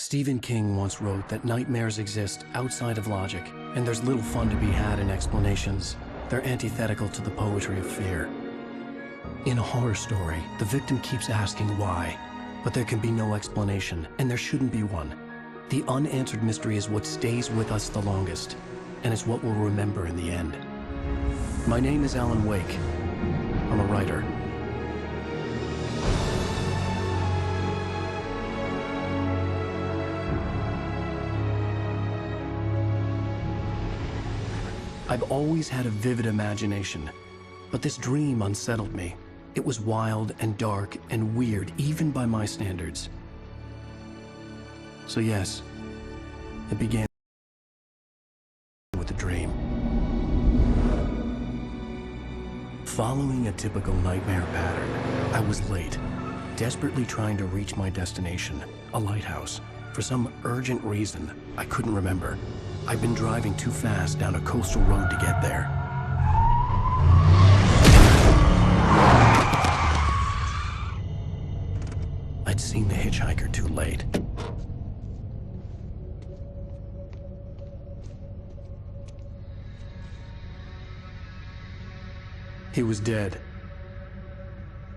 Stephen King once wrote that nightmares exist outside of logic, and there's little fun to be had in explanations. They're antithetical to the poetry of fear. In a horror story, the victim keeps asking why, but there can be no explanation, and there shouldn't be one. The unanswered mystery is what stays with us the longest, and it's what we'll remember in the end. My name is Alan Wake. I'm a writer. I've always had a vivid imagination, but this dream unsettled me. It was wild and dark and weird, even by my standards. So yes, it began with a dream. Following a typical nightmare pattern, I was late, desperately trying to reach my destination, a lighthouse. For some urgent reason, I couldn't remember. I'd been driving too fast down a coastal road to get there. I'd seen the hitchhiker too late. He was dead.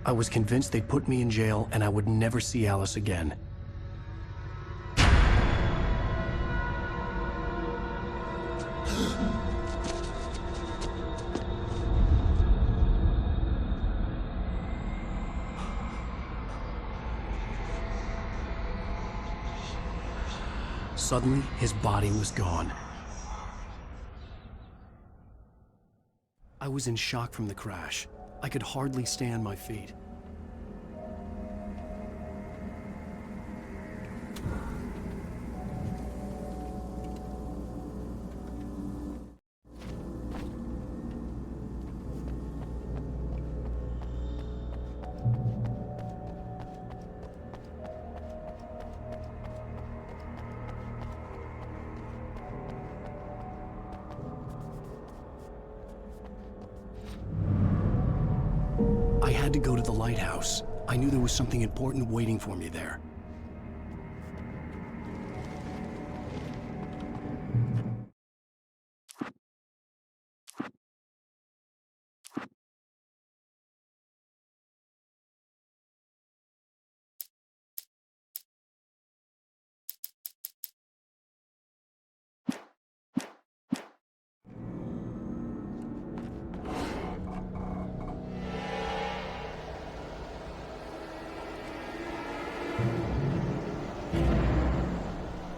I was convinced they'd put me in jail and I would never see Alice again. Suddenly, his body was gone. I was in shock from the crash. I could hardly stay on my feet. I had to go to the lighthouse. I knew there was something important waiting for me there.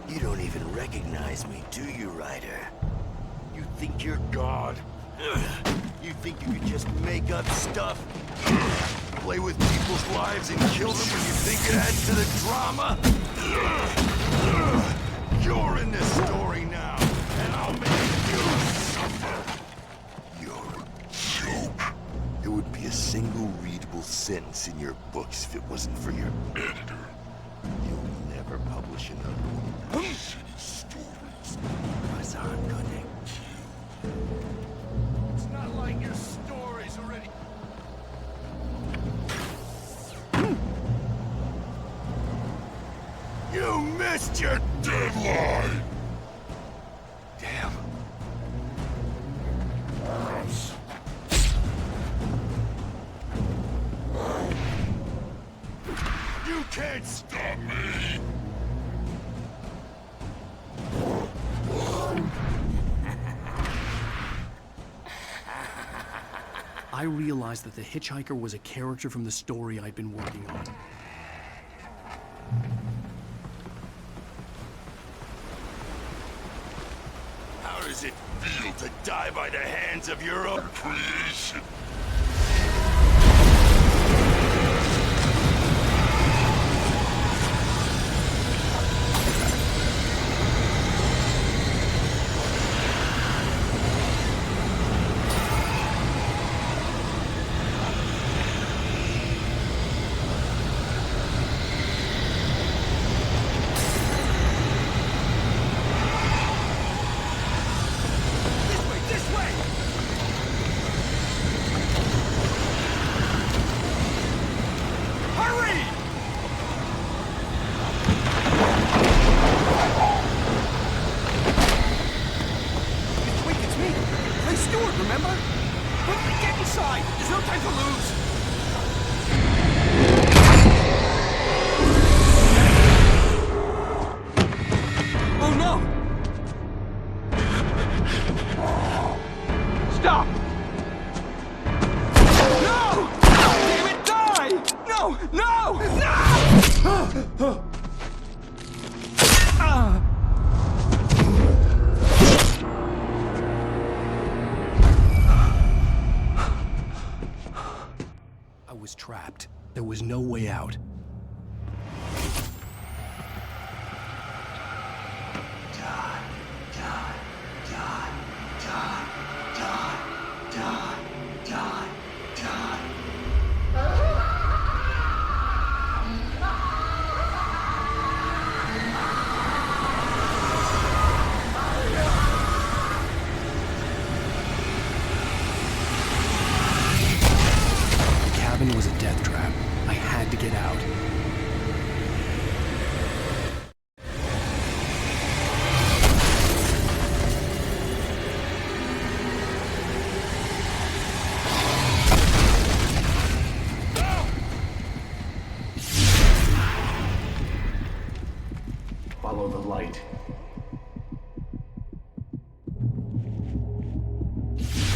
You don't even recognize me, do you, Ryder? You think you're God? You think you could just make up stuff? Play with people's lives and kill them when you think it adds to the drama? You're in this story now, and I'll make you suffer. You're a joke. It would be a single readable sentence in your books if it wasn't for your editor. You'll never publish another one of those shitty stories. Because I'm gonna kill you. It's not like your story's already... You missed your deadline! Damn. You can't stop me! I realized that the hitchhiker was a character from the story I'd been working on. How does it feel to die by the hands of your own creation? This way! No! Stop! No! Damn it, die! No! No! No! I was trapped. There was no way out. The cabin was a death trap. I had to get out. Follow the light.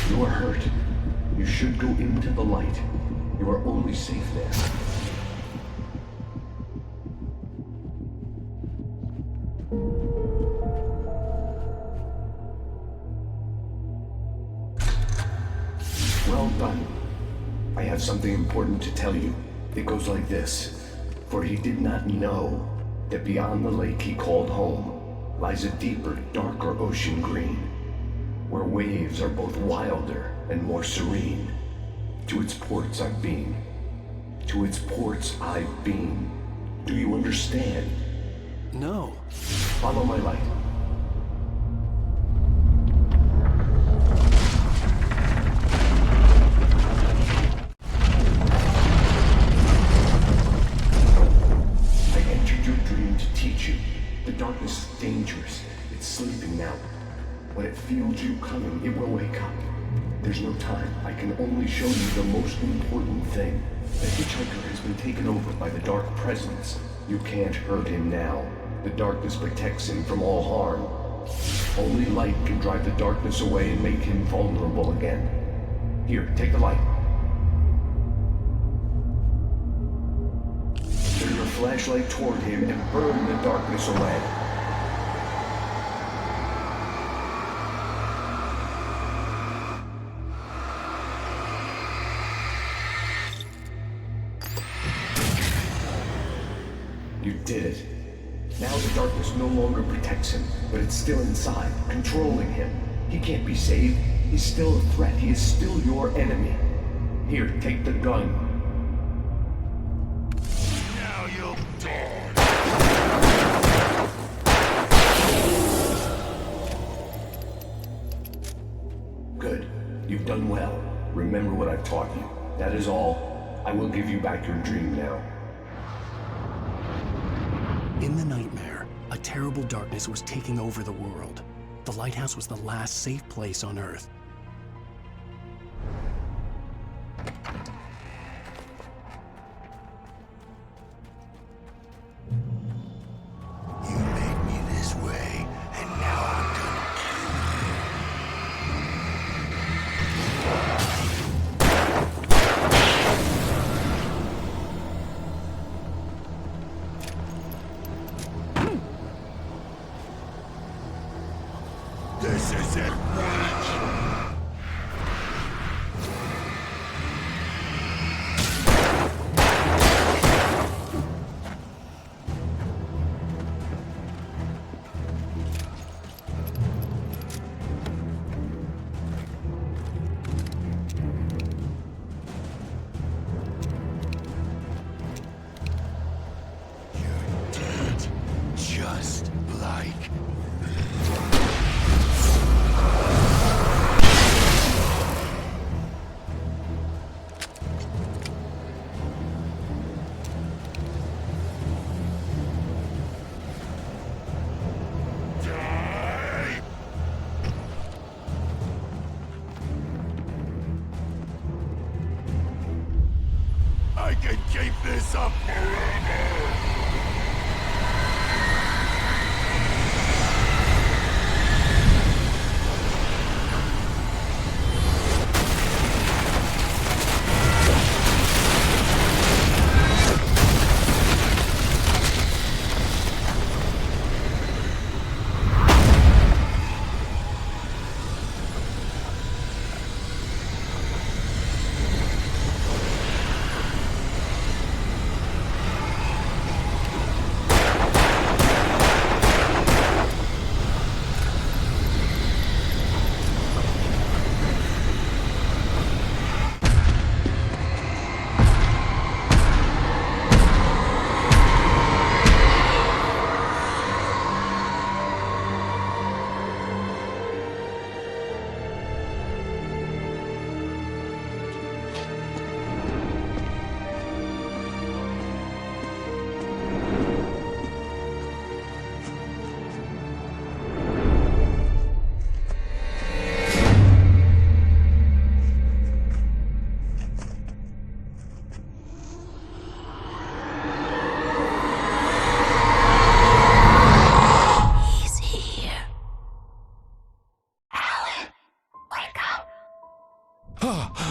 You are hurt. You should go into the light. You are only safe there. Well done. I have something important to tell you. It goes like this. For he did not know that beyond the lake he called home lies a deeper, darker ocean green, where waves are both wilder and more serene. To its ports I've been. To its ports I've been. Do you understand? No. Follow my light. I entered your dream to teach you. The darkness is dangerous. It's sleeping now. When it feels you coming, it will wake up. There's no time. I can only show you the most important thing. The hitchhiker has been taken over by the dark presence. You can't hurt him now. The darkness protects him from all harm. Only light can drive the darkness away and make him vulnerable again. Here, take the light. Turn your flashlight toward him and burn the darkness away. You did it. Now the darkness no longer protects him, but it's still inside, controlling him. He can't be saved. He's still a threat. He is still your enemy. Here, take the gun. Now you'll die. Good. You've done well. Remember what I've taught you. That is all. I will give you back your dream now. In the nightmare, a terrible darkness was taking over the world. The lighthouse was the last safe place on Earth. You made me this way, and now I'm gonna This isn't right! You're dead, just like I can keep this up forever!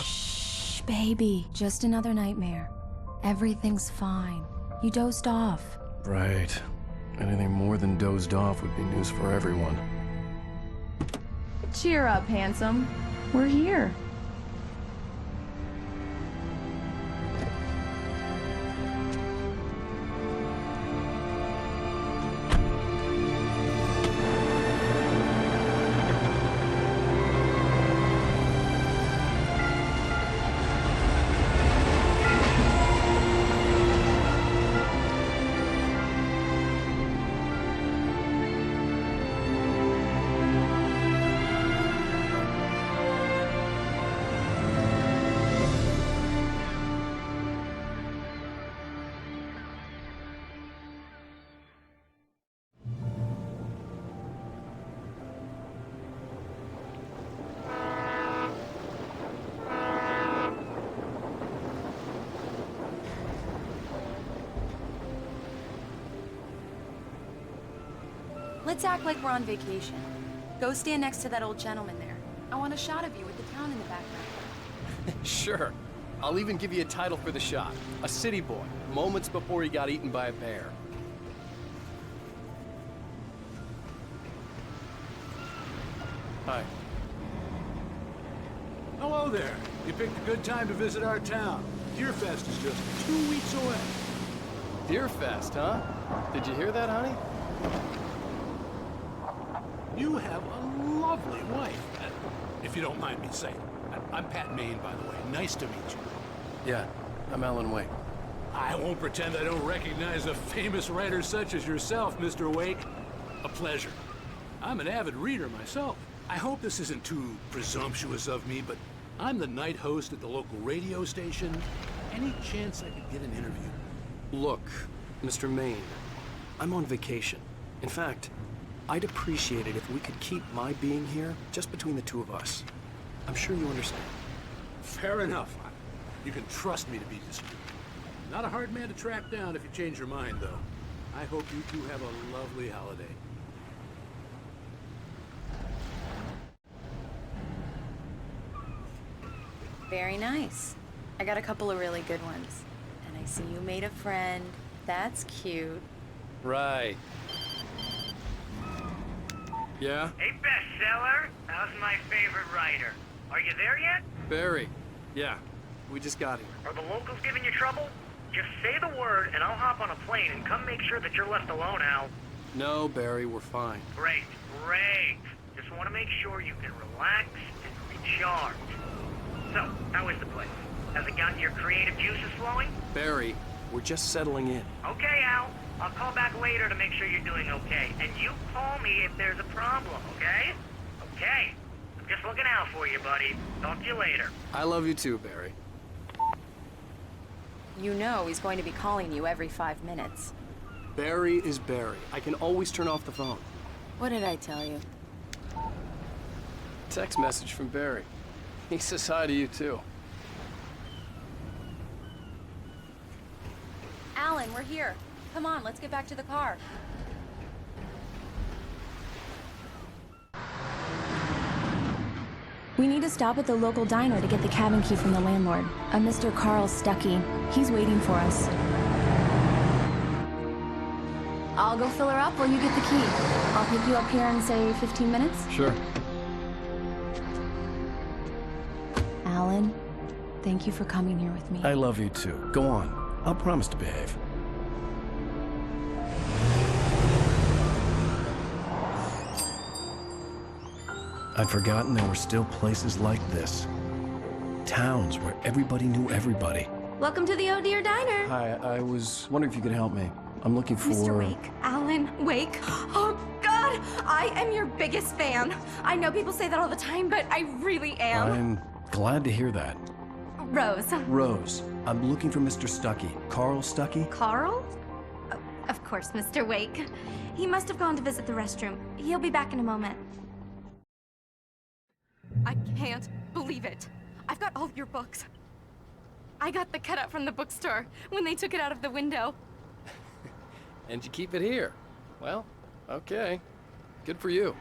Shh, baby. Just another nightmare. Everything's fine. You dozed off. Right. Anything more than dozed off would be news for everyone. Cheer up, handsome. We're here. Let's act like we're on vacation. Go stand next to that old gentleman there. I want a shot of you with the town in the background. Sure. I'll even give you a title for the shot. A city boy, moments before he got eaten by a bear. Hi. Hello there. You picked a good time to visit our town. Deer Fest is just 2 weeks away. Deer Fest, huh? Did you hear that, honey? You have a lovely wife, if you don't mind me saying. I'm Pat Maine, by the way. Nice to meet you. Yeah, I'm Alan Wake. I won't pretend I don't recognize a famous writer such as yourself, Mr. Wake. A pleasure. I'm an avid reader myself. I hope this isn't too presumptuous of me, but I'm the night host at the local radio station. Any chance I could get an interview? Look, Mr. Maine, I'm on vacation. In fact, I'd appreciate it if we could keep my being here just between the two of us. I'm sure you understand. Fair enough. You can trust me to be discreet. Not a hard man to track down if you change your mind, though. I hope you two have a lovely holiday. Very nice. I got a couple of really good ones. And I see you made a friend. That's cute. Right. Yeah? Hey, bestseller. How's my favorite writer? Are you there yet? Barry. Yeah, we just got here. Are the locals giving you trouble? Just say the word and I'll hop on a plane and come make sure that you're left alone, Al. No, Barry, we're fine. Great, great. Just want to make sure you can relax and recharge. So, how is the place? Has it gotten your creative juices flowing? Barry, we're just settling in. Okay, Al. I'll call back later to make sure you're doing okay. And you call me if there's a problem, okay? Okay. I'm just looking out for you, buddy. Talk to you later. I love you too, Barry. You know he's going to be calling you every 5 minutes. Barry is Barry. I can always turn off the phone. What did I tell you? Text message from Barry. He says hi to you too. Alan, we're here. Come on, let's get back to the car. We need to stop at the local diner to get the cabin key from the landlord, a Mr. Carl Stuckey. He's waiting for us. I'll go fill her up while you get the key. I'll pick you up here in, say, 15 minutes? Sure. Alan, thank you for coming here with me. I love you too. Go on. I'll promise to behave. I'd forgotten there were still places like this. Towns where everybody knew everybody. Welcome to the Oh Dear Diner. Hi, I was wondering if you could help me. I'm looking for... Mr. Wake. Alan Wake. Oh, God! I am your biggest fan. I know people say that all the time, but I really am. I'm glad to hear that. Rose. Rose, I'm looking for Mr. Stuckey. Carl Stuckey? Carl? Oh, of course, Mr. Wake. He must have gone to visit the restroom. He'll be back in a moment. I can't believe it. I've got all of your books. I got the cutout from the bookstore when they took it out of the window. And you keep it here. Well, okay. Good for you.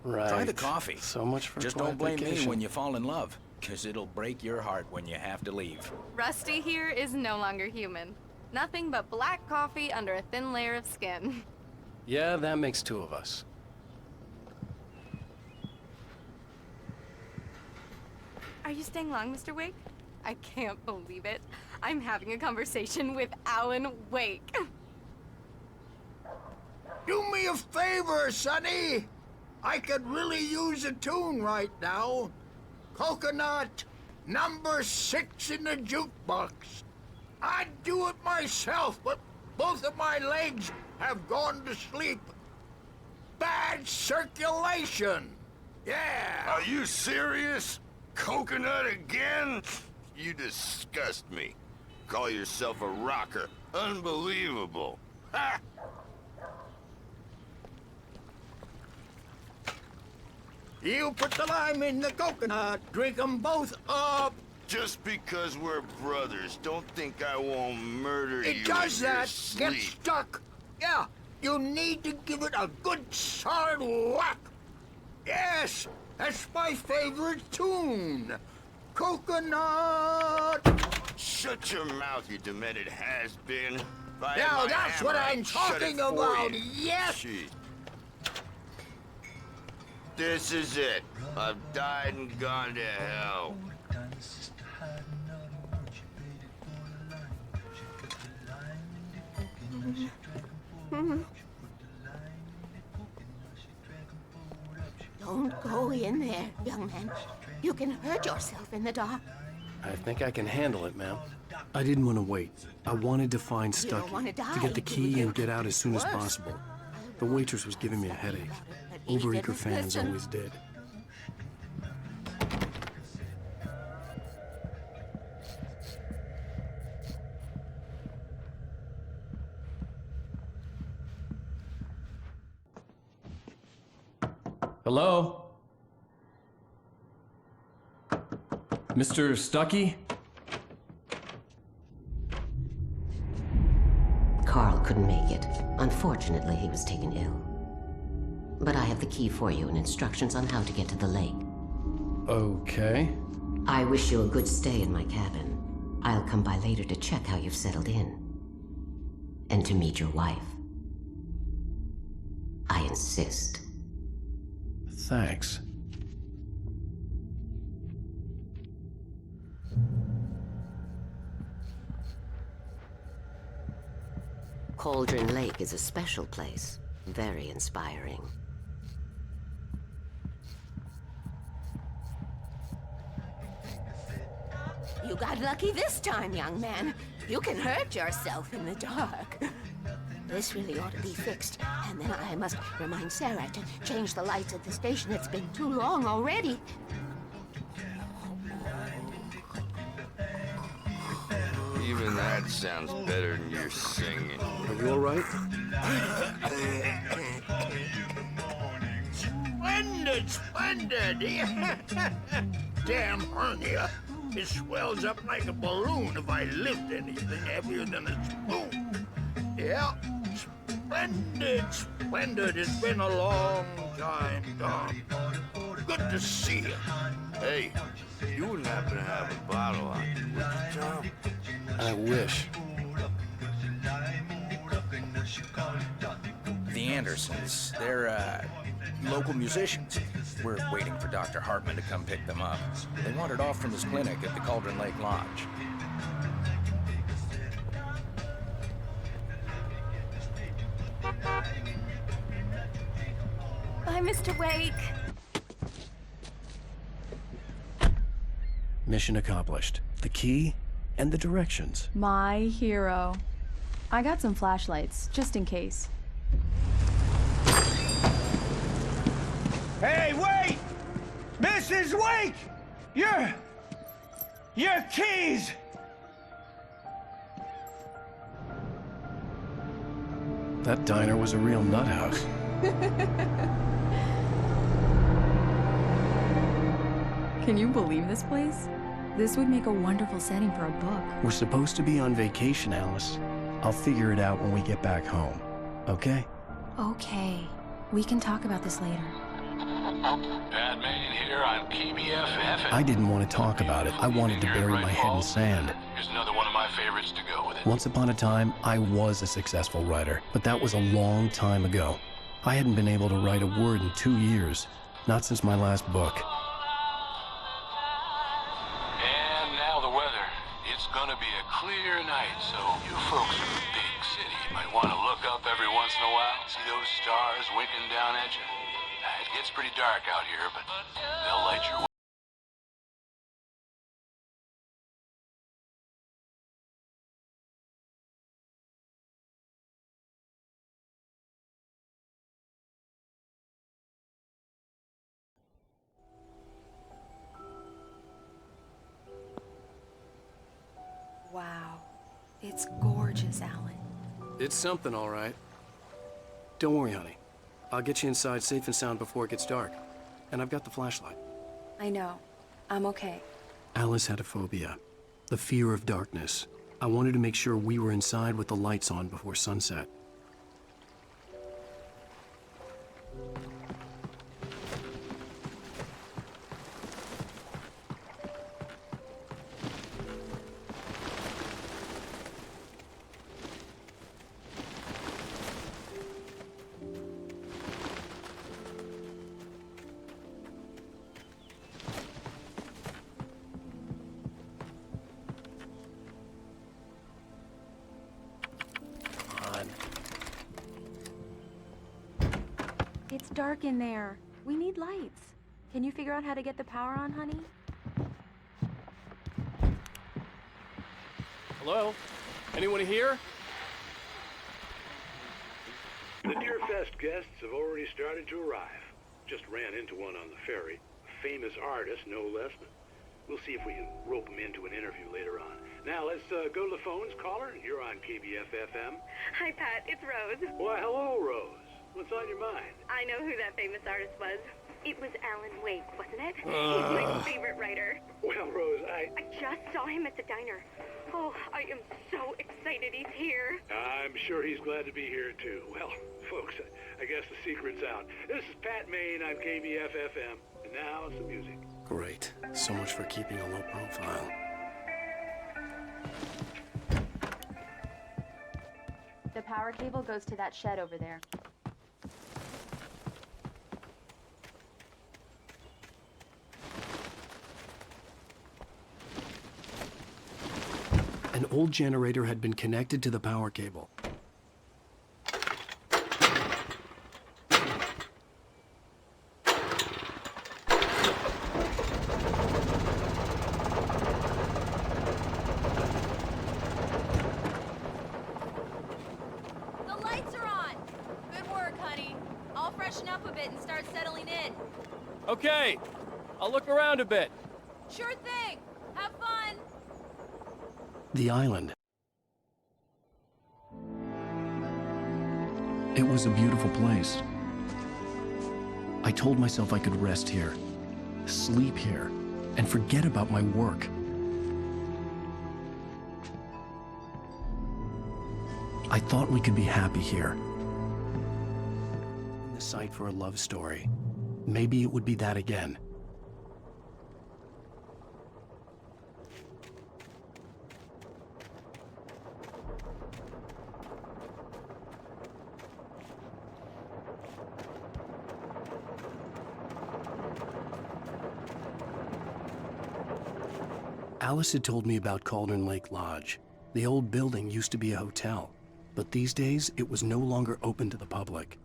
Right. Try the coffee. So much for Just don't blame me when you fall in love, because it'll break your heart when you have to leave. Rusty here is no longer human. Nothing but black coffee under a thin layer of skin. Yeah, that makes two of us. Are you staying long, Mr. Wake? I can't believe it. I'm having a conversation with Alan Wake. Do me a favor, Sonny. I could really use a tune right now. Coconut, number 6 in the jukebox. I'd do it myself, but both of my legs have gone to sleep. Bad circulation. Yeah. Are you serious? Coconut again? You disgust me. Call yourself a rocker. Unbelievable. Ha! You put the lime in the coconut. Drink them both up. Just because we're brothers, don't think I won't murder you. It does in your that. Get sleep. stuck. Yeah, you need to give it a good solid whack. Yes, that's my favorite tune. Coconut. Shut your mouth, you demented has-been. Now that's what I'm talking about. Yes. Jeez. This is it. I've died and gone to hell. Don't go in there, young man. You can hurt yourself in the dark. I think I can handle it, ma'am. I didn't want to wait. I wanted to find You don't Stucky, wanna die, to get the do key you? and get out as soon as Worse. possible. The waitress was giving me a headache. Overeager fans always did. Hello? Mr. Stucky? Carl couldn't make it. Unfortunately, he was taken ill. But I have the key for you and instructions on how to get to the lake. Okay. I wish you a good stay in my cabin. I'll come by later to check how you've settled in. And to meet your wife. I insist. Thanks. Cauldron Lake is a special place. Very inspiring. You got lucky this time, young man. You can hurt yourself in the dark. This really ought to be fixed. And then I must remind Sarah to change the lights at the station. It's been too long already. Even that sounds better than your singing. Are you all right? Splendid, splendid. Damn hernia. It swells up like a balloon if I lift anything heavier than a spoon. Yeah, splendid, splendid. It's been a long time, Tom. Good to see you. Hey, you wouldn't happen to have a bottle on you, would you, Tom? I wish. The Andersons, they're, local musicians. We're waiting for Dr. Hartman to come pick them up. They wandered off from his clinic at the Cauldron Lake Lodge. Bye, Mr. Wake. Mission accomplished. The key and the directions. My hero. I got some flashlights, just in case. Hey, wait! Mrs. Wake! Your keys! That diner was a real nut house. Can you believe this place? This would make a wonderful setting for a book. We're supposed to be on vacation, Alice. I'll figure it out when we get back home. Okay? Okay. We can talk about this later. Pat Main here on KBFF. I didn't want to talk about it. I wanted to bury my head in sand. Here's another one of my favorites to go with it. Once upon a time, I was a successful writer, but that was a long time ago. I hadn't been able to write a word in 2 years, not since my last book. And now the weather. It's gonna be a clear night, so you folks in the big city might want to look up every once in a while, see those stars winking down at you. It gets pretty dark out here, but they'll light your way. Wow. It's gorgeous, Alan. It's something, all right. Don't worry, honey. I'll get you inside safe and sound before it gets dark. And I've got the flashlight. I know. I'm okay. Alice had a phobia, the fear of darkness. I wanted to make sure we were inside with the lights on before sunset. It's dark in there. We need lights. Can you figure out how to get the power on, honey? Hello? Anyone here? The Deerfest guests have already started to arrive. Just ran into one on the ferry. A famous artist, no less. We'll see if we can rope him into an interview later on. Now, let's go to the phones. Caller, you're on KBFFM. Hi, Pat. It's Rose. Why, hello, Rose. What's on your mind? I know who that famous artist was. It was Alan Wake, wasn't it? He's my favorite writer. Well, Rose, I just saw him at the diner. Oh, I am so excited he's here. I'm sure he's glad to be here, too. Well, folks, I guess the secret's out. This is Pat Main on KBFFM. And now, some music. Great. So much for keeping a low profile. The power cable goes to that shed over there. An old generator had been connected to the power cable. The lights are on! Good work, honey. I'll freshen up a bit and start settling in. Okay. I'll look around a bit. Sure thing! Have fun! The island. It was a beautiful place. I told myself I could rest here, sleep here, and forget about my work. I thought we could be happy here. In the site for a love story. Maybe it would be that again. Alice had told me about Cauldron Lake Lodge. The old building used to be a hotel, but these days it was no longer open to the public.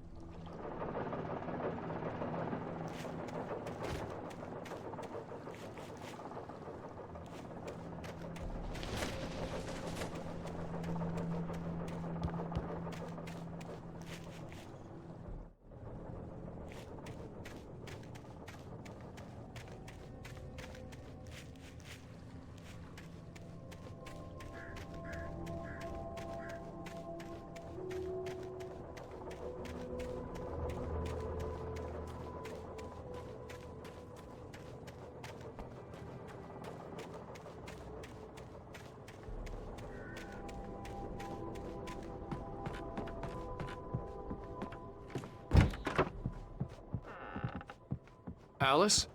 Alice?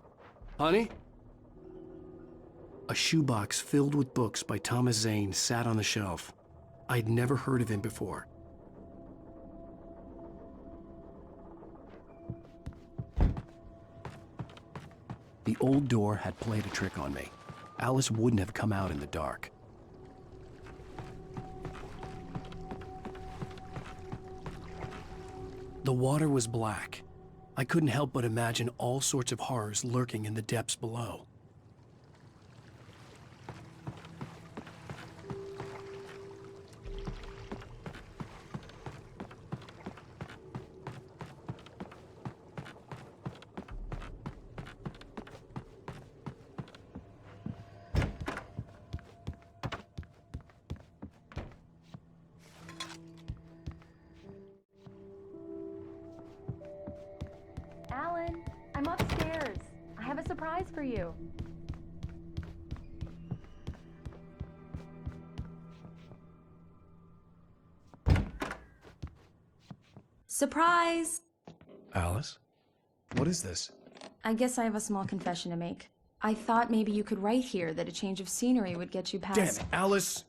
Honey? A shoebox filled with books by Thomas Zane sat on the shelf. I'd never heard of him before. The old door had played a trick on me. Alice wouldn't have come out in the dark. The water was black. I couldn't help but imagine all sorts of horrors lurking in the depths below. Alan, I'm upstairs. I have a surprise for you. Surprise! Alice? What is this? I guess I have a small confession to make. I thought maybe you could write here that a change of scenery would get you past— Damn it, Alice!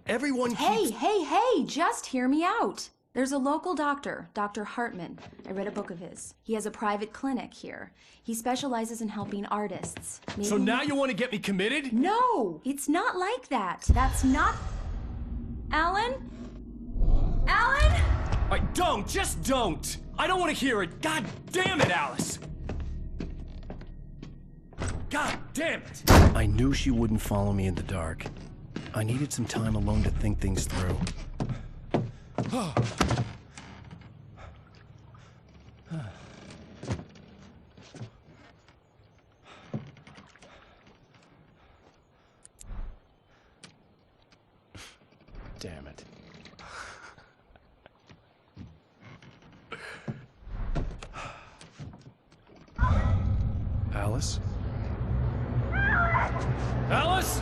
Everyone keeps— Hey, just hear me out! There's a local doctor, Dr. Hartman. I read a book of his. He has a private clinic here. He specializes in helping artists. So now you want to get me committed? No, it's not like that. That's not... Alan? Alan? Just don't! I don't want to hear it! God damn it, Alice! God damn it! I knew she wouldn't follow me in the dark. I needed some time alone to think things through. Damn it. Alice? Alice?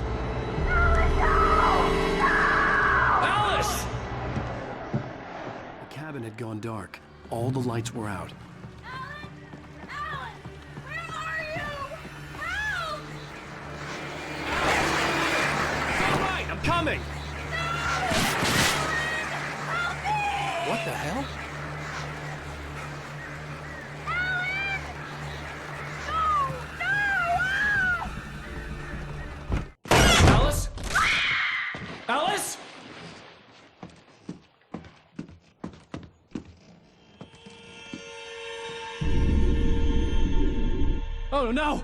Alice! The cabin had gone dark. All the lights were out. Alan! Where are you? Help! All right, I'm coming! What the hell? Alice? Alice? Oh no!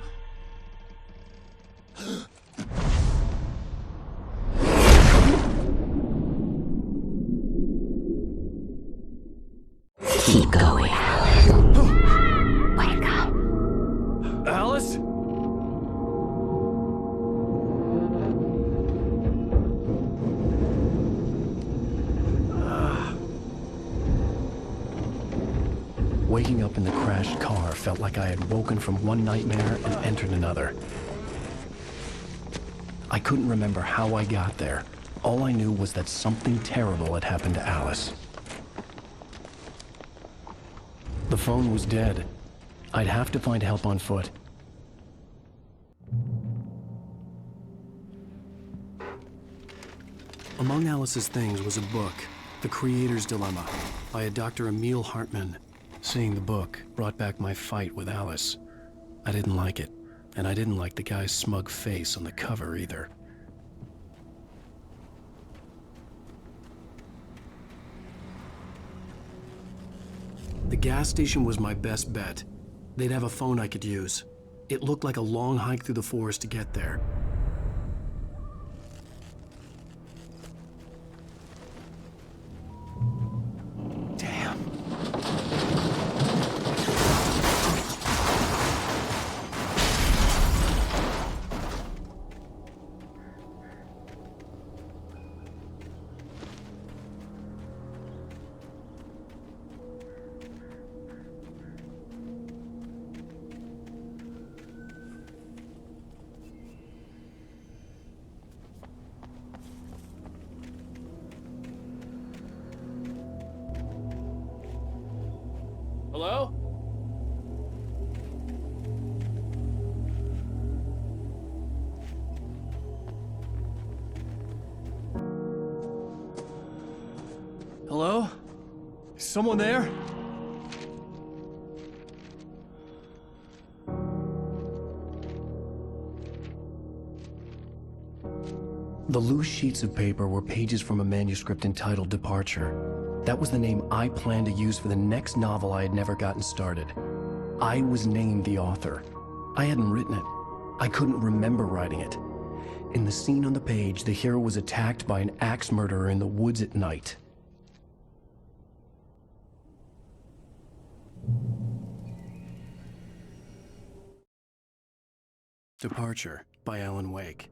Keep going. Wake up. Alice? Waking up in the crashed car felt like I had woken from one nightmare and entered another. I couldn't remember how I got there. All I knew was that something terrible had happened to Alice. The phone was dead. I'd have to find help on foot. Among Alice's things was a book, The Creator's Dilemma, by a Dr. Emil Hartman. Seeing the book brought back my fight with Alice. I didn't like it, and I didn't like the guy's smug face on the cover either. The gas station was my best bet. They'd have a phone I could use. It looked like a long hike through the forest to get there. Damn. Hello? Hello? Is someone there? The loose sheets of paper were pages from a manuscript entitled Departure. That was the name I planned to use for the next novel I had never gotten started. I was named the author. I hadn't written it. I couldn't remember writing it. In the scene on the page, the hero was attacked by an axe murderer in the woods at night. Departure by Alan Wake.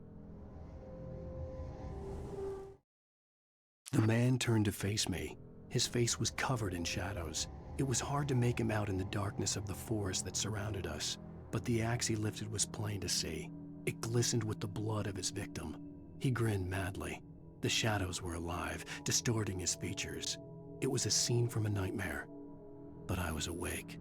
The man turned to face me. His face was covered in shadows. It was hard to make him out in the darkness of the forest that surrounded us, but the axe he lifted was plain to see. It glistened with the blood of his victim. He grinned madly. The shadows were alive, distorting his features. It was a scene from a nightmare, but I was awake.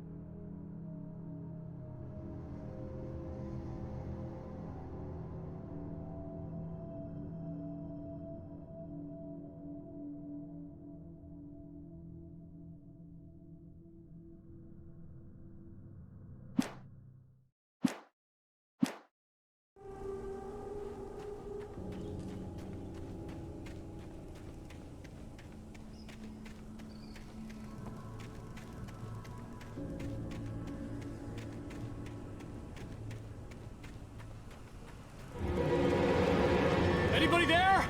Anybody there?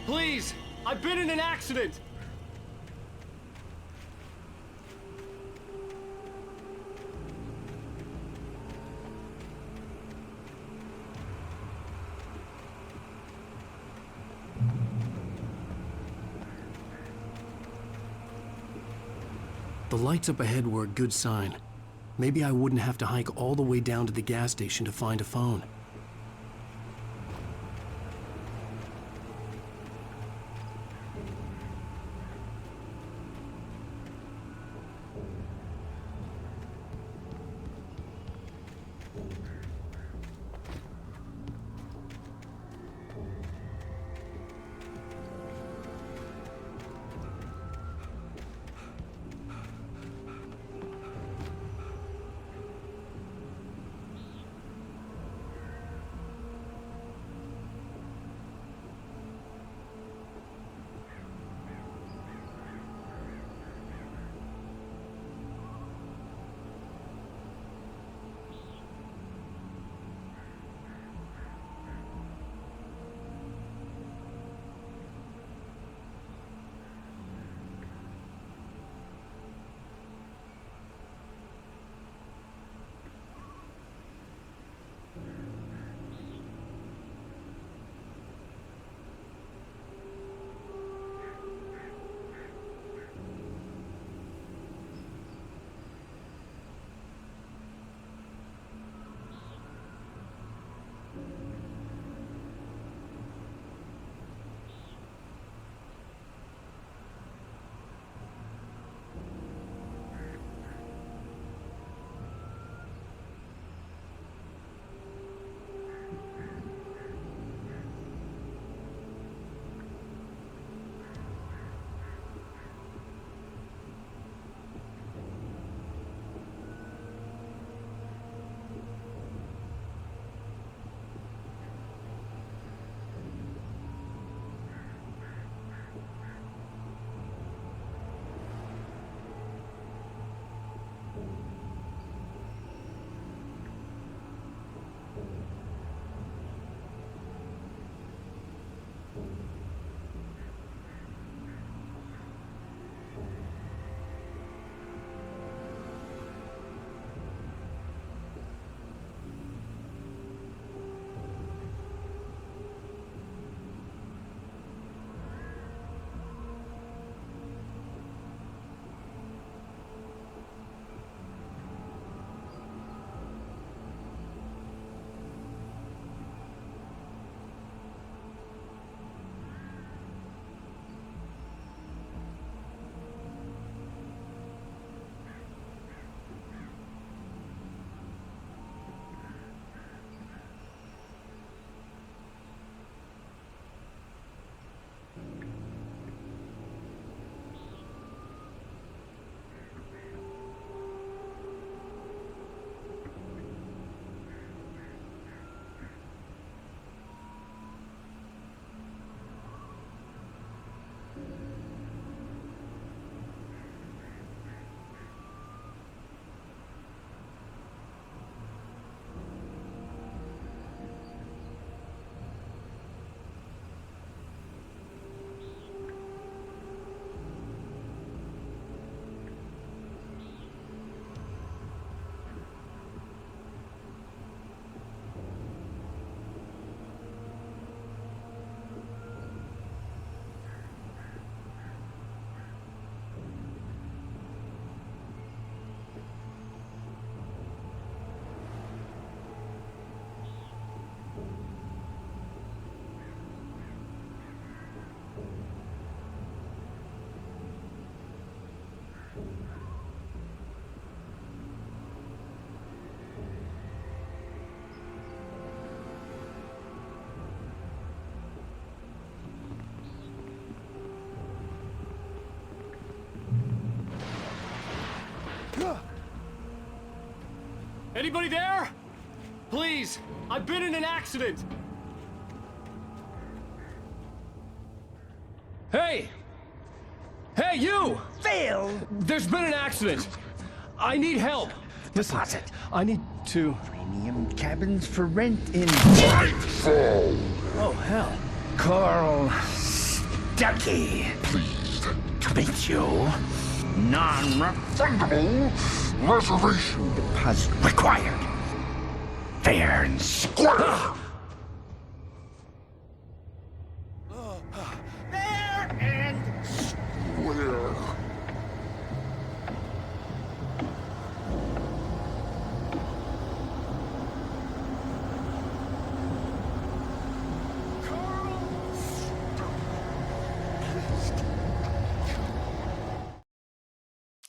Please, I've been in an accident. The lights up ahead were a good sign. Maybe I wouldn't have to hike all the way down to the gas station to find a phone. Anybody there? Please, I've been in an accident. Hey! Hey, you! Phil! There's been an accident. I need help. Deposit. I need to... Premium cabins for rent in... Nightfall! Oh, hell. Carl Stuckey. Pleased To meet you. Non-refundable reservation deposit required. Fair and square. Fair and where?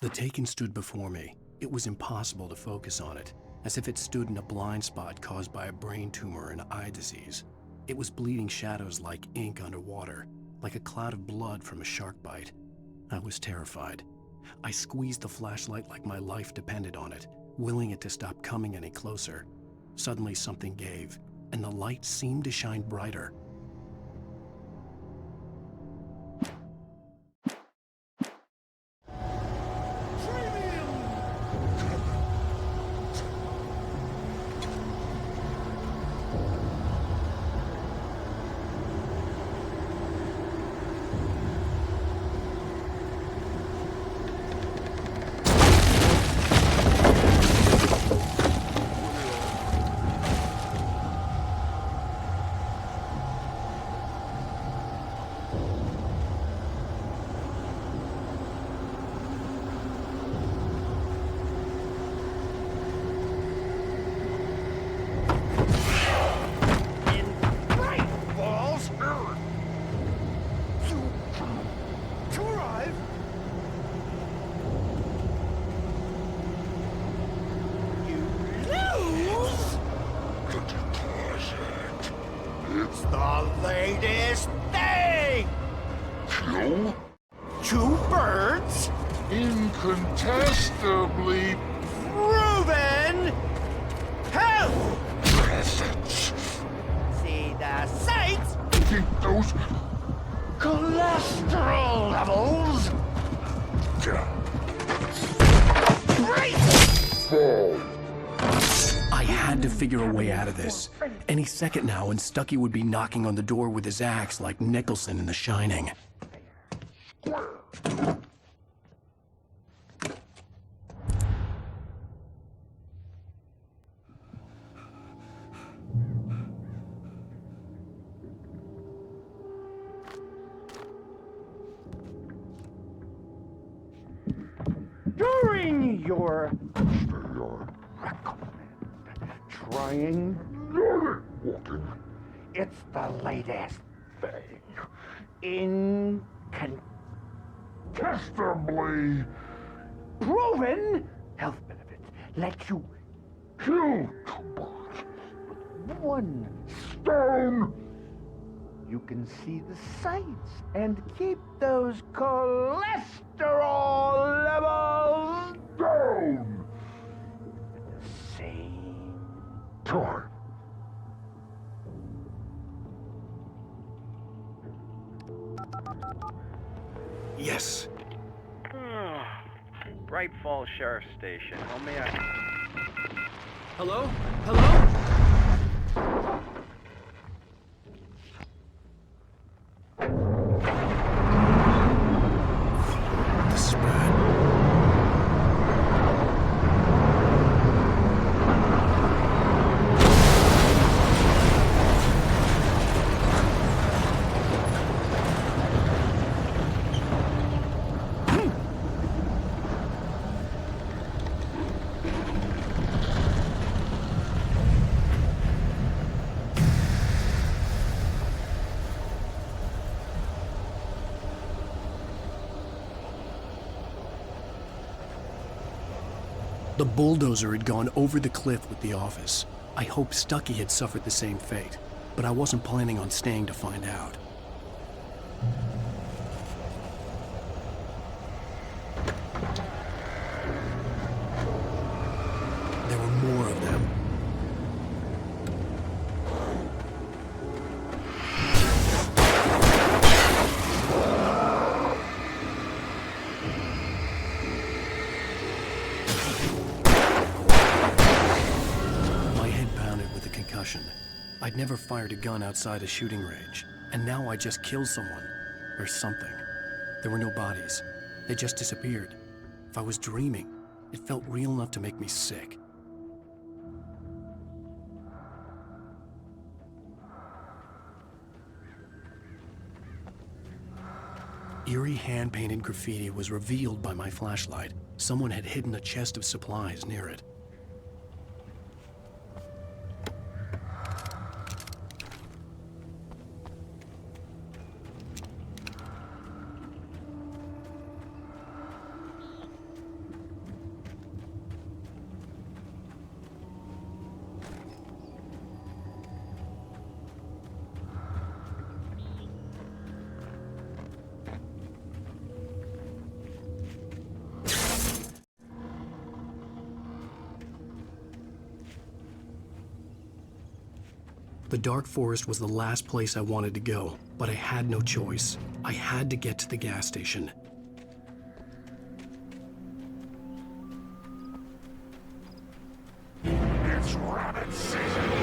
The Taken stood before me. It was impossible to focus on it, as if it stood in a blind spot caused by a brain tumor and eye disease. It was bleeding shadows like ink underwater, like a cloud of blood from a shark bite. I was terrified. I squeezed the flashlight like my life depended on it, willing it to stop coming any closer. Suddenly something gave, and the light seemed to shine brighter. The latest thing! Kill? Two birds? Incontestably Proven! Health! presence. See the sights? Keep those Cholesterol levels! fall. I had to figure a way out of this. Any second now, and Stuckey would be knocking on the door with his axe like Nicholson in The Shining. During your trying Walking. it's the latest thing. Incontestably Proven health benefits let you kill two birds with one. stone. You can see the sights and keep those cholesterol levels Down. at the same Time. Yes. Bright Falls Sheriff Station. How may I... Hello? Hello? The spread. The bulldozer had gone over the cliff with the office. I hoped Stuckey had suffered the same fate, but I wasn't planning on staying to find out. There were more of them. concussion. I'd never fired a gun outside a shooting range, and now I just killed someone. Or something. There were no bodies. They just disappeared. If I was dreaming, it felt real enough to make me sick. Eerie hand-painted graffiti was revealed by my flashlight. Someone had hidden a chest of supplies near it. The dark forest was the last place I wanted to go, but I had no choice. I had to get to the gas station. It's rabbit season!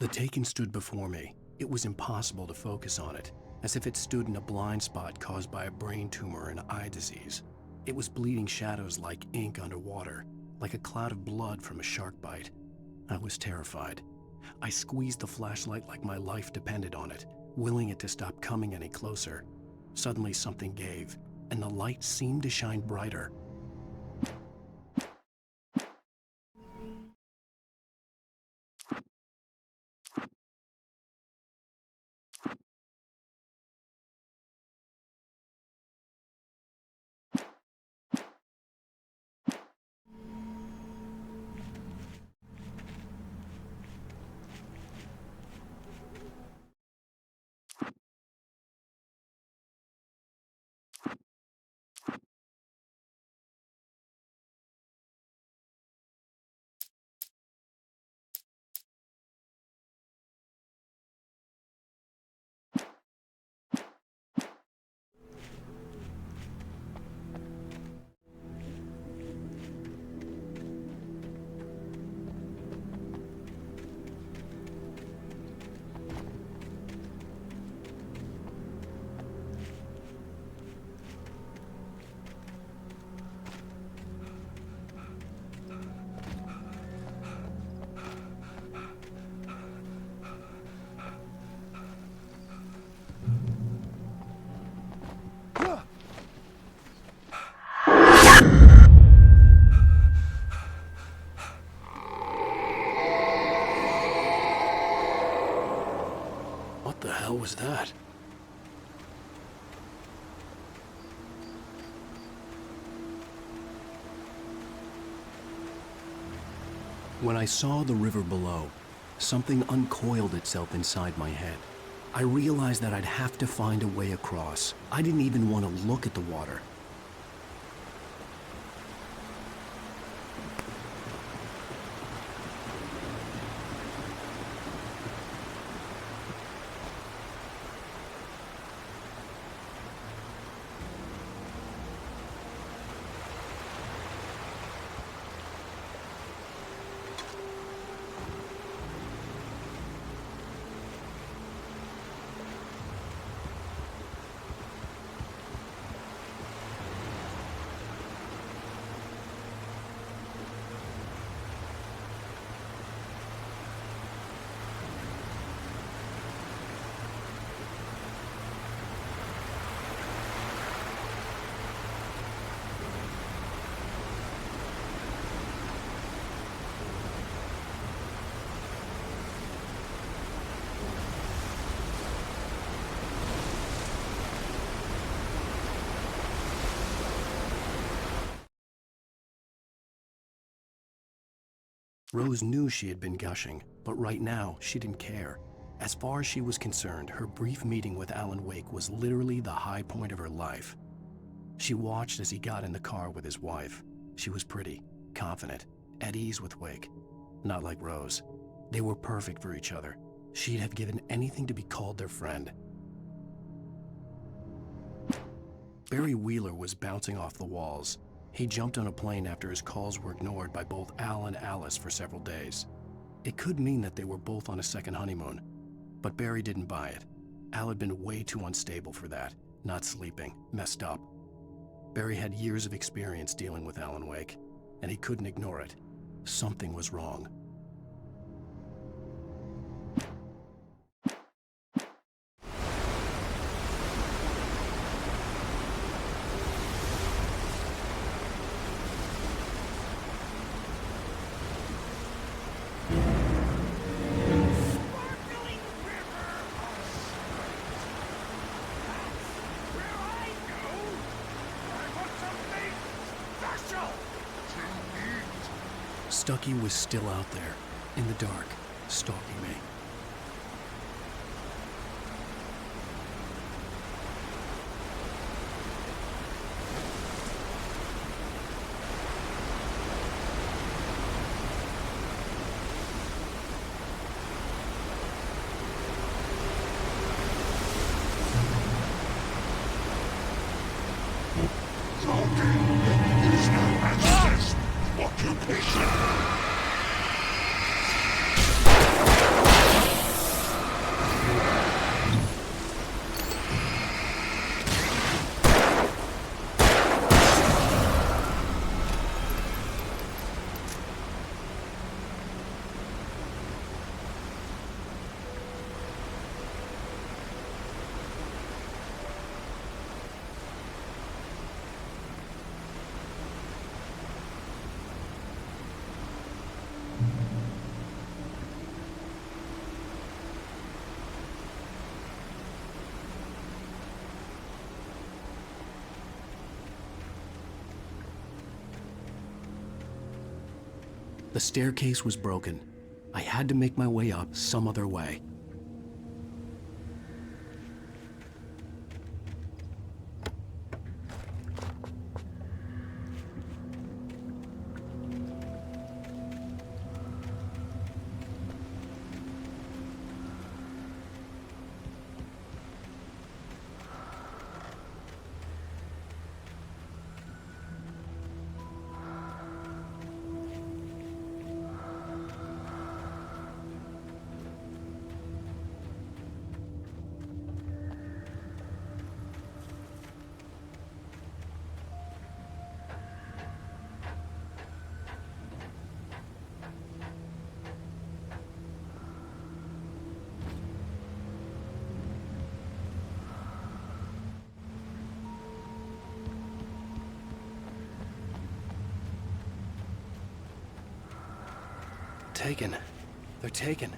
The Taken stood before me. It was impossible to focus on it, as if it stood in a blind spot caused by a brain tumor and eye disease. It was bleeding shadows like ink underwater, like a cloud of blood from a shark bite. I was terrified. I squeezed the flashlight like my life depended on it, willing it to stop coming any closer. Suddenly something gave, and the light seemed to shine brighter. What the hell was that? When I saw the river below, something uncoiled itself inside my head. I realized that I'd have to find a way across. I didn't even want to look at the water. Rose knew she had been gushing, but right now she didn't care. As far as she was concerned, her brief meeting with Alan Wake was literally the high point of her life. She watched as he got in the car with his wife. She was pretty, confident, at ease with Wake. Not like Rose. They were perfect for each other. She'd have given anything to be called their friend. Barry Wheeler was bouncing off the walls. He jumped on a plane after his calls were ignored by both Al and Alice for several days. It could mean that they were both on a second honeymoon, but Barry didn't buy it. Al had been way too unstable for that, not sleeping, messed up. Barry had years of experience dealing with Alan Wake, and he couldn't ignore it. Something was wrong. Stucky was still out there, in the dark, stalking me. The staircase was broken. I had to make my way up some other way. Taken. They're taken.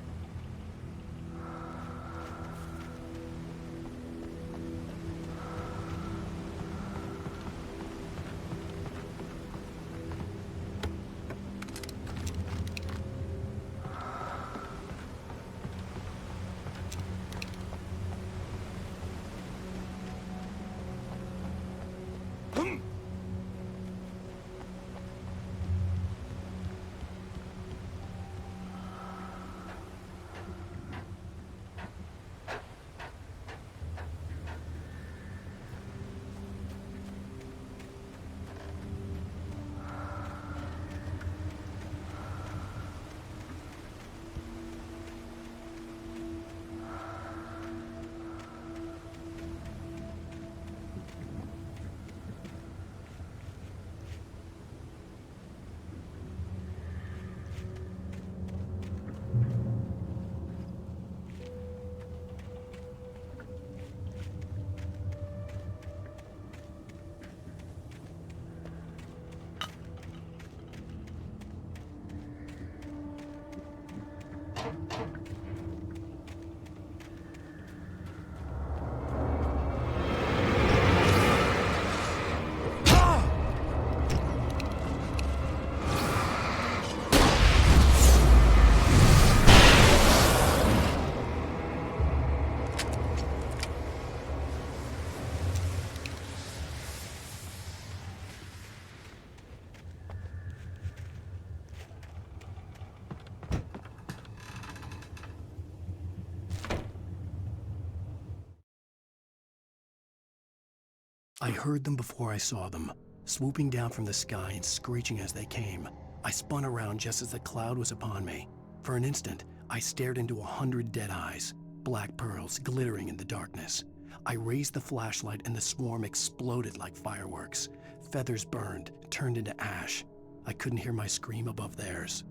I heard them before I saw them, swooping down from the sky and screeching as they came. I spun around just as the cloud was upon me. For an instant, I stared into 100 dead eyes, black pearls glittering in the darkness. I raised the flashlight and the swarm exploded like fireworks. Feathers burned, turned into ash. I couldn't hear my scream above theirs.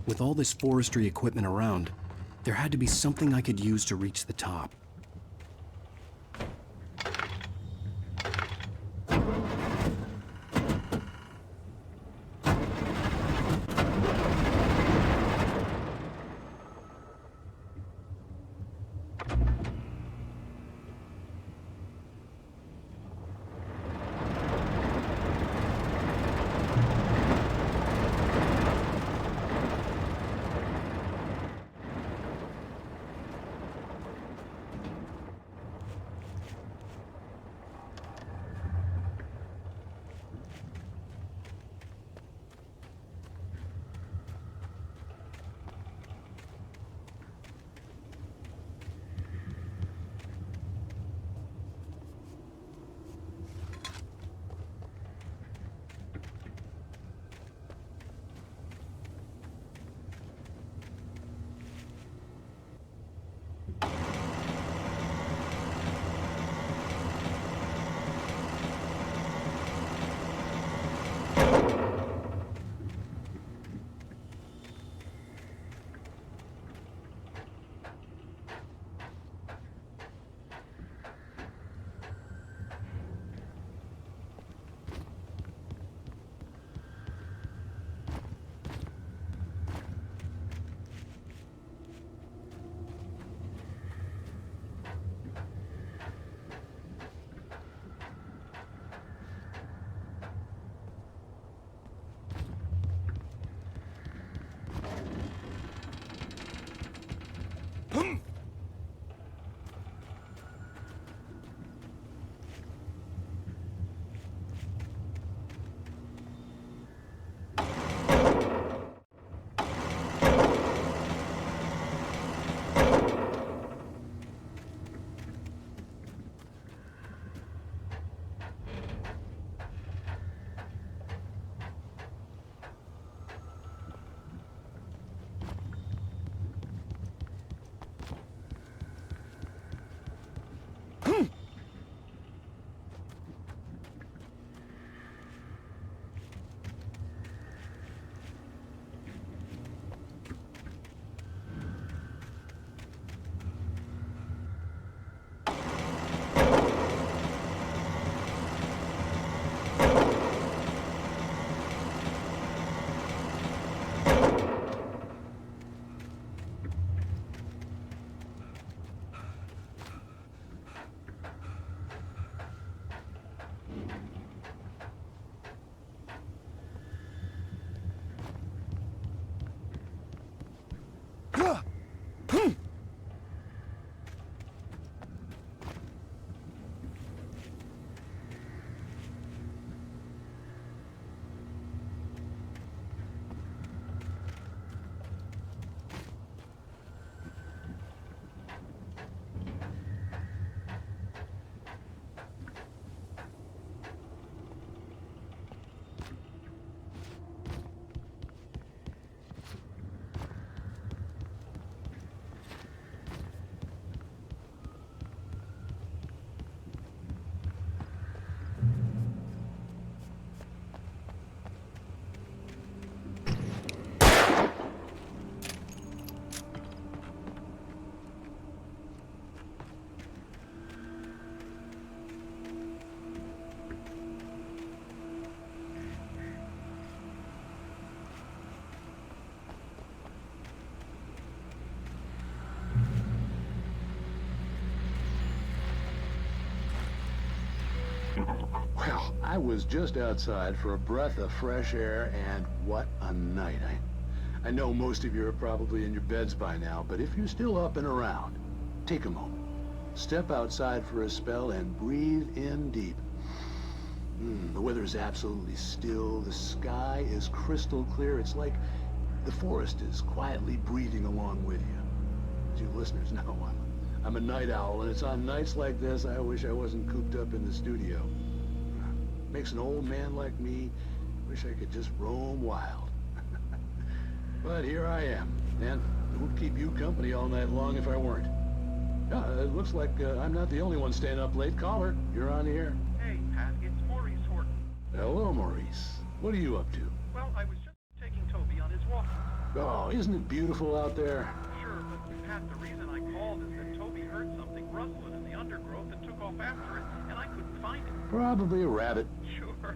With all this forestry equipment around, there had to be something I could use to reach the top. Well, I was just outside for a breath of fresh air, and what a night. I know most of you are probably in your beds by now, but if you're still up and around, take a moment. Step outside for a spell and breathe in deep. The weather is absolutely still. The sky is crystal clear. It's like the forest is quietly breathing along with you. As you listeners know, I'm a night owl, and it's on nights like this I wish I wasn't cooped up in the studio. Makes an old man like me wish I could just roam wild. But here I am, and it would keep you company all night long if I weren't. It looks like I'm not the only one staying up late. Caller, you're on the air. Hey, Pat, it's Maurice Horton. Hello, Maurice. What are you up to? Well, I was just taking Toby on his walk. Oh, isn't it beautiful out there? Sure, but Pat, the reason I called is that Toby heard something rustling in the undergrowth and took off after it, and I couldn't find it. Probably a rabbit. Sure.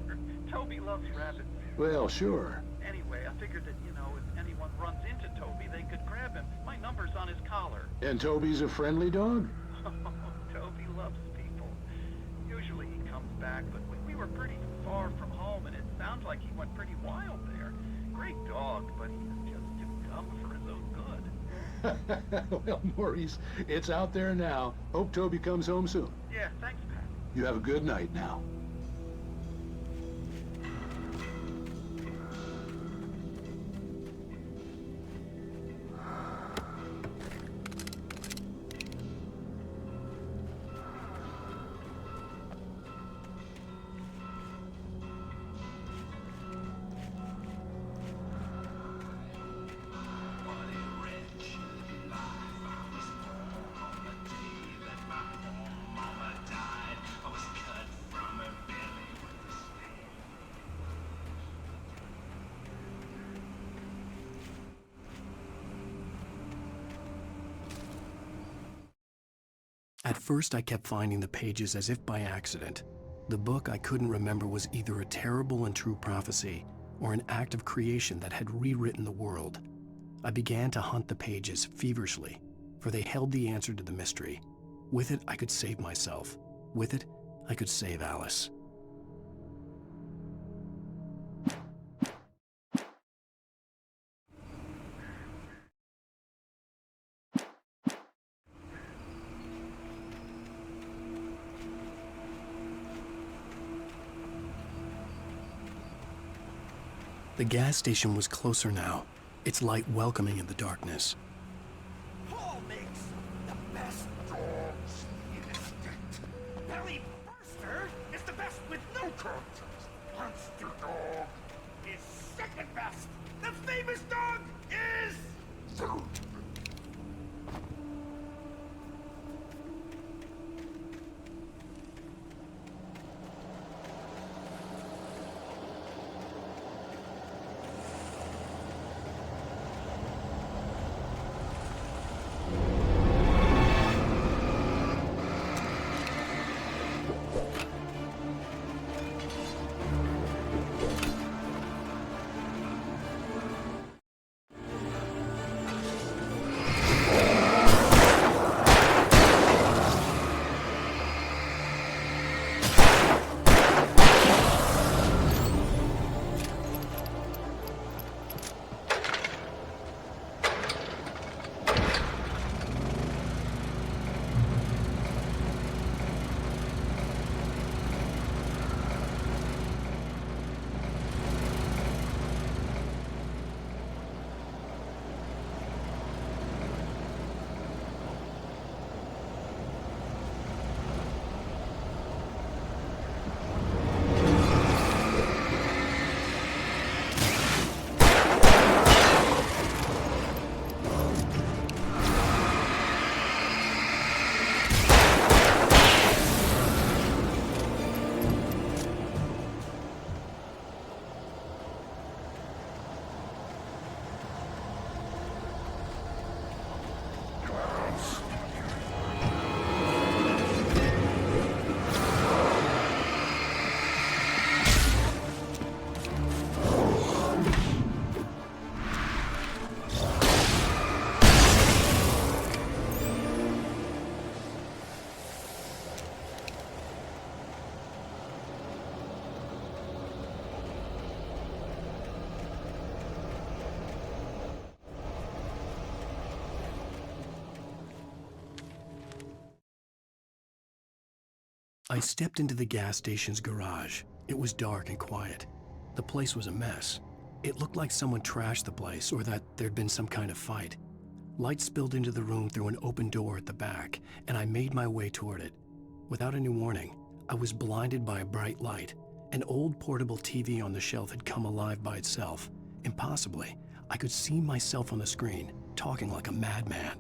Toby loves rabbits. Well, sure. Anyway, I figured that, if anyone runs into Toby, they could grab him. My number's on his collar. And Toby's a friendly dog? Oh, Toby loves people. Usually he comes back, but we were pretty far from home, and it sounds like he went pretty wild there. Great dog, but he's just too dumb for his own good. Well, Maurice, it's out there now. Hope Toby comes home soon. Yeah, thanks, Pat. You have a good night now. At first, I kept finding the pages as if by accident. The book I couldn't remember was either a terrible and true prophecy or an act of creation that had rewritten the world. I began to hunt the pages feverishly, for they held the answer to the mystery. With it, I could save myself. With it, I could save Alice. The gas station was closer now, its light welcoming in the darkness. Paul makes the best dogs in the state. Belly Burster is the best with no contest. Monster Dog is second best. The famous dog is third. I stepped into the gas station's garage. It was dark and quiet. The place was a mess. It looked like someone trashed the place or that there'd been some kind of fight. Light spilled into the room through an open door at the back, and I made my way toward it. Without any warning, I was blinded by a bright light. An old portable TV on the shelf had come alive by itself. Impossibly, I could see myself on the screen, talking like a madman.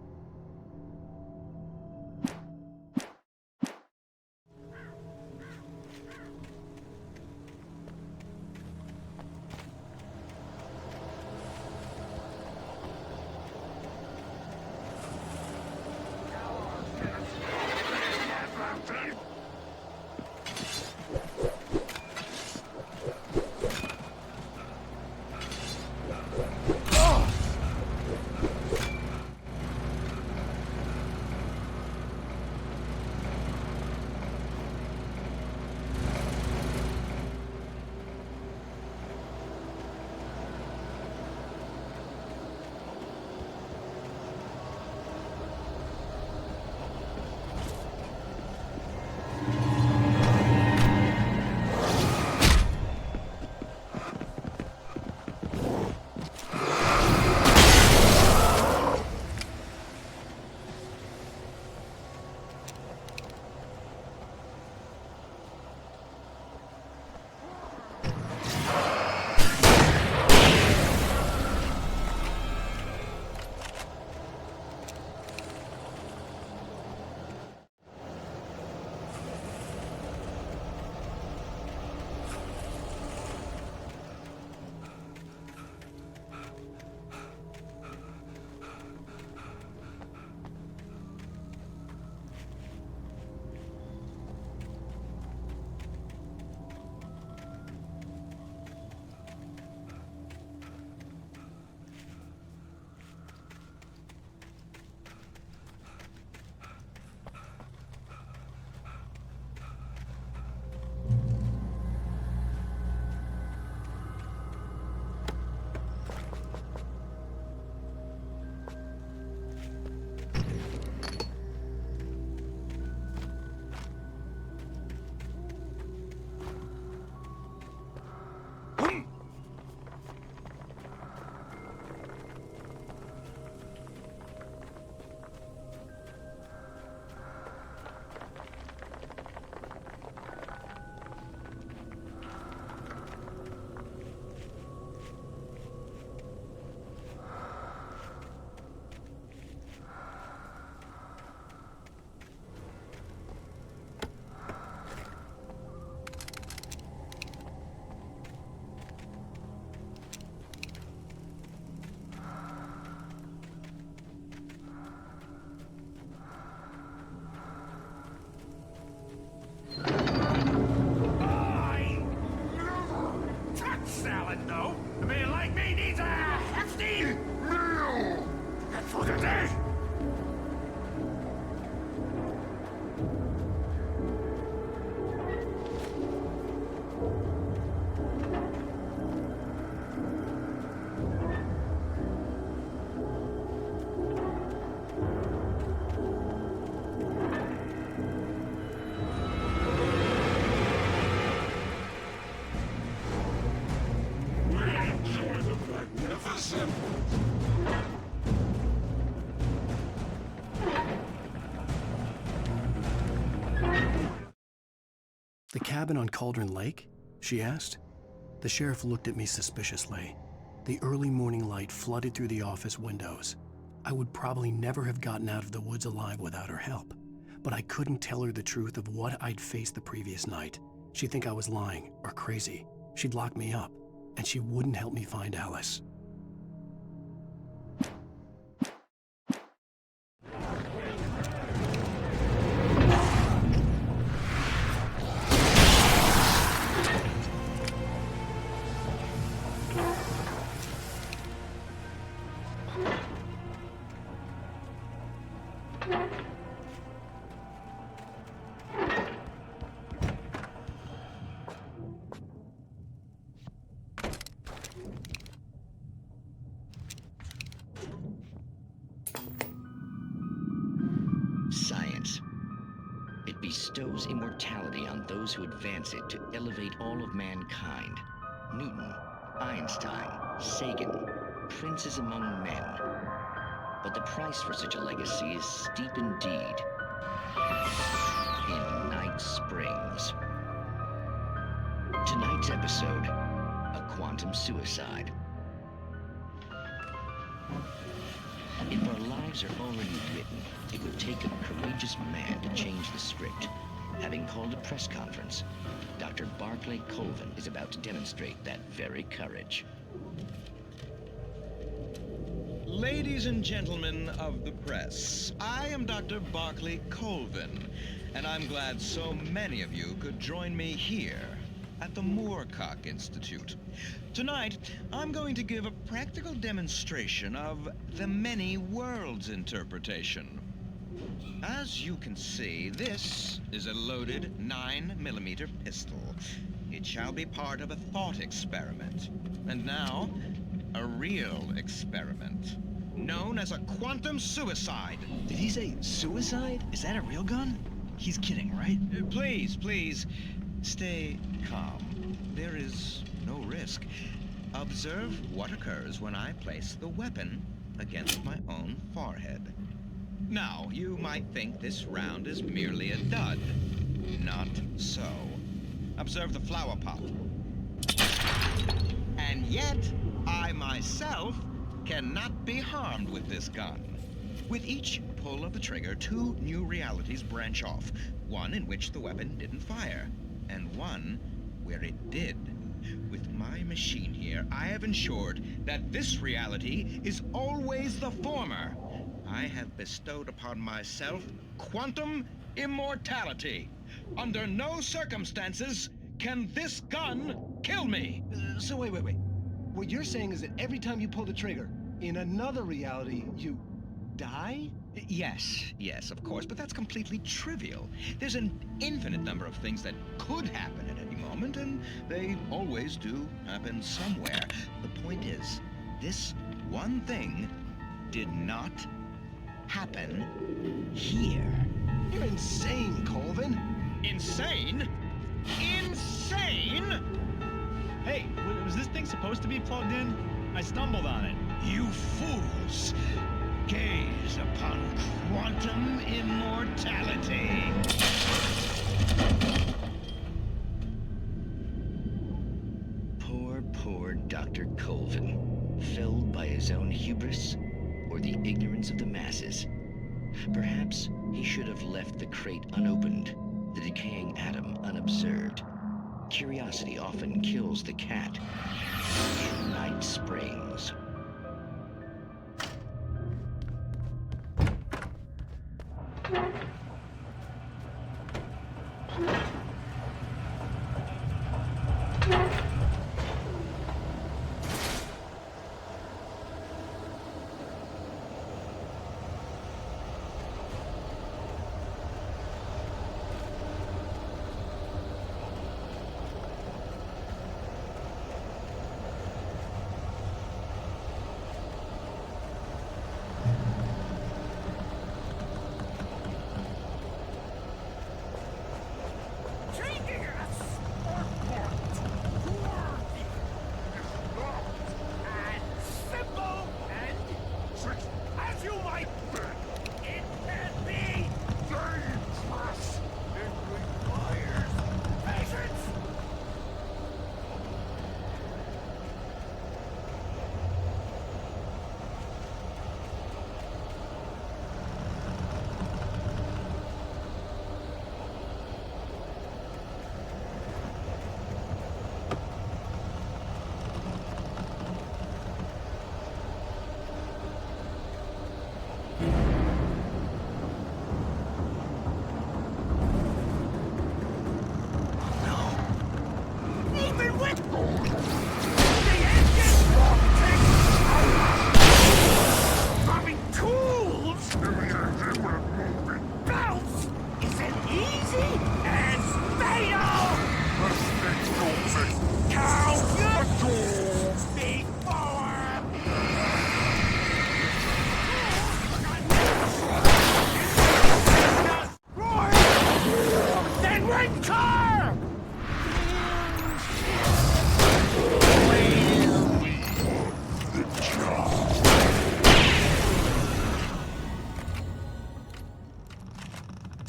The cabin on Cauldron Lake? She asked. The sheriff looked at me suspiciously. The early morning light flooded through the office windows. I would probably never have gotten out of the woods alive without her help, but I couldn't tell her the truth of what I'd faced the previous night. She'd think I was lying or crazy. She'd lock me up, and she wouldn't help me find Alice. bestows immortality on those who advance it to elevate all of mankind. Newton, Einstein, Sagan, princes among men. But the price for such a legacy is steep indeed. In Night Springs. Tonight's episode, a quantum suicide. If our lives are already written, it would take a courageous man to change the script. Having called a press conference, Dr. Barclay Colvin is about to demonstrate that very courage. Ladies and gentlemen of the press, I am Dr. Barclay Colvin, and I'm glad so many of you could join me here at the Moorcock Institute. Tonight, I'm going to give a practical demonstration of the many worlds interpretation. As you can see, this is a loaded 9mm pistol. It shall be part of a thought experiment. And now, a real experiment, known as a quantum suicide. Did he say suicide? Is that a real gun? He's kidding, right? Please, stay calm. There is no risk. Observe what occurs when I place the weapon against my own forehead. Now, you might think this round is merely a dud. Not so. Observe the flower pot. And yet, I myself cannot be harmed with this gun. With each pull of the trigger, two new realities branch off. One in which the weapon didn't fire, and one where it did. With my machine here, I have ensured that this reality is always the former. I have bestowed upon myself quantum immortality. Under no circumstances can this gun kill me. So wait. What you're saying is that every time you pull the trigger, in another reality, you die? Yes, of course, but that's completely trivial. There's an infinite number of things that could happen at any moment, and they always do happen somewhere. The point is, this one thing did not happen here. You're insane, Colvin. Insane? Insane? Hey, was this thing supposed to be plugged in? I stumbled on it. You fools! Gaze upon quantum immortality. Poor Dr. Colvin, felled by his own hubris or the ignorance of the masses. Perhaps he should have left the crate unopened, the decaying atom unobserved. Curiosity often kills the cat. Night Springs.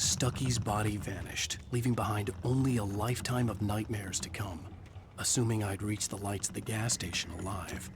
Stucky's body vanished, leaving behind only a lifetime of nightmares to come, assuming I'd reach the lights of the gas station alive.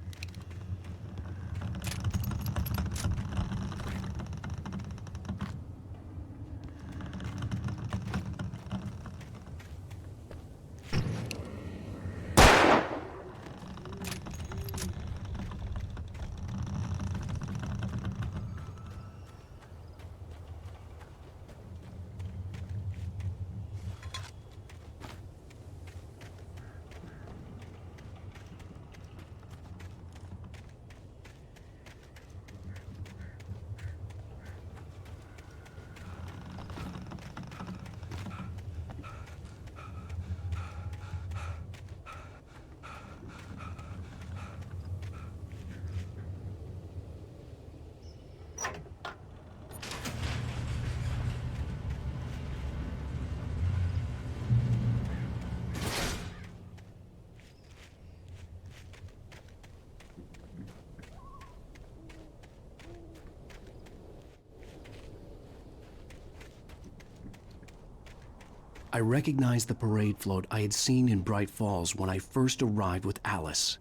I recognized the parade float I had seen in Bright Falls when I first arrived with Alice.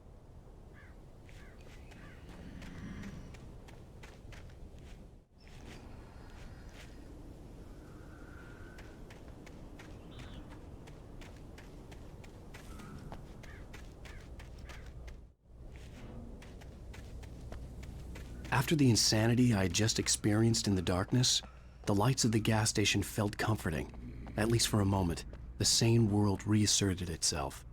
After the insanity I had just experienced in the darkness, the lights of the gas station felt comforting. At least for a moment, the sane world reasserted itself.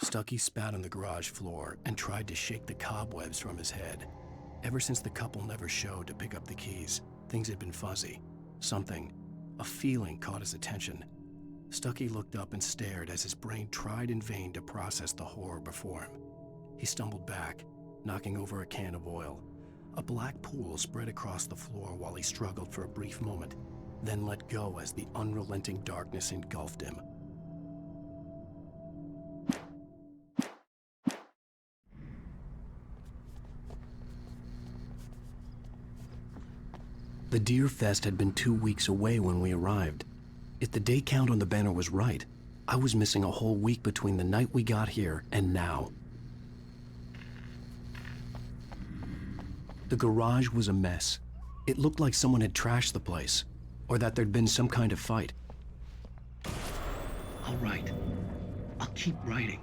Stucky spat on the garage floor and tried to shake the cobwebs from his head. Ever since the couple never showed to pick up the keys, things had been fuzzy. Something, a feeling caught his attention. Stucky looked up and stared as his brain tried in vain to process the horror before him. He stumbled back, knocking over a can of oil. A black pool spread across the floor while he struggled for a brief moment, then let go as the unrelenting darkness engulfed him. The Deer Fest had been 2 weeks away when we arrived. If the day count on the banner was right, I was missing a whole week between the night we got here and now. The garage was a mess. It looked like someone had trashed the place, or that there'd been some kind of fight. All right. I'll keep writing.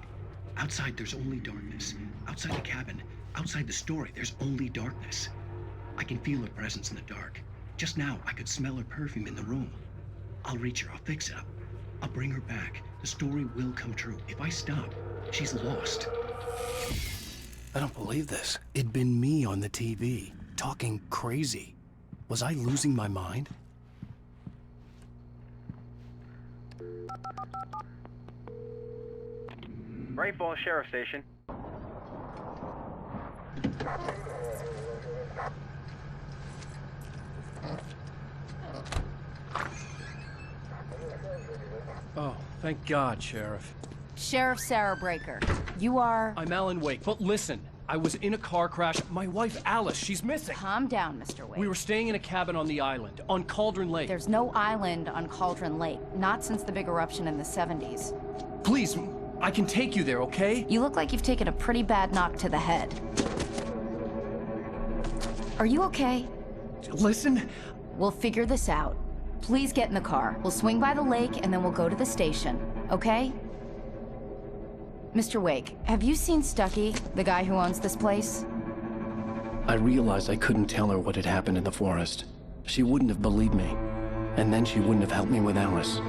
Outside, there's only darkness. Outside the cabin, outside the story, there's only darkness. I can feel her presence in the dark. Just now, I could smell her perfume in the room. I'll reach her, I'll fix it up. I'll bring her back. The story will come true. If I stop, she's lost. I don't believe this. It'd been me on the TV, talking crazy. Was I losing my mind? Bright Falls Sheriff Station. Oh, thank God, Sheriff. Sheriff Sarah Breaker. You are... I'm Alan Wake, but listen. I was in a car crash. My wife, Alice, she's missing. Calm down, Mr. Wake. We were staying in a cabin on the island, on Cauldron Lake. There's no island on Cauldron Lake. Not since the big eruption in the 70s. Please, I can take you there, okay? You look like you've taken a pretty bad knock to the head. Are you okay? Listen. We'll figure this out. Please get in the car. We'll swing by the lake and then we'll go to the station, okay? Mr. Wake, have you seen Stucky, the guy who owns this place? I realized I couldn't tell her what had happened in the forest. She wouldn't have believed me, and then she wouldn't have helped me with Alice.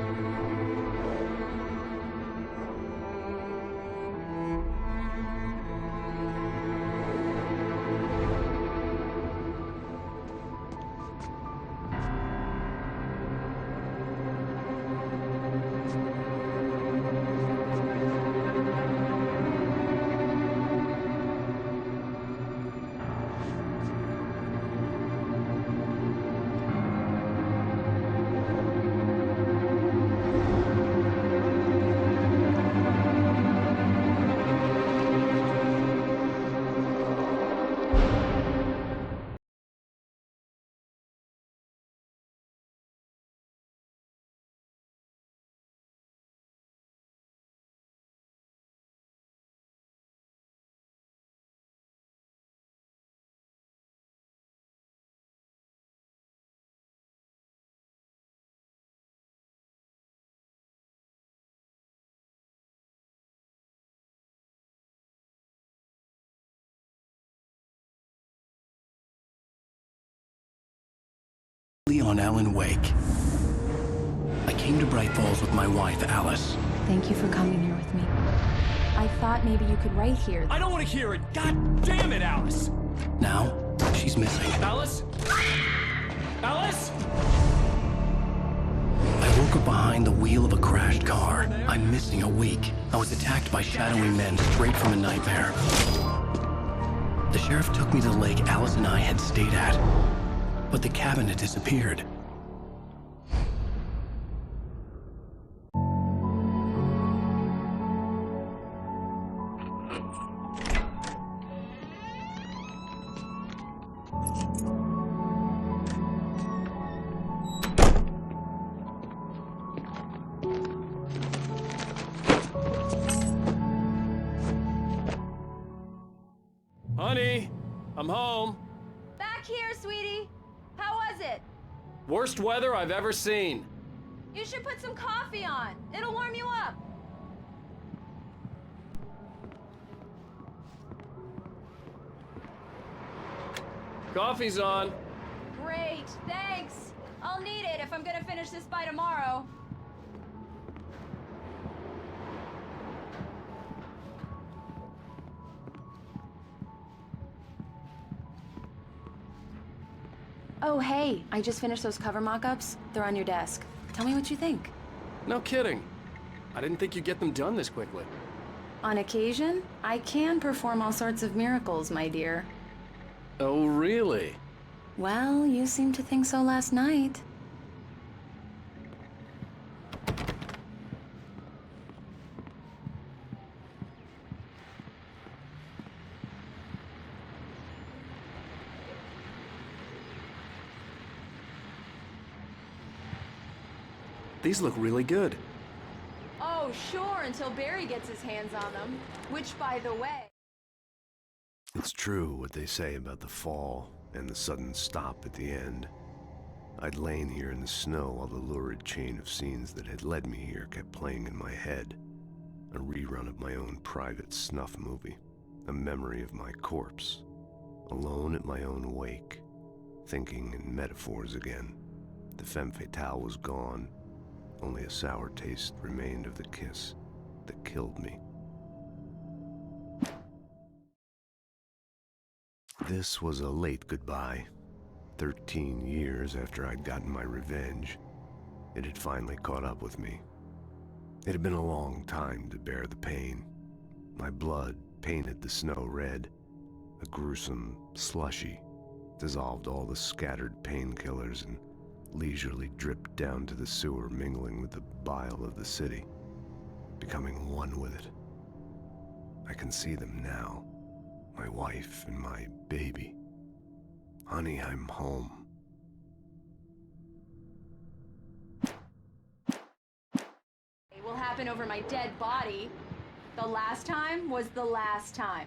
On Alan Wake. I came to Bright Falls with my wife, Alice. Thank you for coming here with me. I thought maybe you could write here. I don't want to hear it! God damn it, Alice! Now, she's missing. Alice? Alice? I woke up behind the wheel of a crashed car. I'm missing a week. I was attacked by shadowy men straight from a nightmare. The sheriff took me to the lake Alice and I had stayed at. But the cabin had disappeared. Honey, I'm home. Back here, sweetie. How was it? Worst weather I've ever seen. You should put some coffee on. It'll warm you up. Coffee's on. Great, thanks. I'll need it if I'm gonna finish this by tomorrow. Oh, hey, I just finished those cover mock-ups. They're on your desk. Tell me what you think. No kidding. I didn't think you'd get them done this quickly. On occasion, I can perform all sorts of miracles, my dear. Oh, really? Well, you seemed to think so last night. These look really good. Oh, sure, until Barry gets his hands on them. Which, by the way... It's true what they say about the fall and the sudden stop at the end. I'd lain here in the snow while the lurid chain of scenes that had led me here kept playing in my head. A rerun of my own private snuff movie. A memory of my corpse. Alone at my own wake. Thinking in metaphors again. The femme fatale was gone. Only a sour taste remained of the kiss that killed me. This was a late goodbye. 13 years after I'd gotten my revenge, it had finally caught up with me. It had been a long time to bear the pain. My blood painted the snow red. A gruesome slushy dissolved all the scattered painkillers and leisurely dripped down to the sewer, mingling with the bile of the city, becoming one with it. I can see them now, my wife and my baby. Honey, I'm home. It will happen over my dead body. The last time was the last time.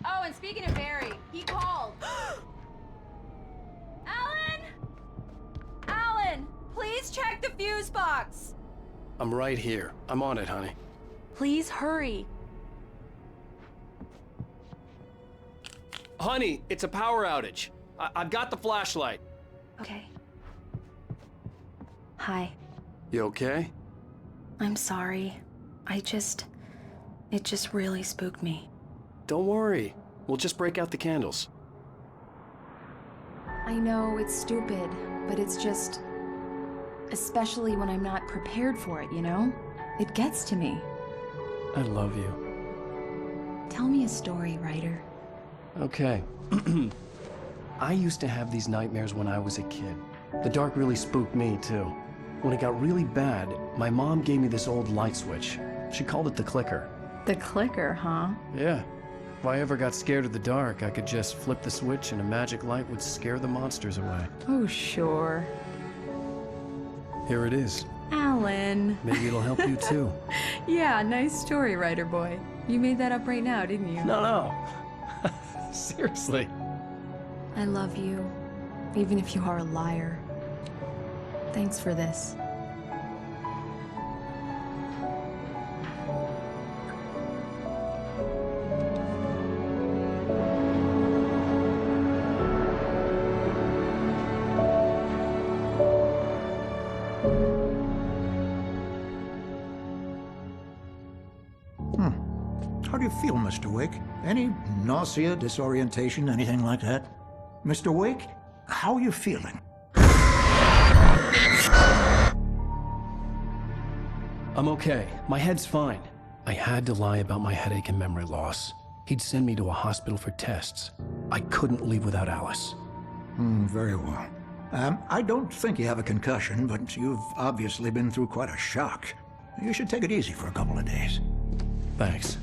Oh, and speaking of Barry, he called. Alan! Alan, please check the fuse box. I'm right here. I'm on it, honey. Please hurry. Honey, it's a power outage. I've got the flashlight. Okay. Hi. You okay? I'm sorry. It just really spooked me. Don't worry. We'll just break out the candles. I know it's stupid, but it's just... especially when I'm not prepared for it, you know? It gets to me. I love you. Tell me a story, writer. Okay. I used to have these nightmares when I was a kid. The dark really spooked me, too. When it got really bad, my mom gave me this old light switch. She called it the clicker. The clicker, huh? Yeah. If I ever got scared of the dark, I could just flip the switch and a magic light would scare the monsters away. Oh, sure. Here it is. Alan. Maybe it'll help you, too. Yeah, nice story, writer boy. You made that up right now, didn't you? No. Seriously. I love you, even if you are a liar. Thanks for this. How do you feel, Mr. Wake? Any nausea, disorientation, anything like that? Mr. Wake, how are you feeling? I'm okay. My head's fine. I had to lie about my headache and memory loss. He'd send me to a hospital for tests. I couldn't leave without Alice. Very well. I don't think you have a concussion, but you've obviously been through quite a shock. You should take it easy for a couple of days. Thanks.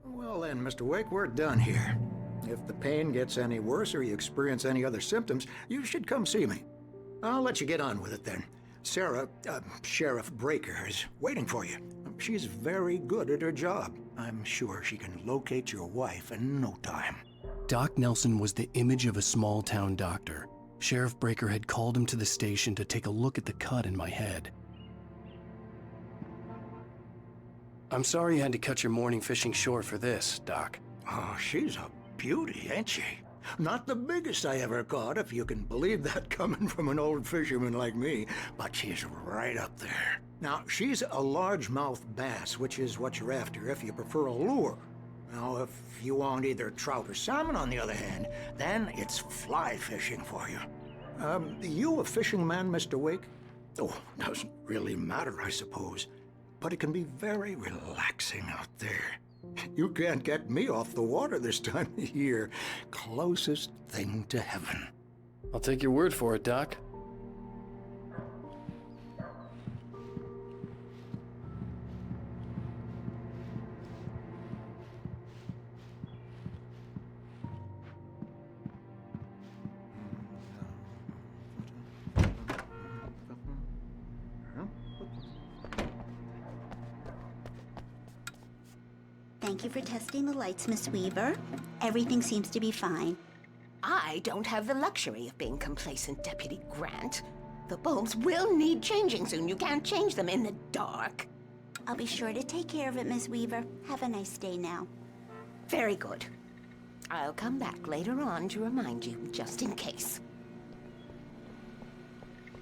Well then, Mr. Wake, we're done here. If the pain gets any worse or you experience any other symptoms, you should come see me. I'll let you get on with it then. Sarah, Sheriff Breaker, is waiting for you. She's very good at her job. I'm sure she can locate your wife in no time. Doc Nelson was the image of a small-town doctor. Sheriff Breaker had called him to the station to take a look at the cut in my head. I'm sorry you had to cut your morning fishing short for this, Doc. Oh, she's a beauty, ain't she? Not the biggest I ever caught, if you can believe that coming from an old fisherman like me, but she's right up there. Now, she's a largemouth bass, which is what you're after if you prefer a lure. Now, if you want either trout or salmon, on the other hand, then it's fly fishing for you. You a fishing man, Mr. Wake? Oh, doesn't really matter, I suppose. But it can be very relaxing out there. You can't get me off the water this time of year. Closest thing to heaven. I'll take your word for it, Doc. Thank you for testing the lights, Miss Weaver. Everything seems to be fine. I don't have the luxury of being complacent, Deputy Grant. The bulbs will need changing soon. You can't change them in the dark. I'll be sure to take care of it, Miss Weaver. Have a nice day now. Very good. I'll come back later on to remind you, just in case.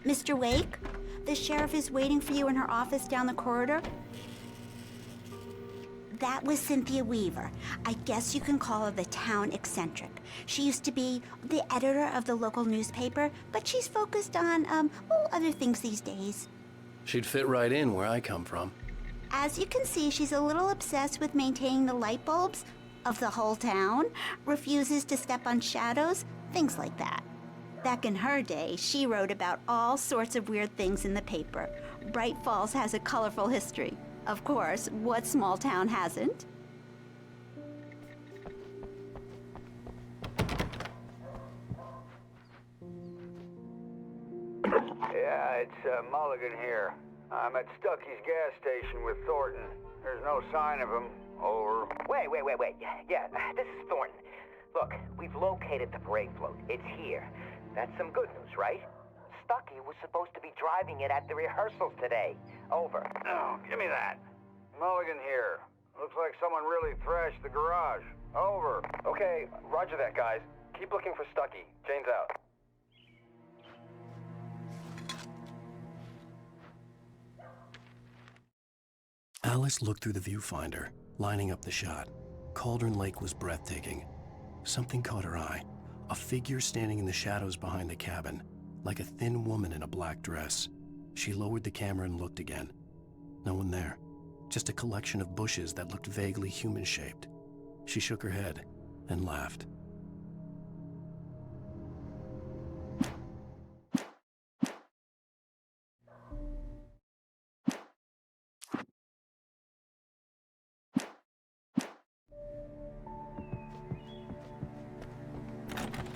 Mr. Wake, the sheriff is waiting for you in her office down the corridor. That was Cynthia Weaver. I guess you can call her the town eccentric. She used to be the editor of the local newspaper, but she's focused on, other things these days. She'd fit right in where I come from. As you can see, she's a little obsessed with maintaining the light bulbs of the whole town, refuses to step on shadows, things like that. Back in her day, she wrote about all sorts of weird things in the paper. Bright Falls has a colorful history. Of course, what small town hasn't? Yeah, it's Mulligan here. I'm at Stucky's gas station with Thornton. There's no sign of him. Over. Wait. Yeah, this is Thornton. Look, we've located the brake float. It's here. That's some good news, right? Stucky was supposed to be driving it at the rehearsals today. Over. Oh, give me that. Mulligan here. Looks like someone really thrashed the garage. Over. Okay, roger that, guys. Keep looking for Stucky. Jane's out. Alice looked through the viewfinder, lining up the shot. Cauldron Lake was breathtaking. Something caught her eye. A figure standing in the shadows behind the cabin, like a thin woman in a black dress. She lowered the camera and looked again. No one there. Just a collection of bushes that looked vaguely human-shaped. She shook her head and laughed.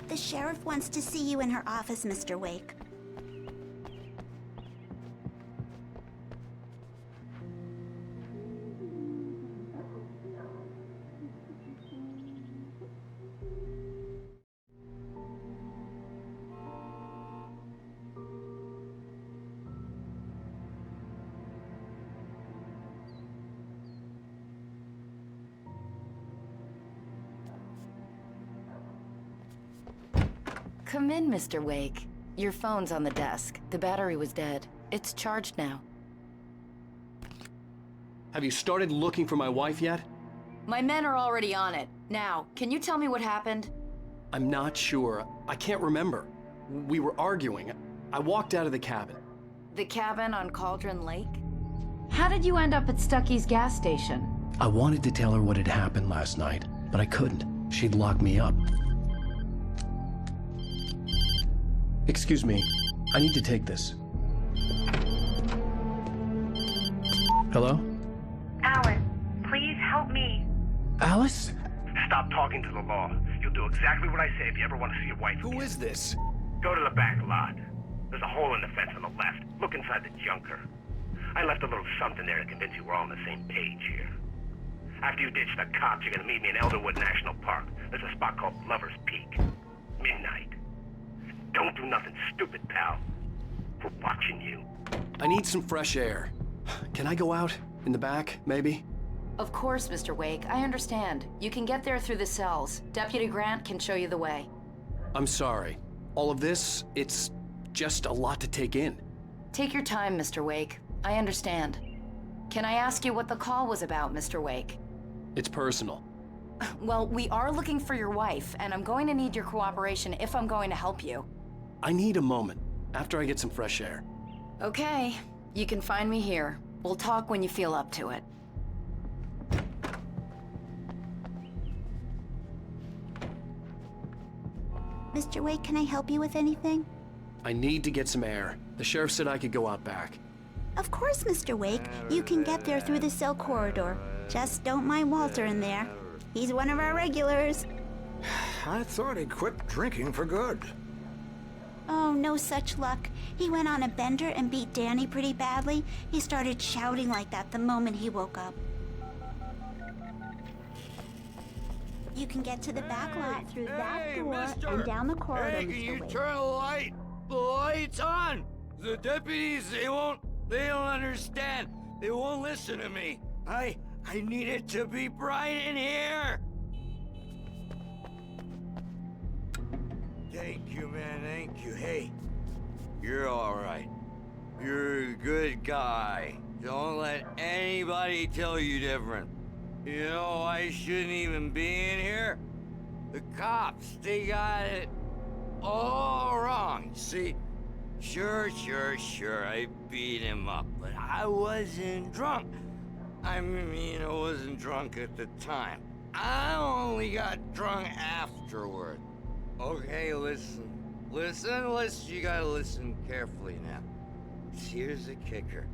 The sheriff wants to see you in her office, Mr. Wake. Come in, Mr. Wake. Your phone's on the desk. The battery was dead. It's charged now. Have you started looking for my wife yet? My men are already on it. Now, can you tell me what happened? I'm not sure. I can't remember. We were arguing. I walked out of the cabin. The cabin on Cauldron Lake? How did you end up at Stucky's gas station? I wanted to tell her what had happened last night, but I couldn't. She'd lock me up. Excuse me, I need to take this. Hello? Alan, please help me. Alice? Stop talking to the law. You'll do exactly what I say if you ever want to see your wife again. Who is this? Go to the back lot. There's a hole in the fence on the left. Look inside the junker. I left a little something there to convince you we're all on the same page here. After you ditch the cops, you're gonna meet me in Elderwood National Park. There's a spot called Lover's Peak. Midnight. Don't do nothing stupid, pal. We're watching you. I need some fresh air. Can I go out? In the back, maybe? Of course, Mr. Wake. I understand. You can get there through the cells. Deputy Grant can show you the way. I'm sorry. All of this, it's just a lot to take in. Take your time, Mr. Wake. I understand. Can I ask you what the call was about, Mr. Wake? It's personal. Well, we are looking for your wife, and I'm going to need your cooperation if I'm going to help you. I need a moment, after I get some fresh air. Okay. You can find me here. We'll talk when you feel up to it. Mr. Wake, can I help you with anything? I need to get some air. The sheriff said I could go out back. Of course, Mr. Wake. You can get there through the cell corridor. Just don't mind Walter in there. He's one of our regulars. I thought he quit drinking for good. Oh, no such luck. He went on a bender and beat Danny pretty badly. He started shouting like that the moment he woke up. You can get to the back lot through that door and down the corridor, Hey, can Mr. you Wake. turn the lights on? The deputies, they don't understand. They won't listen to me. I need it to be bright in here. Thank you, man, thank you. Hey, you're all right. You're a good guy. Don't let anybody tell you different. You know, I shouldn't even be in here. The cops, they got it all wrong. See, sure, I beat him up, but I wasn't drunk. I mean, I wasn't drunk at the time. I only got drunk afterward. Okay, listen, you gotta listen carefully now. Here's the kicker.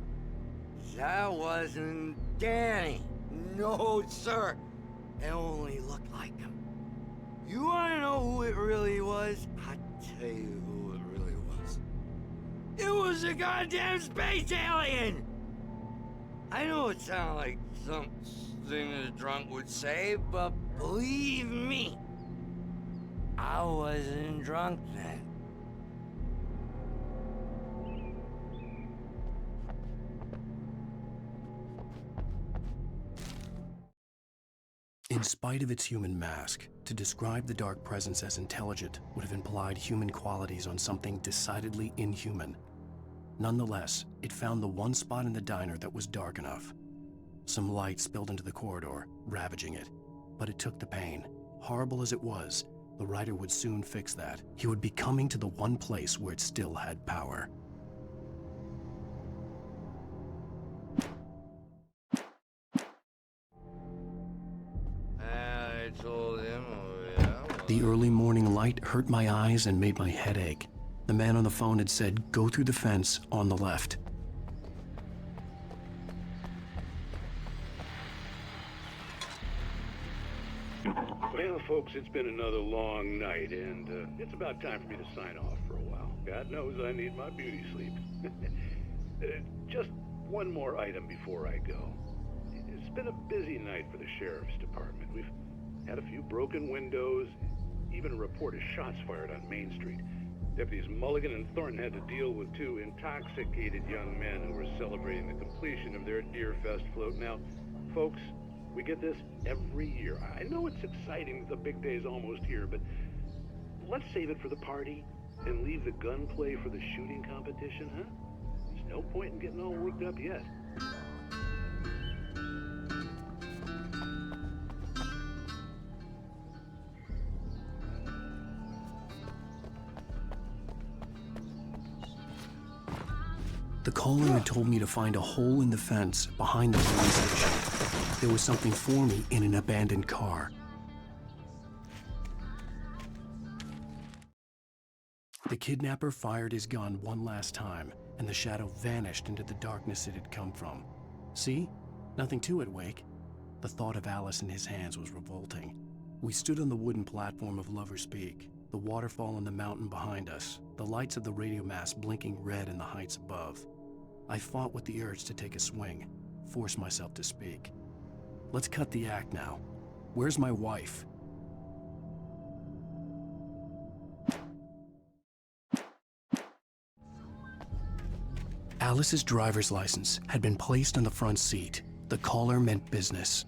That wasn't Danny. No, sir. It only looked like him. You wanna know who it really was? I'll tell you who it really was. It was a goddamn space alien! I know it sounds like something a drunk would say, but believe me, I wasn't drunk then. In spite of its human mask, to describe the dark presence as intelligent would have implied human qualities on something decidedly inhuman. Nonetheless, it found the one spot in the diner that was dark enough. Some light spilled into the corridor, ravaging it. But it took the pain. Horrible as it was, the writer would soon fix that. He would be coming to the one place where it still had power. I told him, The early morning light hurt my eyes and made my head ache. The man on the phone had said, "Go through the fence on the left." Well, folks, it's been another long night, and it's about time for me to sign off for a while. God knows I need my beauty sleep. Just one more item before I go. It's been a busy night for the Sheriff's Department. We've had a few broken windows, even a report of shots fired on Main Street. Deputies Mulligan and Thornton had to deal with two intoxicated young men who were celebrating the completion of their Deerfest float. Now, folks, we get this every year. I know it's exciting, the big day's almost here, but let's save it for the party and leave the gunplay for the shooting competition, huh? There's no point in getting all worked up yet. The caller had told me to find a hole in the fence behind the police station. There was something for me in an abandoned car. The kidnapper fired his gun one last time, and the shadow vanished into the darkness it had come from. See? Nothing to it, Wake. The thought of Alice in his hands was revolting. We stood on the wooden platform of Lover's Peak, the waterfall on the mountain behind us, the lights of the radio mast blinking red in the heights above. I fought with the urge to take a swing, force myself to speak. Let's cut the act now. Where's my wife? Alice's driver's license had been placed on the front seat. The caller meant business.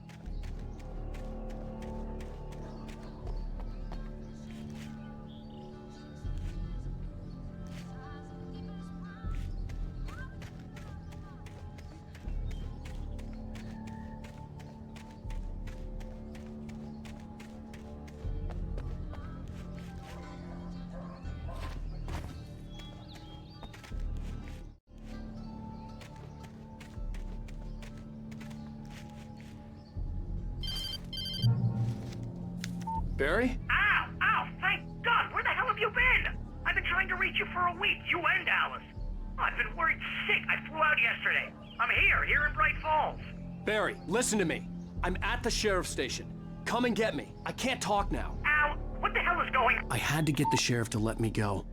Barry? Ow! Ow! Thank God! Where the hell have you been? I've been trying to reach you for a week, you and Alice. I've been worried sick. I flew out yesterday. I'm here in Bright Falls. Barry, listen to me. I'm at the sheriff's station. Come and get me. I can't talk now. Al, what the hell is going on? I had to get the sheriff to let me go.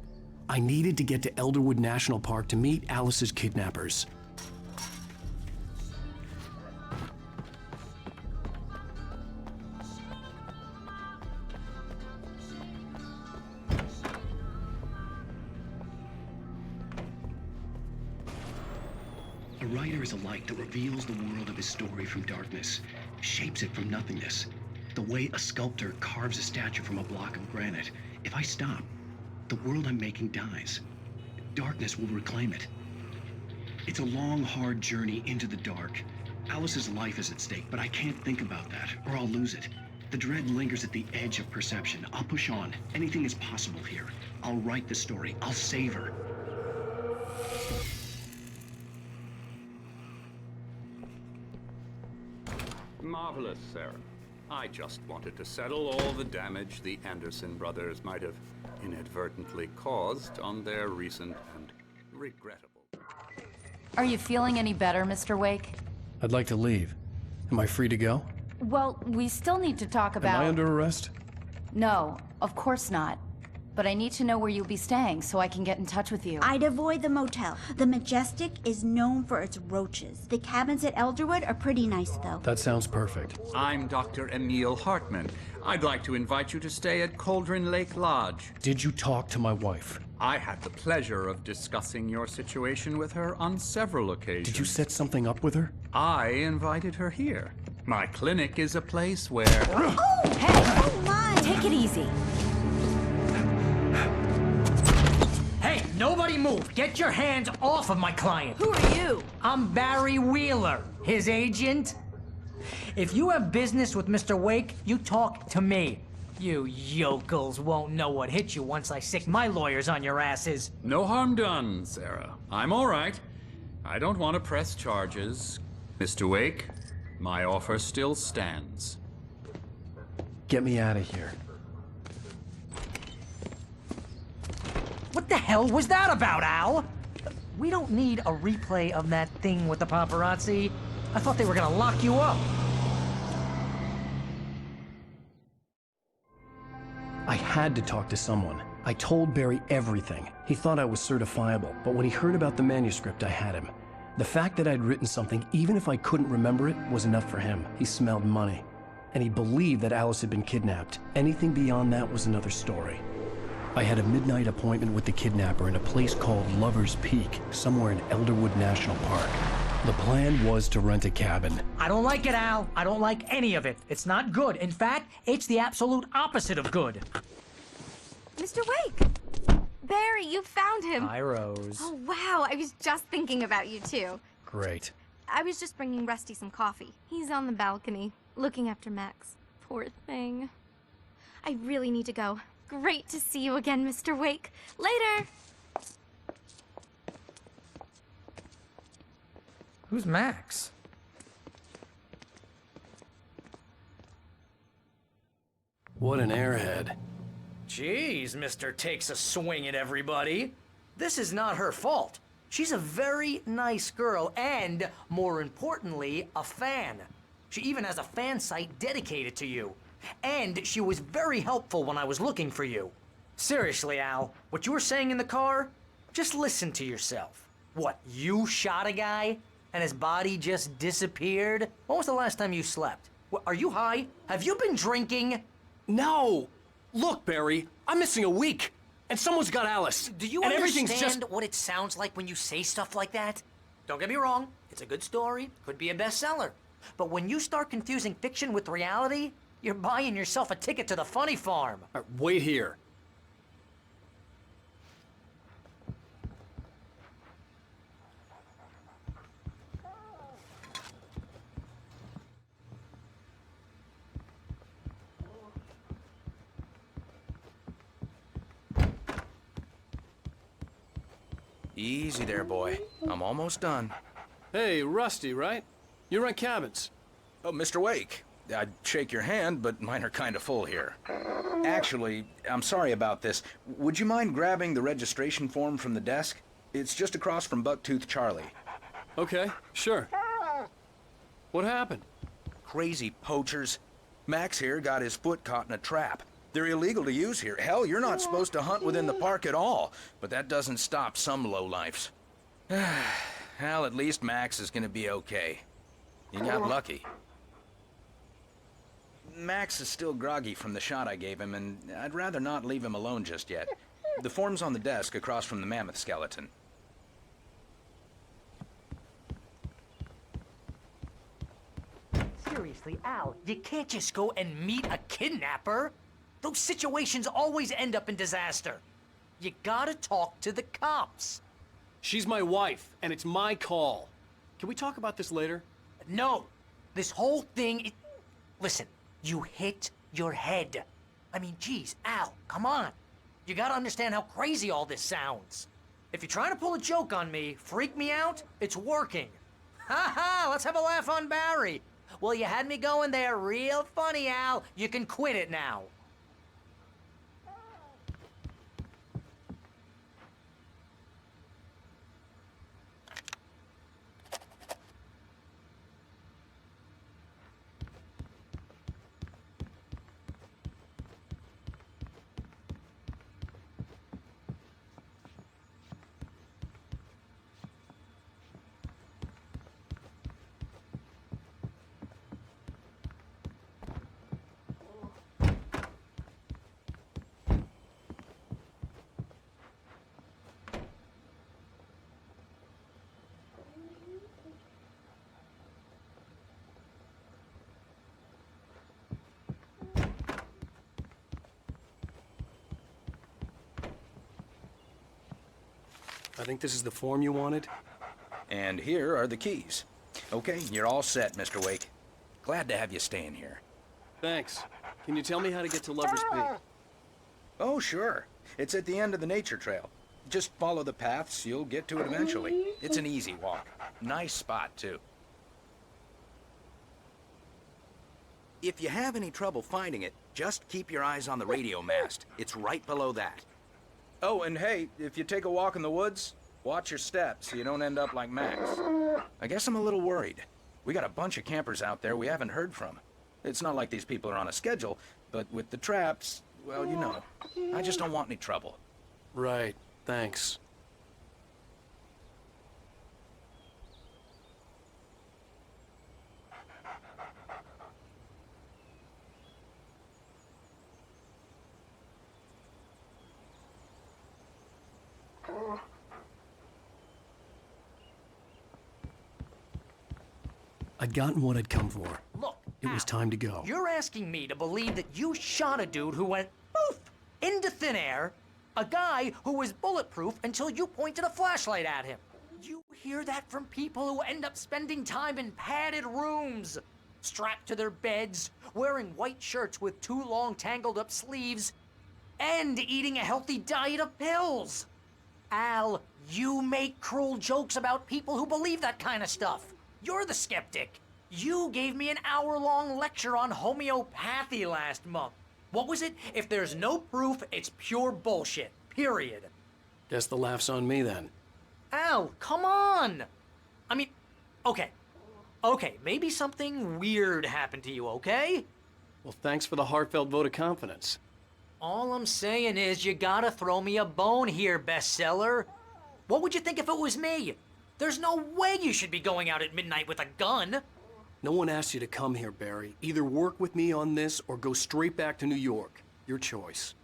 I needed to get to Elderwood National Park to meet Alice's kidnappers. A writer is a light that reveals the world of his story from darkness, shapes it from nothingness. The way a sculptor carves a statue from a block of granite. If I stop, the world I'm making dies. Darkness will reclaim it. It's a long, hard journey into the dark. Alice's life is at stake, but I can't think about that, or I'll lose it. The dread lingers at the edge of perception. I'll push on. Anything is possible here. I'll write the story. I'll save her. Marvelous, Sarah. I just wanted to settle all the damage the Anderson brothers might have inadvertently caused on their recent and regrettable... Are you feeling any better, Mr. Wake? I'd like to leave. Am I free to go? Well, we still need to talk about... Am I under arrest? No, of course not. But I need to know where you'll be staying so I can get in touch with you. I'd avoid the motel. The Majestic is known for its roaches. The cabins at Elderwood are pretty nice, though. That sounds perfect. I'm Dr. Emil Hartman. I'd like to invite you to stay at Cauldron Lake Lodge. Did you talk to my wife? I had the pleasure of discussing your situation with her on several occasions. Did you set something up with her? I invited her here. My clinic is a place where... Oh! Hey! Oh, my! Take it easy. Hey, nobody move! Get your hands off of my client! Who are you? I'm Barry Wheeler, his agent. If you have business with Mr. Wake, you talk to me. You yokels won't know what hit you once I sick my lawyers on your asses. No harm done, Sarah. I'm all right. I don't want to press charges. Mr. Wake, my offer still stands. Get me out of here. What the hell was that about, Al? We don't need a replay of that thing with the paparazzi. I thought they were gonna lock you up. I had to talk to someone. I told Barry everything. He thought I was certifiable, but when he heard about the manuscript, I had him. The fact that I'd written something, even if I couldn't remember it, was enough for him. He smelled money. And he believed that Alice had been kidnapped. Anything beyond that was another story. I had a midnight appointment with the kidnapper in a place called Lover's Peak, somewhere in Elderwood National Park. The plan was to rent a cabin. I don't like it, Al. I don't like any of it. It's not good. In fact, it's the absolute opposite of good. Mr. Wake! Barry, you found him. Hi, Rose. Oh, wow. I was just thinking about you, too. Great. I was just bringing Rusty some coffee. He's on the balcony, looking after Max. Poor thing. I really need to go. Great to see you again, Mr. Wake. Later! Who's Max? What an airhead. Jeez, Mr. Takes a swing at everybody. This is not her fault. She's a very nice girl and, more importantly, a fan. She even has a fan site dedicated to you. And she was very helpful when I was looking for you. Seriously, Al, what you were saying in the car? Just listen to yourself. What, you shot a guy and his body just disappeared? When was the last time you slept? What, are you high? Have you been drinking? No! Look, Barry, I'm missing a week, and someone's got Alice. Do you and understand what it sounds like when you say stuff like that? Don't get me wrong, it's a good story, could be a bestseller. But when you start confusing fiction with reality, you're buying yourself a ticket to the funny farm. Wait here. Easy there, boy. I'm almost done. Hey, Rusty, right? You rent cabins. Oh, Mr. Wake. I'd shake your hand, but mine are kind of full here. Actually, I'm sorry about this. Would you mind grabbing the registration form from the desk? It's just across from Bucktooth Charlie. Okay, sure. What happened? Crazy poachers. Max here got his foot caught in a trap. They're illegal to use here. Hell, you're not supposed to hunt within the park at all. But that doesn't stop some lowlifes. Hell, at least Max is gonna be okay. You got lucky. Max is still groggy from the shot I gave him, and I'd rather not leave him alone just yet. The form's on the desk across from the mammoth skeleton. Seriously, Al, you can't just go and meet a kidnapper. Those situations always end up in disaster. You gotta talk to the cops. She's my wife, and it's my call. Can we talk about this later? No. This whole thing, Listen, you hit your head. I mean, geez, Al, come on. You gotta understand how crazy all this sounds. If you're trying to pull a joke on me, freak me out, it's working. Ha ha, let's have a laugh on Barry. Well, you had me going there real funny, Al. You can quit it now. I think this is the form you wanted. And here are the keys. Okay, you're all set, Mr. Wake. Glad to have you staying here. Thanks. Can you tell me how to get to Lover's Peak? Oh, sure. It's at the end of the nature trail. Just follow the paths, you'll get to it eventually. It's an easy walk. Nice spot, too. If you have any trouble finding it, just keep your eyes on the radio mast. It's right below that. Oh, and hey, if you take a walk in the woods, watch your steps so you don't end up like Max. I guess I'm a little worried. We got a bunch of campers out there we haven't heard from. It's not like these people are on a schedule, but with the traps, well, you know, I just don't want any trouble. Right, thanks. I'd gotten what I'd come for. Look, It was time to go. You're asking me to believe that you shot a dude who went poof into thin air, a guy who was bulletproof until you pointed a flashlight at him. You hear that from people who end up spending time in padded rooms, strapped to their beds, wearing white shirts with too long tangled up sleeves, and eating a healthy diet of pills. Al, you make cruel jokes about people who believe that kind of stuff. You're the skeptic. You gave me an hour-long lecture on homeopathy last month. What was it? If there's no proof, it's pure bullshit. Period. Guess the laugh's on me then. Al, come on! I mean, okay. Okay, maybe something weird happened to you, okay? Well, thanks for the heartfelt vote of confidence. All I'm saying is you gotta throw me a bone here, bestseller. What would you think if it was me? There's no way you should be going out at midnight with a gun. No one asked you to come here, Barry. Either work with me on this or go straight back to New York. Your choice.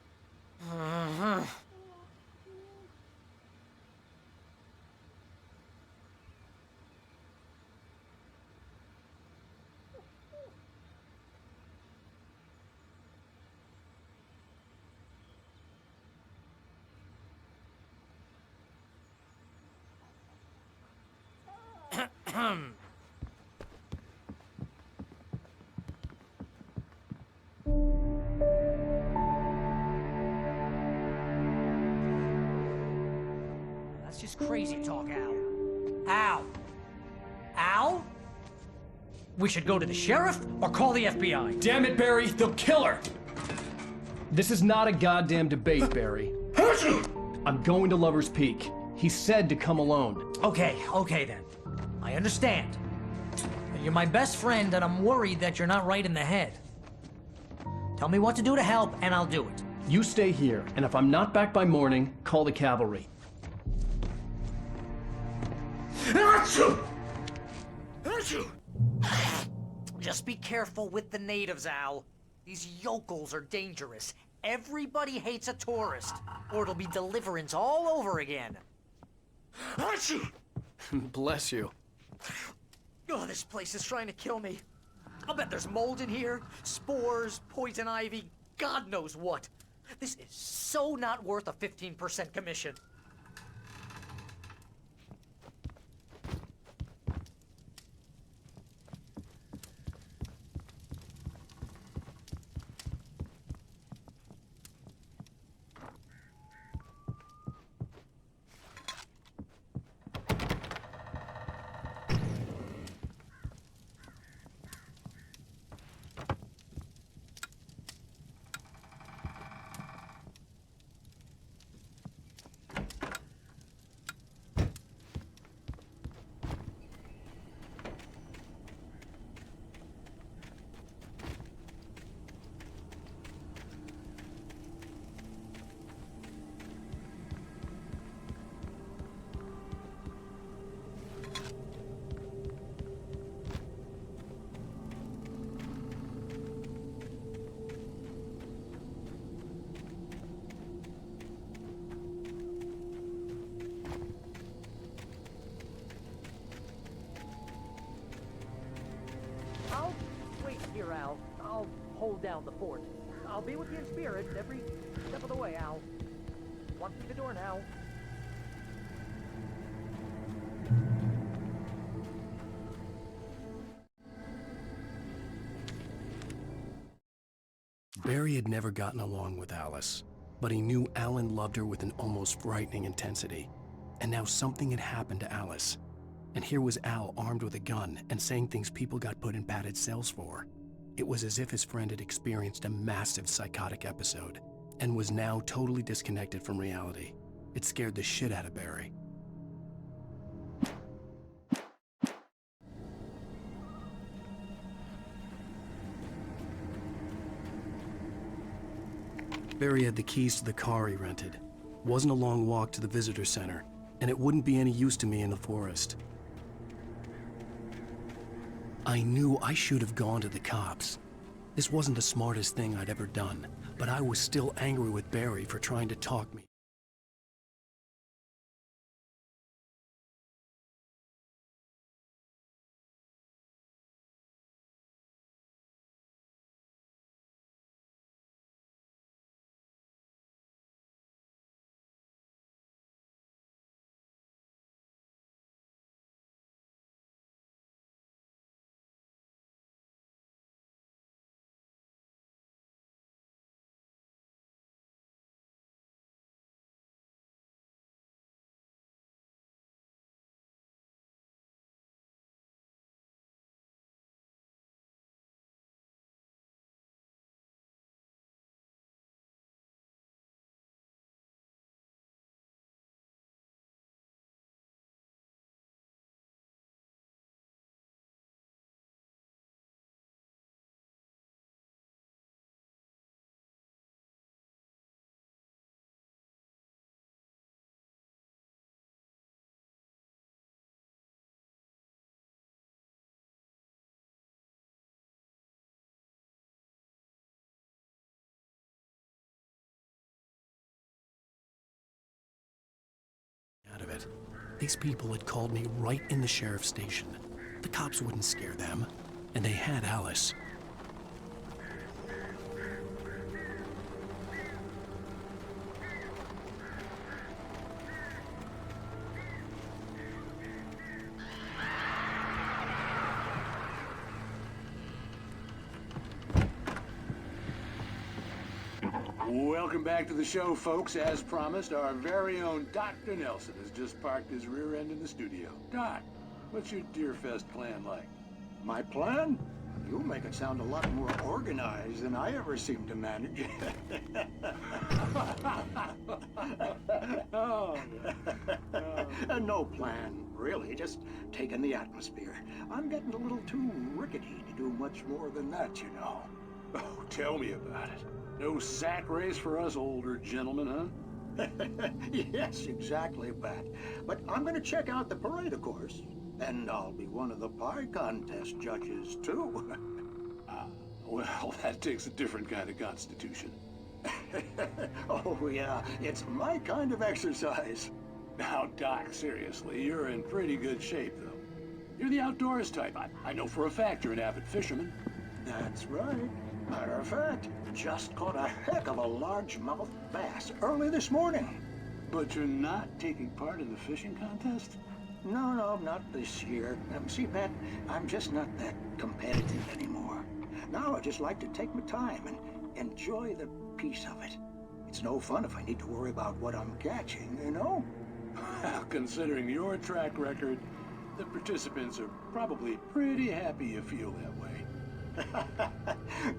That's just crazy talk, Al. Al? Al? We should go to the sheriff or call the FBI. Damn it, Barry, they'll kill her! This is not a goddamn debate, Barry. I'm going to Lover's Peak. He said to come alone. Okay then. I understand. You're my best friend and I'm worried that you're not right in the head. Tell me what to do to help and I'll do it. You stay here, and if I'm not back by morning, call the cavalry. Just be careful with the natives, Al. These yokels are dangerous. Everybody hates a tourist, or it'll be deliverance all over again. Bless you. Oh, this place is trying to kill me. I'll bet there's mold in here, spores, poison ivy, God knows what. This is so not worth a 15% commission. I'll wait here, Al. I'll hold down the fort. I'll be with you in spirit every step of the way, Al. Walk through the door now. Barry had never gotten along with Alice, but he knew Alan loved her with an almost frightening intensity. And now something had happened to Alice. And here was Al armed with a gun and saying things people got put in padded cells for. It was as if his friend had experienced a massive psychotic episode and was now totally disconnected from reality. It scared the shit out of Barry. Barry had the keys to the car he rented. It wasn't a long walk to the visitor center, and it wouldn't be any use to me in the forest. I knew I should have gone to the cops. This wasn't the smartest thing I'd ever done, but I was still angry with Barry for trying to talk me. These people had called me right in the sheriff's station. The cops wouldn't scare them, and they had Alice. Welcome back to the show, folks. As promised, our very own Dr. Nelson has just parked his rear end in the studio. Doc, what's your Deerfest plan like? My plan? You make it sound a lot more organized than I ever seem to manage. Oh, No plan, really. Just taking the atmosphere. I'm getting a little too rickety to do much more than that, you know. Oh, tell me about it. No sack race for us older gentlemen, huh? Yes, exactly, Pat. But I'm gonna check out the parade, of course. And I'll be one of the pie contest judges, too. Well, that takes a different kind of constitution. Oh, yeah. It's my kind of exercise. Now, Doc, seriously, you're in pretty good shape, though. You're the outdoors type. I know for a fact you're an avid fisherman. That's right. Matter of fact, just caught a heck of a largemouth bass early this morning. But you're not taking part in the fishing contest? No, not this year. See, Pat, I'm just not that competitive anymore. Now I just like to take my time and enjoy the peace of it. It's no fun if I need to worry about what I'm catching, you know? Well, considering your track record, the participants are probably pretty happy you feel that way.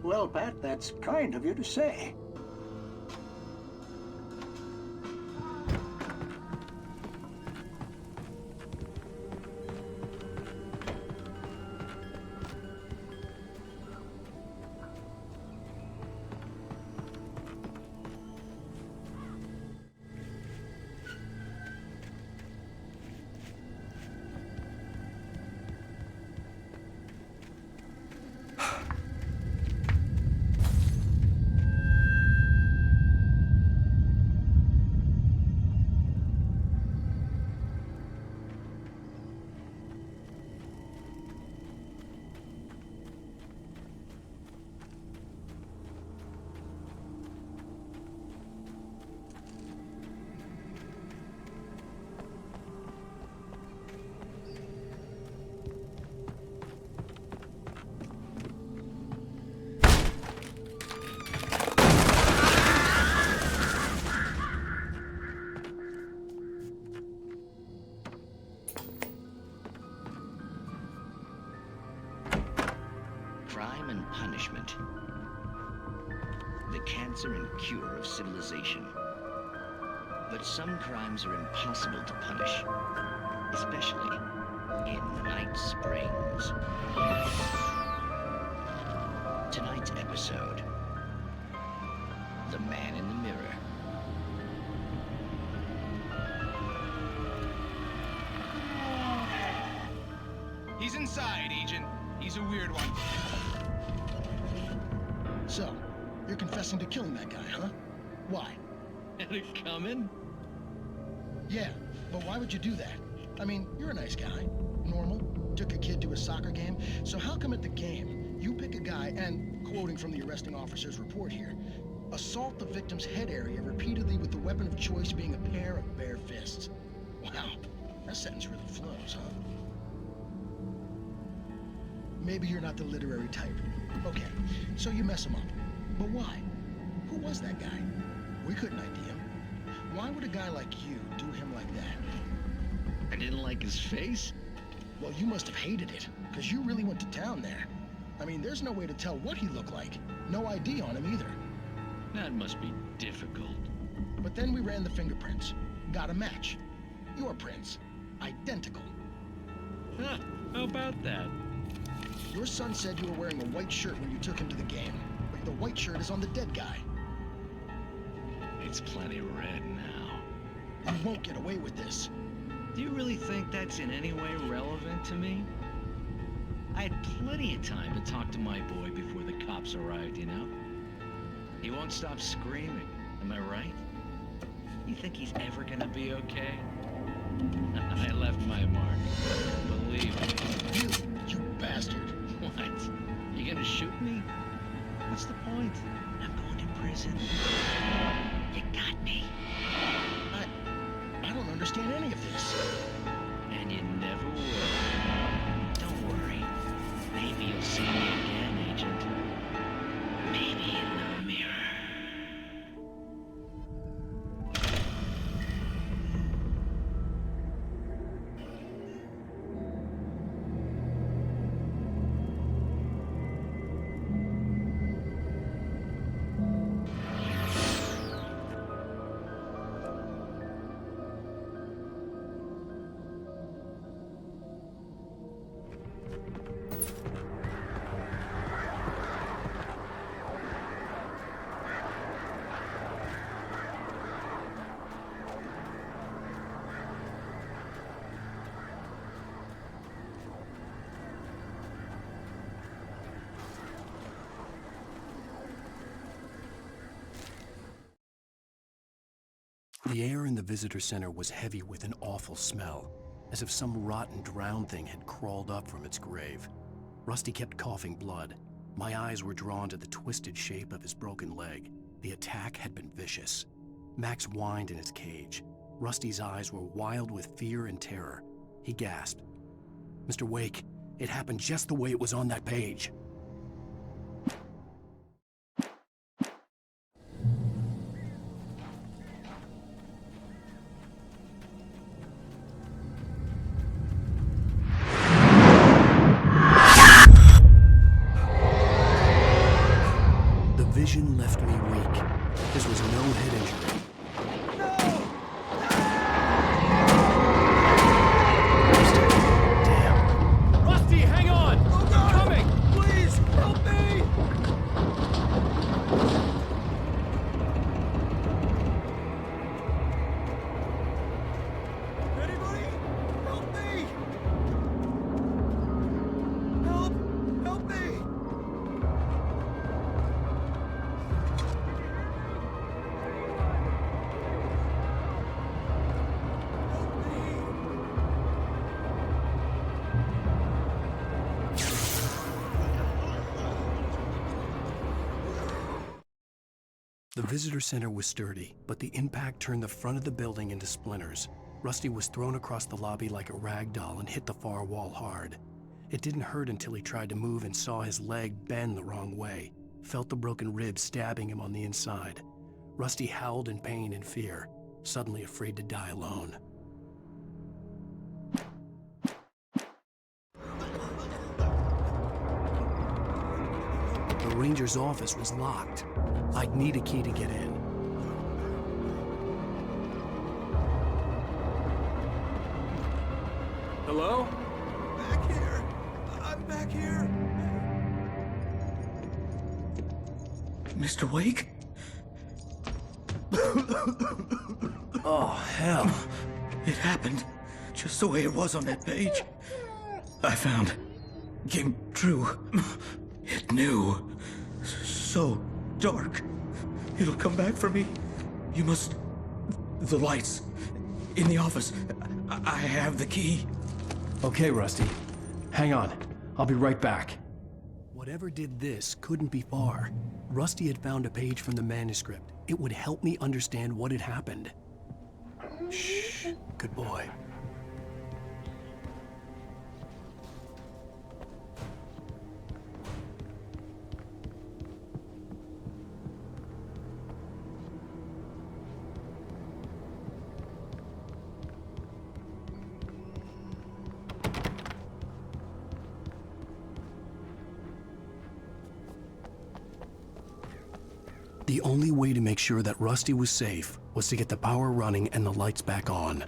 Well, Pat, that's kind of you to say. Crime and punishment. The cancer and cure of civilization. But some crimes are impossible to punish, especially in Night Springs. Tonight's episode, The Man in the Mirror. He's inside, Agent. He's a weird one. So, you're confessing to killing that guy, huh? Why? Had it coming? Yeah, but why would you do that? I mean, you're a nice guy. Normal. Took a kid to a soccer game. So how come at the game, you pick a guy and, quoting from the arresting officer's report here, assault the victim's head area repeatedly with the weapon of choice being a pair of bare fists? Wow, that sentence really flows, huh? Maybe you're not the literary type. Okay, so you mess him up. But why? Who was that guy? We couldn't ID him. Why would a guy like you do him like that? I didn't like his face? Well, you must have hated it, because you really went to town there. I mean, there's no way to tell what he looked like. No ID on him either. That must be difficult. But then we ran the fingerprints. Got a match. Your prints. Identical. Huh, how about that? Your son said you were wearing a white shirt when you took him to the game, but the white shirt is on the dead guy. It's plenty red now. You won't get away with this. Do you really think that's in any way relevant to me? I had plenty of time to talk to my boy before the cops arrived, you know? He won't stop screaming, am I right? You think he's ever gonna be okay? I left my mark. Believe me. You bastard. What? You gonna shoot me? What's the point? I'm going to prison. You got me. I don't understand any of this. And you never will. Don't worry. Maybe you'll see me again, Agent. Maybe in the mirror. The air in the visitor center was heavy with an awful smell, as if some rotten drowned thing had crawled up from its grave. Rusty kept coughing blood. My eyes were drawn to the twisted shape of his broken leg. The attack had been vicious. Max whined in his cage. Rusty's eyes were wild with fear and terror. He gasped. "Mr. Wake, it happened just the way it was on that page." The vision left me weak. This was no head injury. Rusty, hang on! Oh God! Coming! Please, help me! Anybody? Help me! Help me! The visitor center was sturdy, but the impact turned the front of the building into splinters. Rusty was thrown across the lobby like a rag doll and hit the far wall hard. It didn't hurt until he tried to move and saw his leg bend the wrong way, felt the broken rib stabbing him on the inside. Rusty howled in pain and fear, suddenly afraid to die alone. The ranger's office was locked. I'd need a key to get in. Hello? Back here! I'm back here! Mr. Wake? Oh, hell. It happened just the way it was on that page. I found. Came true. It knew. So dark. It'll come back for me. You must... The lights. In the office. I have the key. Okay, Rusty. Hang on. I'll be right back. Whatever did this couldn't be far. Rusty had found a page from the manuscript. It would help me understand what had happened. Shh. Good boy. The only way to make sure that Rusty was safe was to get the power running and the lights back on.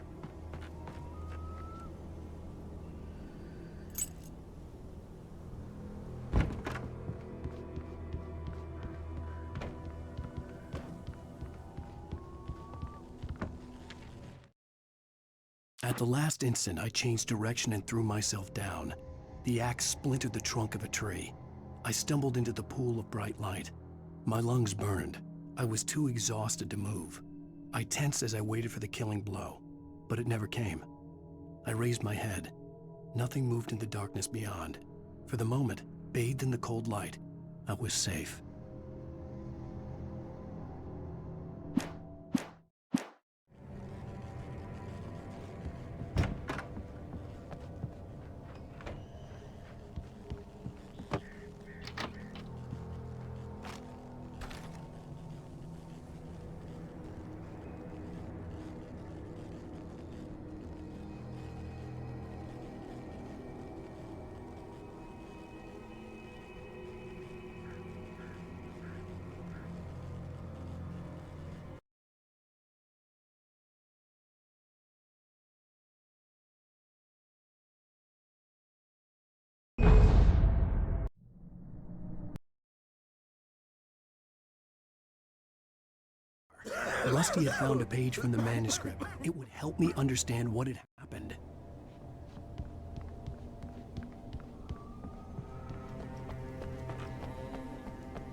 At the last instant, I changed direction and threw myself down. The axe splintered the trunk of a tree. I stumbled into the pool of bright light. My lungs burned. I was too exhausted to move. I tensed as I waited for the killing blow, but it never came. I raised my head. Nothing moved in the darkness beyond. For the moment, bathed in the cold light, I was safe. Rusty had found a page from the manuscript. It would help me understand what had happened.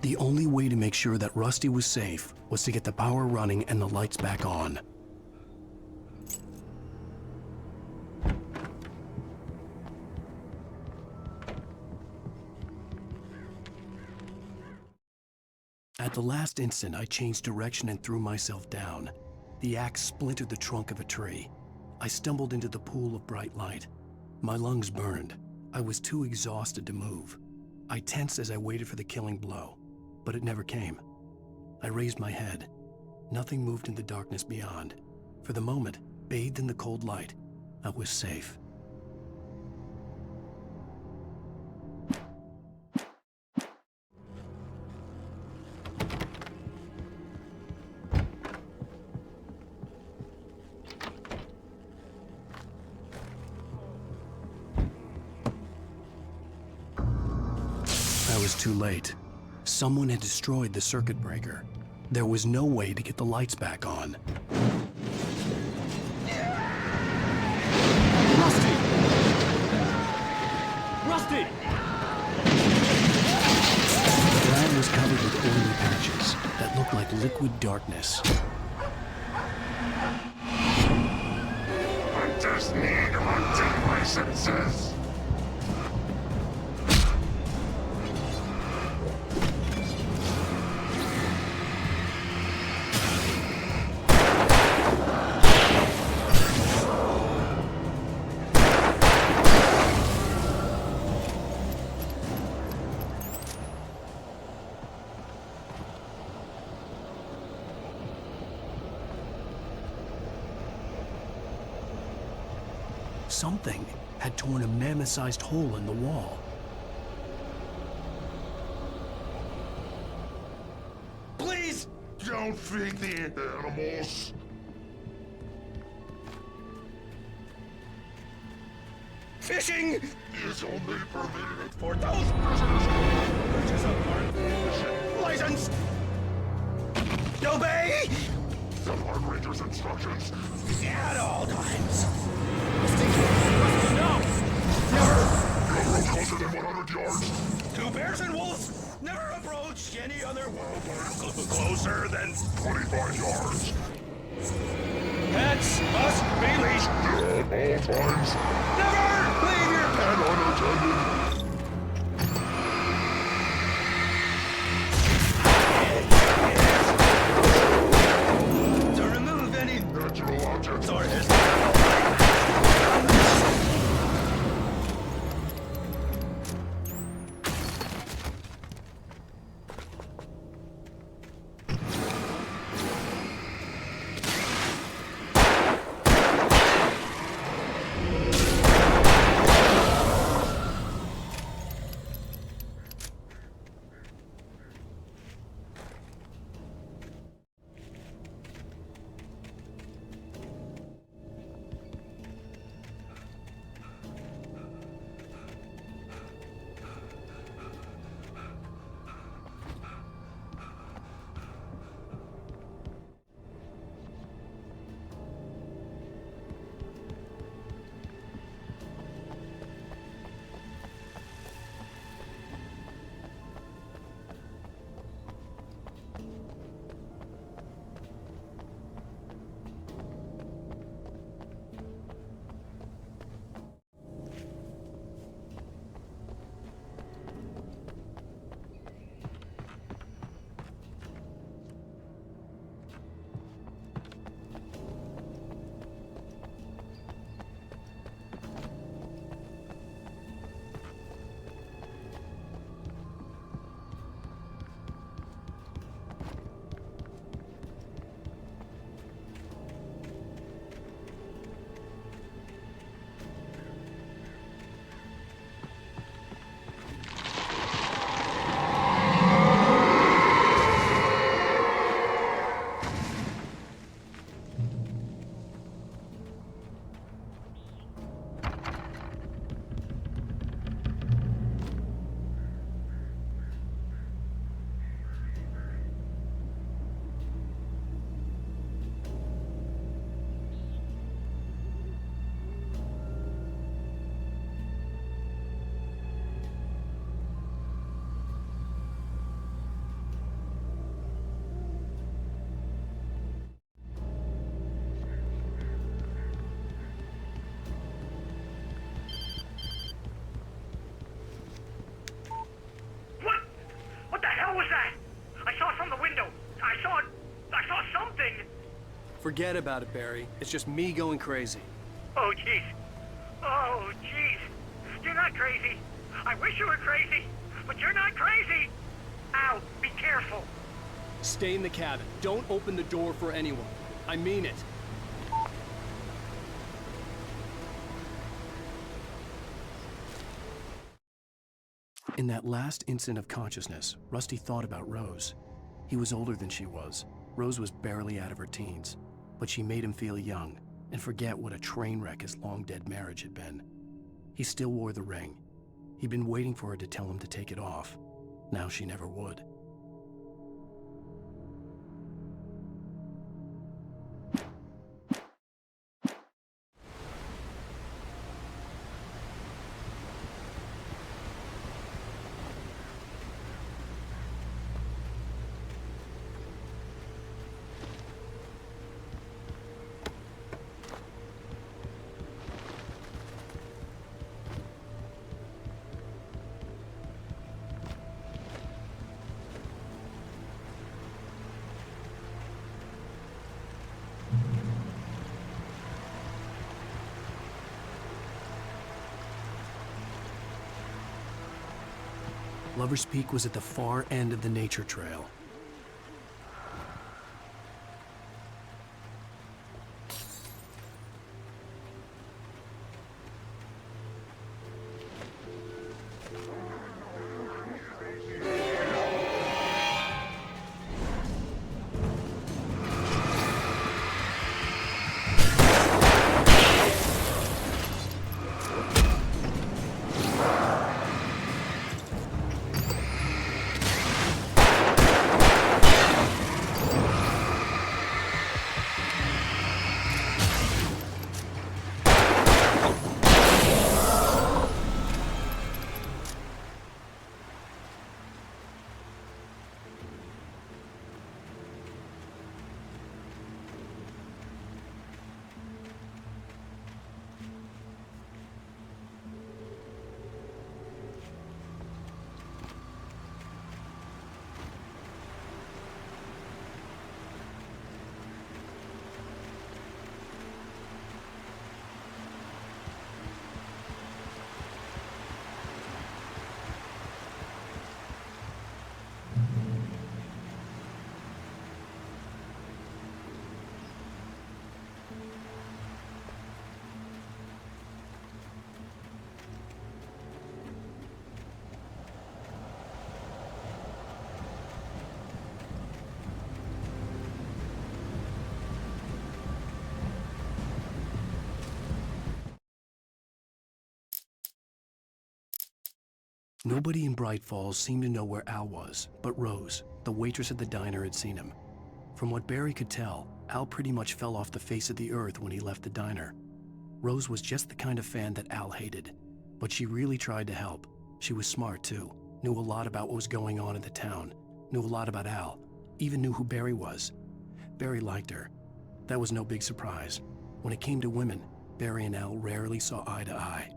The only way to make sure that Rusty was safe was to get the power running and the lights back on. At the last instant, I changed direction and threw myself down. The axe splintered the trunk of a tree. I stumbled into the pool of bright light. My lungs burned. I was too exhausted to move. I tensed as I waited for the killing blow, but it never came. I raised my head. Nothing moved in the darkness beyond. For the moment, bathed in the cold light, I was safe. I was too late. Someone had destroyed the circuit breaker. There was no way to get the lights back on. Rusty! Rusty! The ground was covered with oily patches that looked like liquid darkness. Hunters need hunting licenses. Something had torn a mammoth-sized hole in the wall. Please! Don't feed the animals. Fishing is only permitted for those persons who purchase a park fishing license. Obey the park ranger's instructions at all times. No! Never approach closer than 100 yards. Two bears and wolves never approach any other wildlife closer than 25 yards. Pets must be leashed at all times. Never leave your pet unattended. To remove any natural objects or Forget about it, Barry. It's just me going crazy. Oh, jeez. Oh, jeez. You're not crazy. I wish you were crazy, but you're not crazy. Al, be careful. Stay in the cabin. Don't open the door for anyone. I mean it. In that last instant of consciousness, Rusty thought about Rose. He was older than she was. Rose was barely out of her teens, but she made him feel young and forget what a train wreck his long-dead marriage had been. He still wore the ring. He'd been waiting for her to tell him to take it off. Now she never would. Lover's Peak was at the far end of the nature trail. Nobody in Bright Falls seemed to know where Al was, but Rose, the waitress at the diner, had seen him. From what Barry could tell, Al pretty much fell off the face of the earth when he left the diner. Rose was just the kind of fan that Al hated, but she really tried to help. She was smart too, knew a lot about what was going on in the town, knew a lot about Al, even knew who Barry was. Barry liked her. That was no big surprise. When it came to women, Barry and Al rarely saw eye to eye.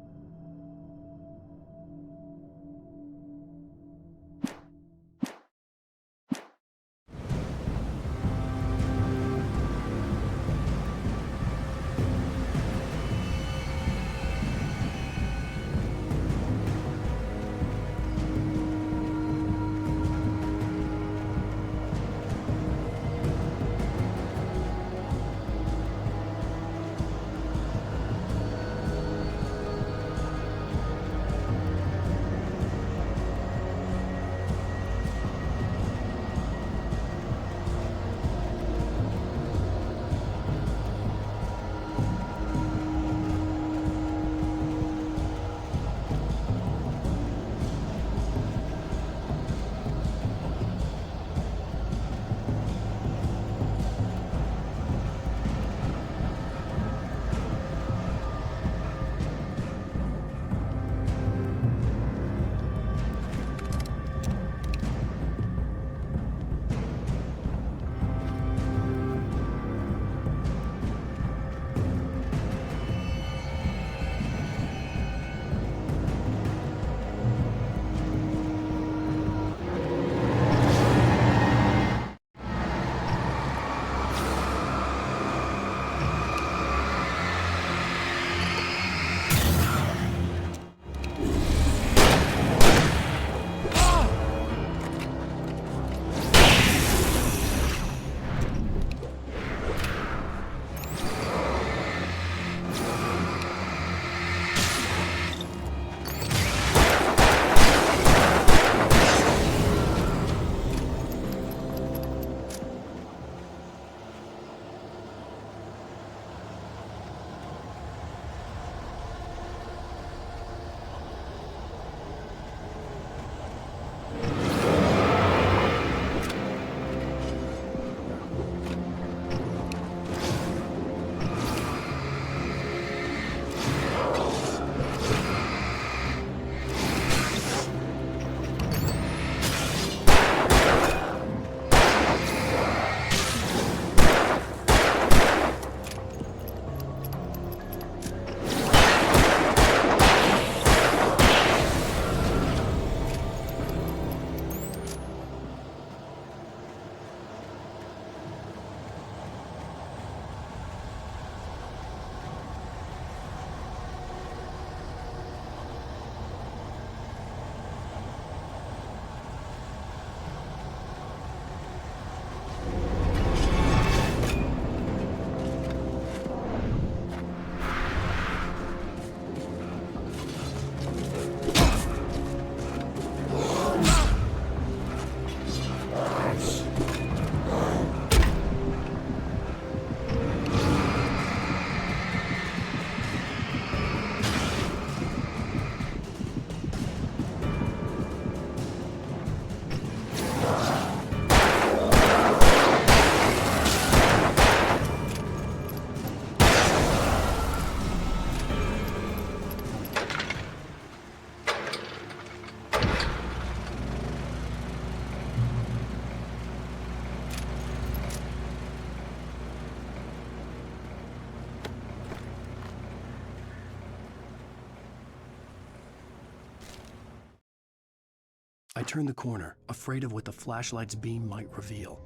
I turned the corner, afraid of what the flashlight's beam might reveal.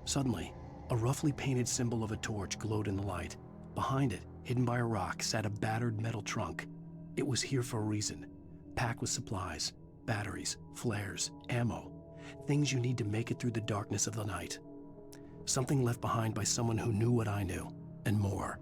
Suddenly, a roughly painted symbol of a torch glowed in the light. Behind it, hidden by a rock, sat a battered metal trunk. It was here for a reason, packed with supplies, batteries, flares, ammo, things you need to make it through the darkness of the night. Something left behind by someone who knew what I knew, and more.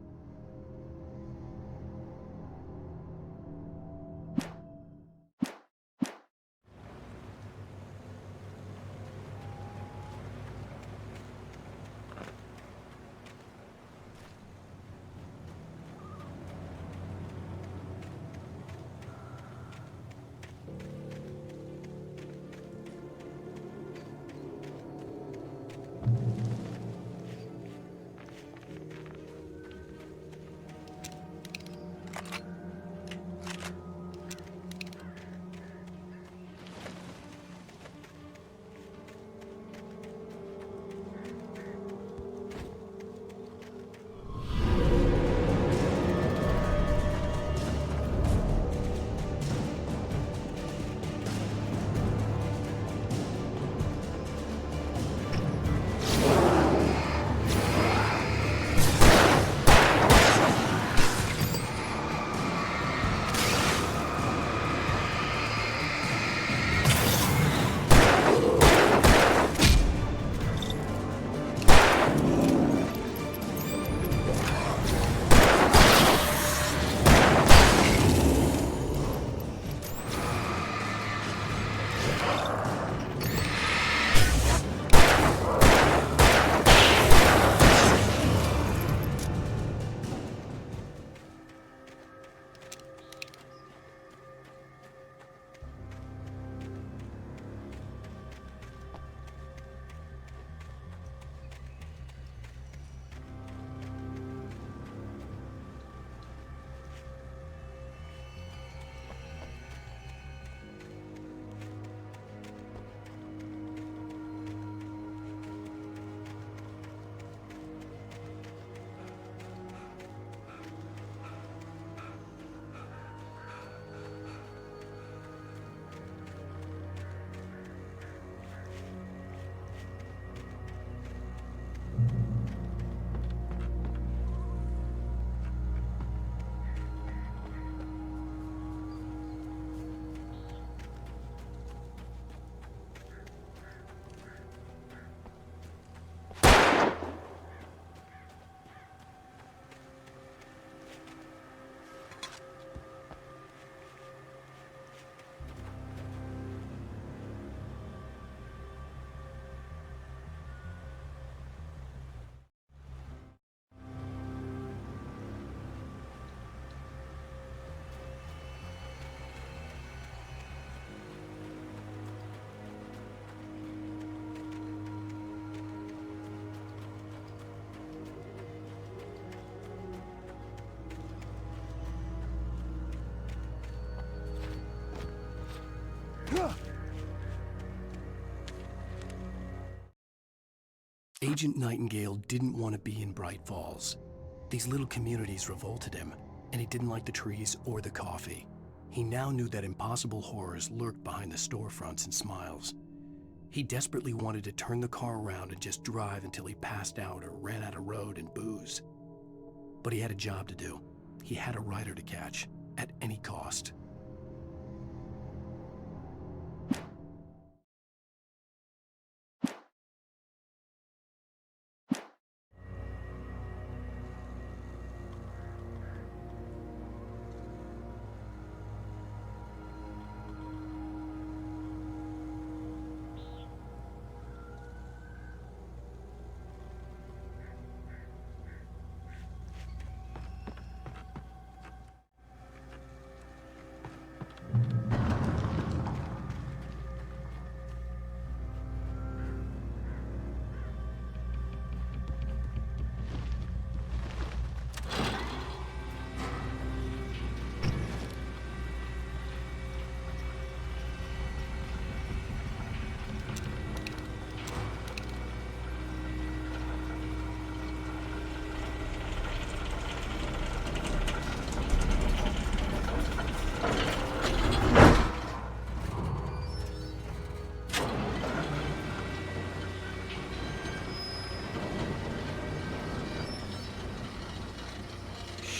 Agent Nightingale didn't want to be in Bright Falls. These little communities revolted him, and he didn't like the trees or the coffee. He now knew that impossible horrors lurked behind the storefronts and smiles. He desperately wanted to turn the car around and just drive until he passed out or ran out of road and booze. But he had a job to do. He had a rider to catch, at any cost.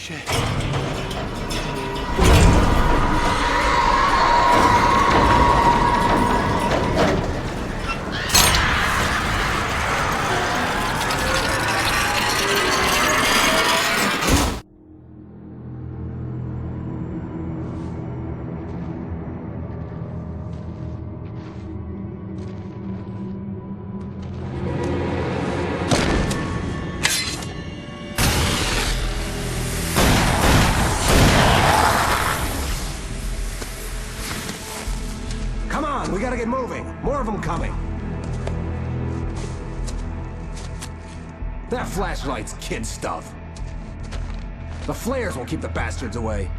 Shit. We gotta get moving. More of them coming. That flashlight's kid stuff. The flares will keep the bastards away.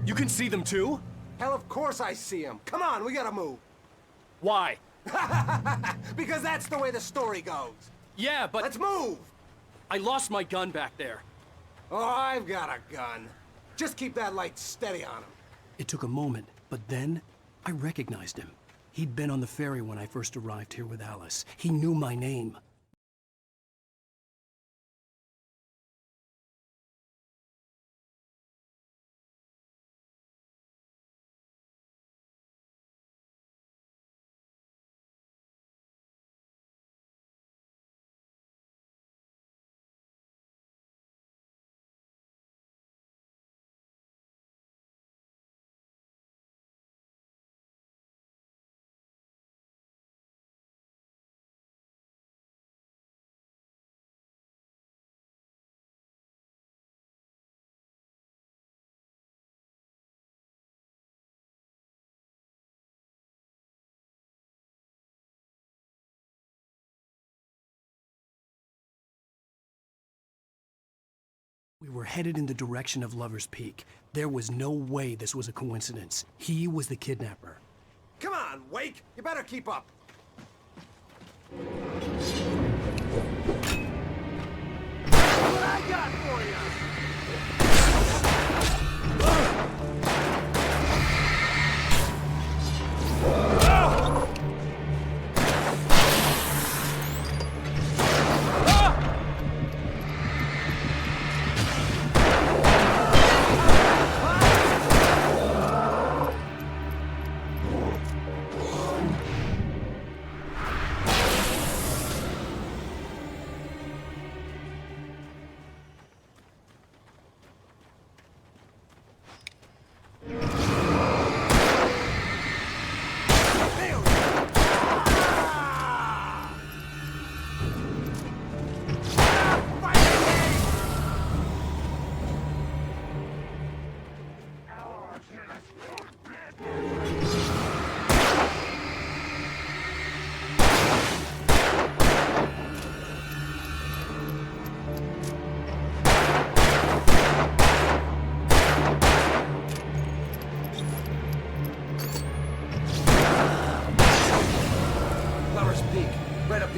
You can see them too? Hell, of course I see them. Come on, we gotta move. Why? Because that's the way the story goes. Yeah, but... Let's move! I lost my gun back there. Oh, I've got a gun. Just keep that light steady on him. It took a moment, but then I recognized him. He'd been on the ferry when I first arrived here with Alice. He knew my name. We were headed in the direction of Lover's Peak. There was no way this was a coincidence. He was the kidnapper. Come on, Wake! You better keep up. What I got for you?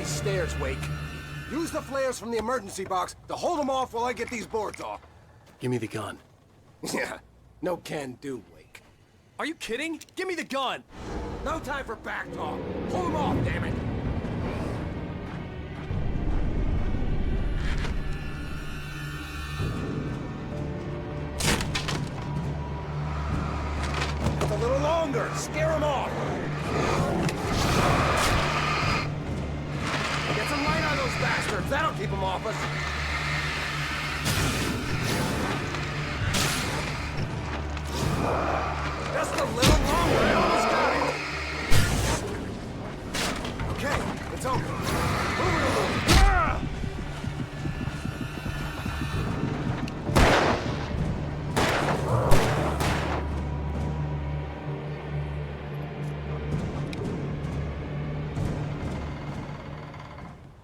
Stairs, Wake. Use the flares from the emergency box to hold them off while I get these boards off. Give me the gun. Yeah, no can do, Wake. Are you kidding? Give me the gun! No time for back talk. Hold them off, damn it! Just a little longer. Scare them off. Get some light on those bastards. That'll keep them off us. Just a little longer. I almost got it. Okay, it's over. Move it along.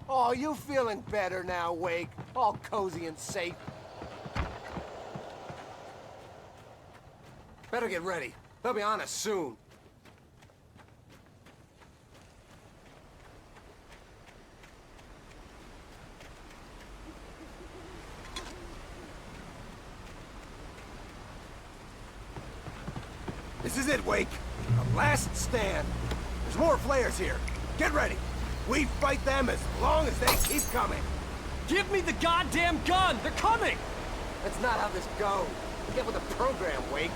Oh, you feeling better now, Wake? All cozy and safe. Better get ready. They'll be on us soon. This is it, Wake. The last stand. There's There's more flares here. Get ready. We fight them as long as they keep coming. Give me the goddamn gun! They're coming! That's not how this goes. Get with the program, Wake.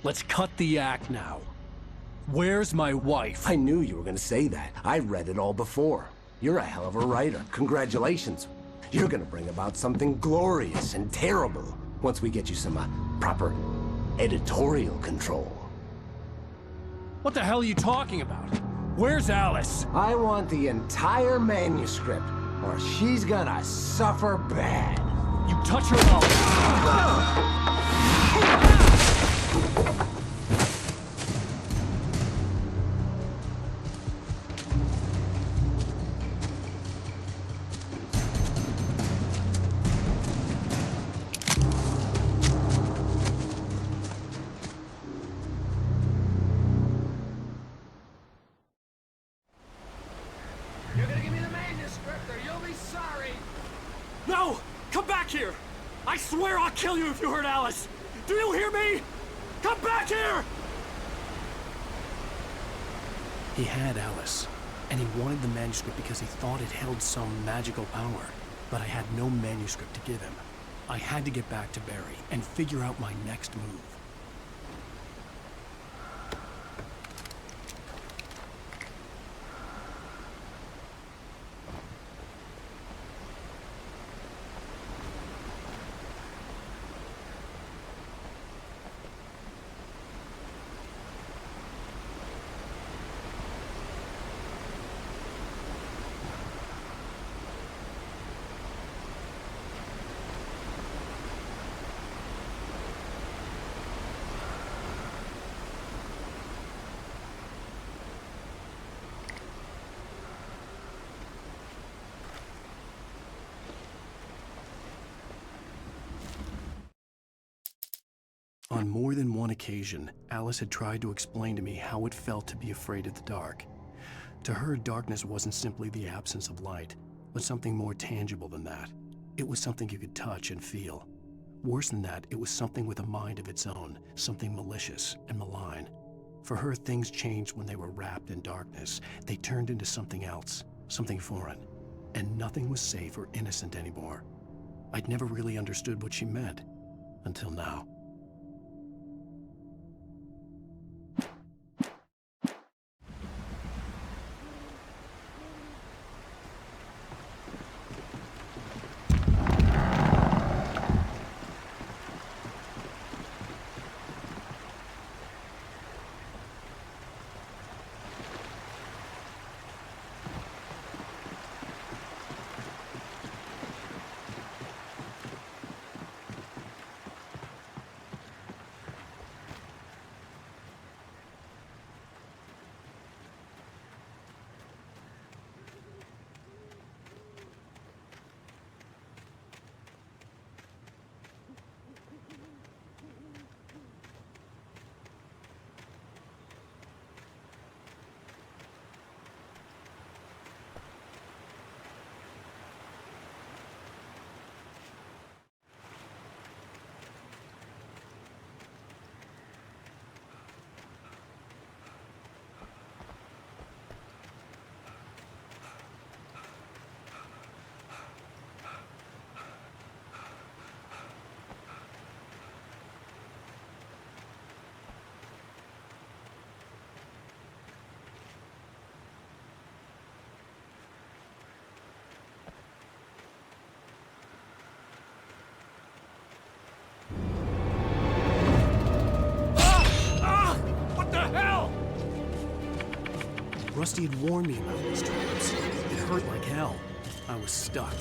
Let's cut the act now. Where's my wife? I knew you were gonna say that. I read it all before. You're a hell of a writer. Congratulations. You're gonna bring about something glorious and terrible once we get you some proper editorial control. What the hell are you talking about? Where's Alice? I want the entire manuscript, or she's gonna suffer bad. You touch her up. You're gonna give me the manuscript or you'll be sorry! No! Come back here! I swear I'll kill you if you hurt Alice! Do you hear me? Come back here! He had Alice, and he wanted the manuscript because he thought it held some magical power. But I had no manuscript to give him. I had to get back to Barry and figure out my next move. On more than one occasion, Alice had tried to explain to me how it felt to be afraid of the dark. To her, darkness wasn't simply the absence of light, but something more tangible than that. It was something you could touch and feel. Worse than that, it was something with a mind of its own, something malicious and malign. For her, things changed when they were wrapped in darkness. They turned into something else, something foreign, and nothing was safe or innocent anymore. I'd never really understood what she meant, until now. Rusty had warned me about these traps. It hurt like hell. I was stuck.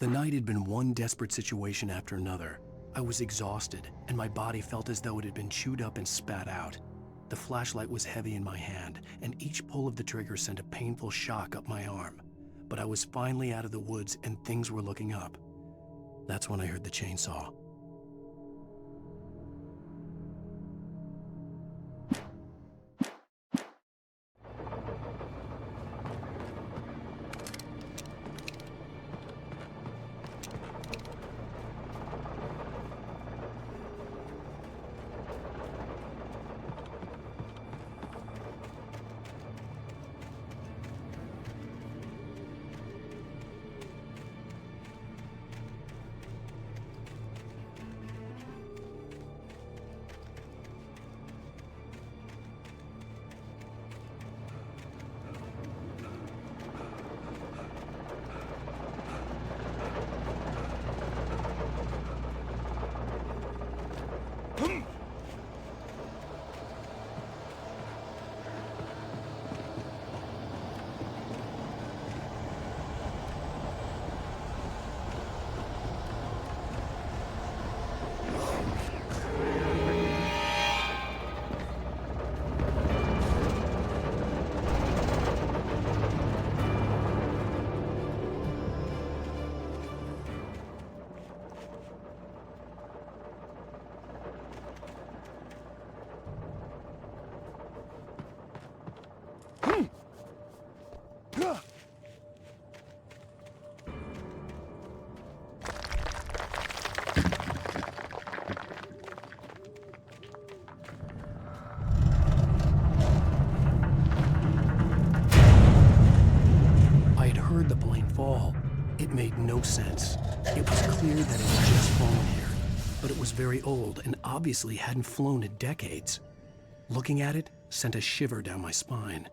The night had been one desperate situation after another. I was exhausted, and my body felt as though it had been chewed up and spat out. The flashlight was heavy in my hand, and each pull of the trigger sent a painful shock up my arm. But I was finally out of the woods, and things were looking up. That's when I heard the chainsaw. all. It made no sense. It was clear that it had just fallen here, but it was very old and obviously hadn't flown in decades. Looking at it sent a shiver down my spine.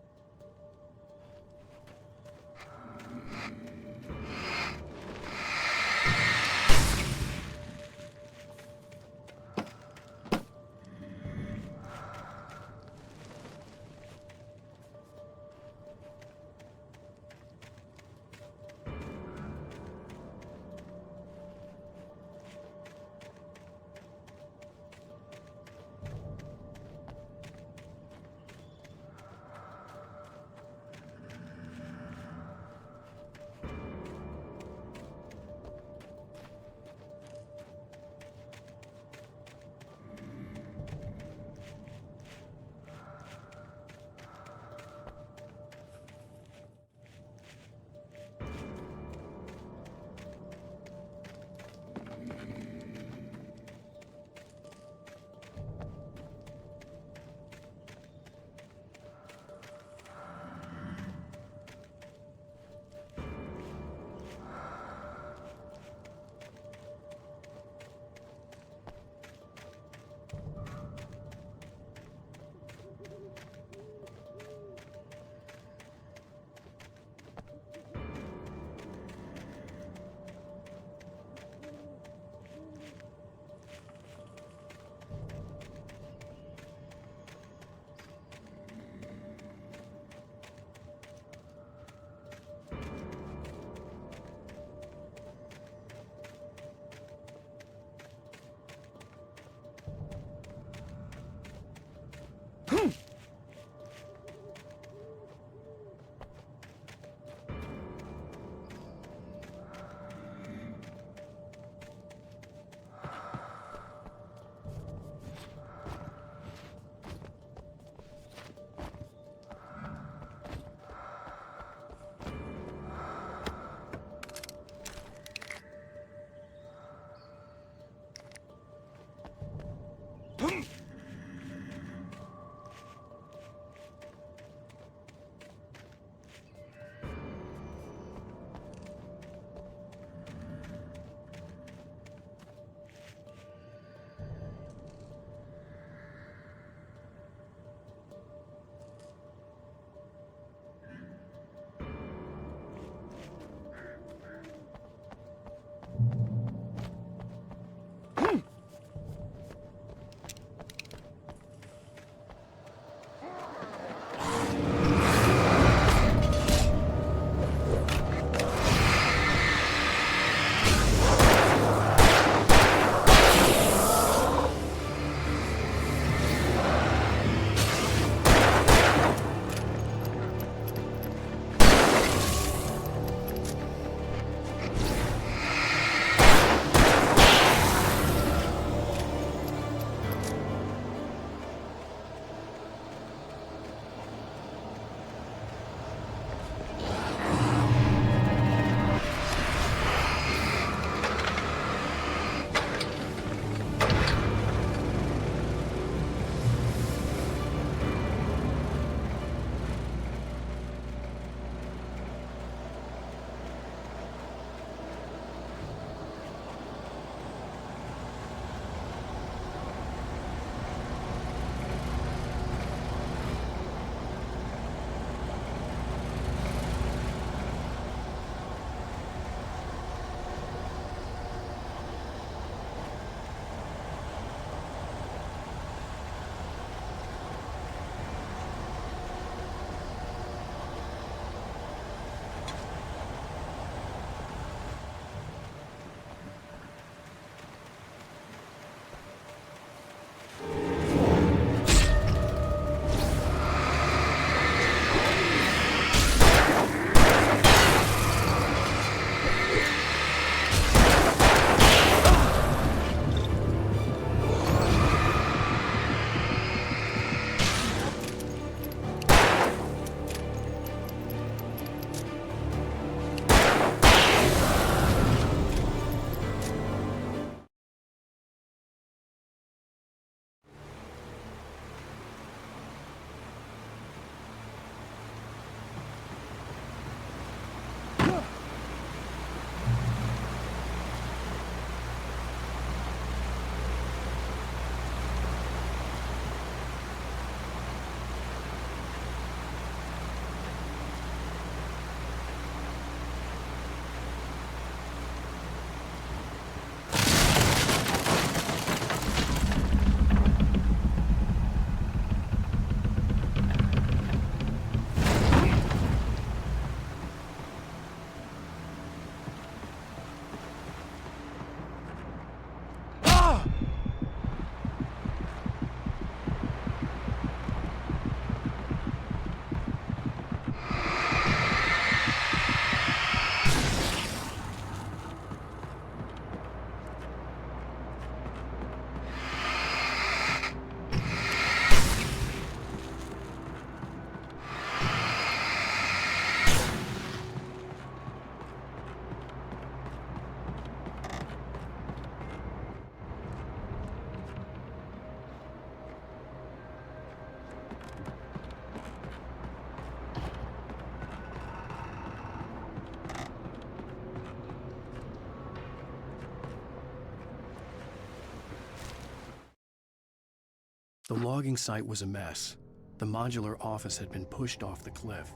The logging site was a mess. The modular office had been pushed off the cliff.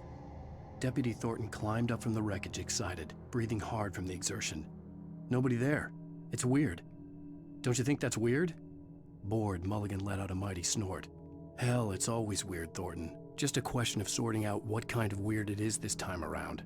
Deputy Thornton climbed up from the wreckage excited, breathing hard from the exertion. Nobody there. It's weird. Don't you think that's weird? Bored, Mulligan let out a mighty snort. Hell, it's always weird, Thornton. Just a question of sorting out what kind of weird it is this time around.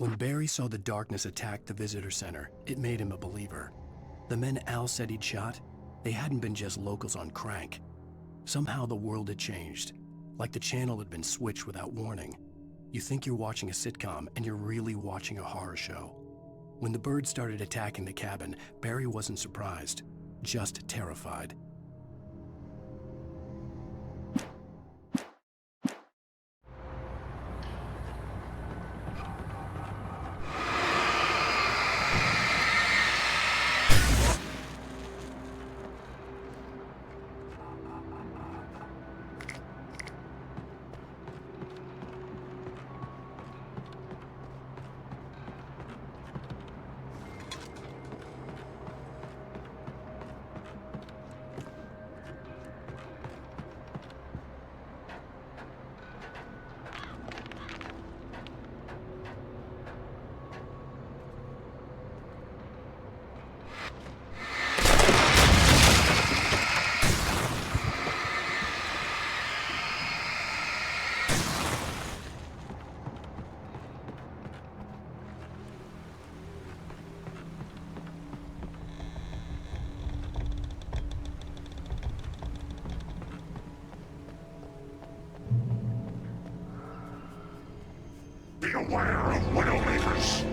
When Barry saw the darkness attack the visitor center, it made him a believer. The men Al said he'd shot, they hadn't been just locals on crank. Somehow the world had changed, like the channel had been switched without warning. You think you're watching a sitcom, and you're really watching a horror show. When the birds started attacking the cabin, Barry wasn't surprised, just terrified. Beware of Widowmakers!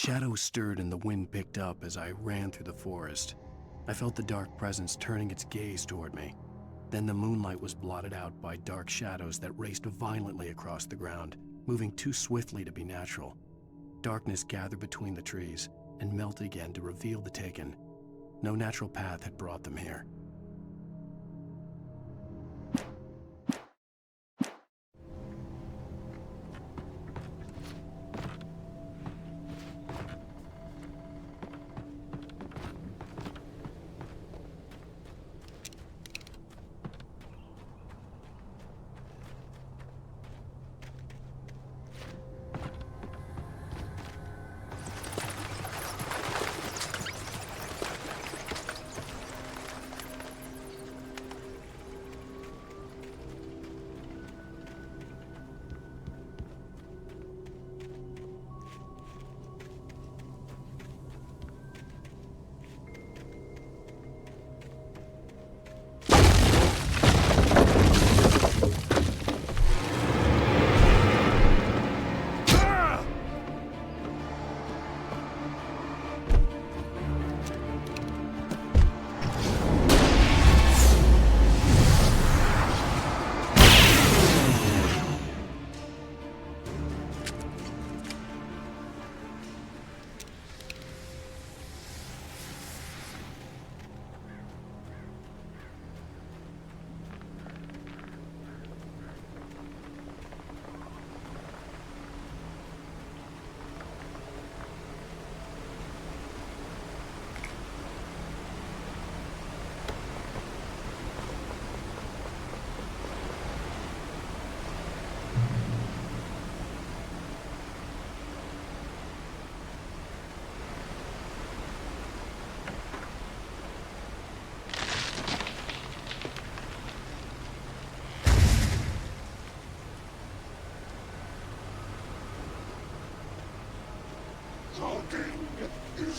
Shadows stirred and the wind picked up as I ran through the forest. I felt the dark presence turning its gaze toward me. Then the moonlight was blotted out by dark shadows that raced violently across the ground, moving too swiftly to be natural. Darkness gathered between the trees and melted again to reveal the Taken. No natural path had brought them here.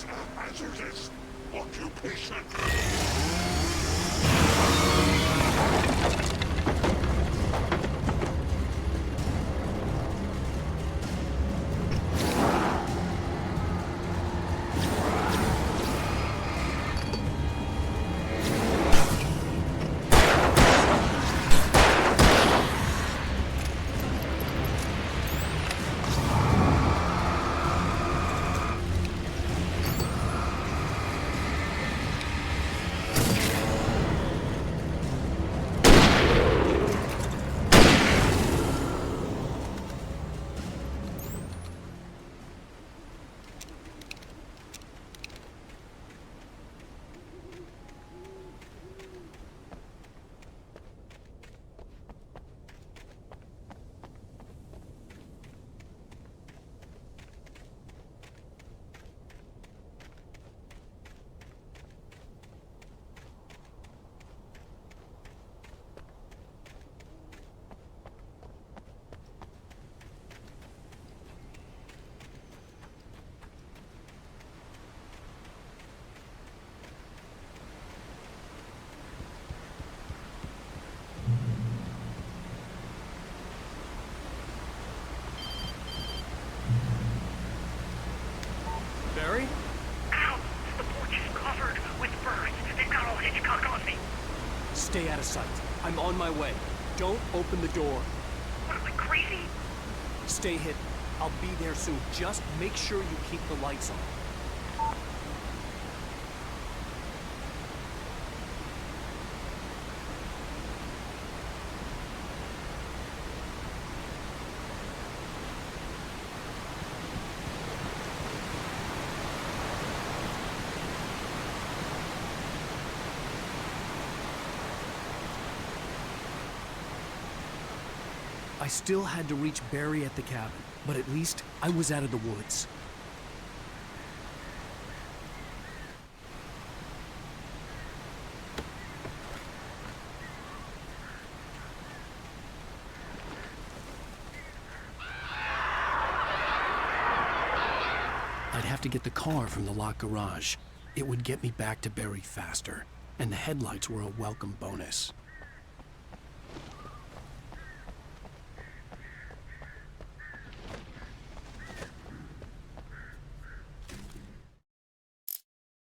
is a hazardous occupation. Barry? Ow! The porch is covered with birds. They've got all Hitchcock on me. Stay out of sight. I'm on my way. Don't open the door. What am I, crazy? Stay hidden. I'll be there soon. Just make sure you keep the lights on. I still had to reach Barry at the cabin, but at least I was out of the woods. I'd have to get the car from the locked garage. It would get me back to Barry faster, and the headlights were a welcome bonus.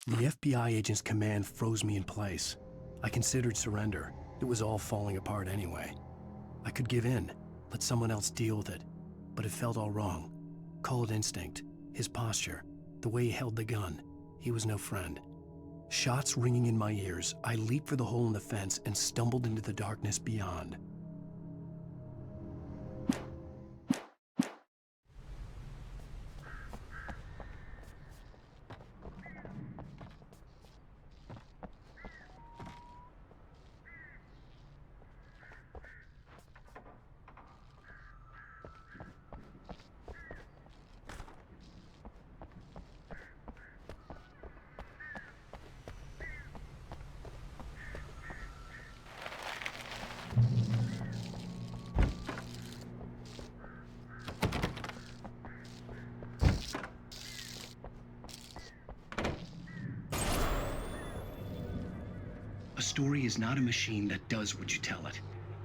The FBI agent's command froze me in place. I considered surrender. It was all falling apart anyway. I could give in, let someone else deal with it, but it felt all wrong. Call it instinct, his posture, the way he held the gun. He was no friend. Shots ringing in my ears, I leaped for the hole in the fence and stumbled into the darkness beyond. A story is not a machine that does what you tell it.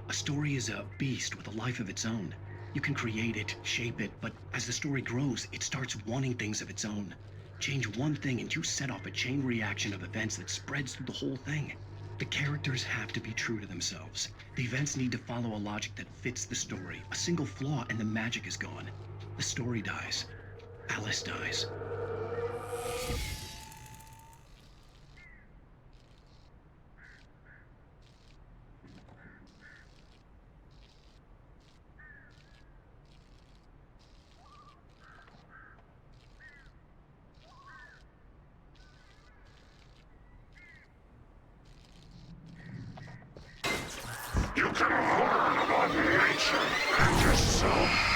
A story is a beast with a life of its own. You can create it, shape it, but as the story grows, it starts wanting things of its own. Change one thing and you set off a chain reaction of events that spreads through the whole thing. The characters have to be true to themselves. The events need to follow a logic that fits the story. A single flaw and the magic is gone. The story dies. Alice dies. You can learn about nature and yourself.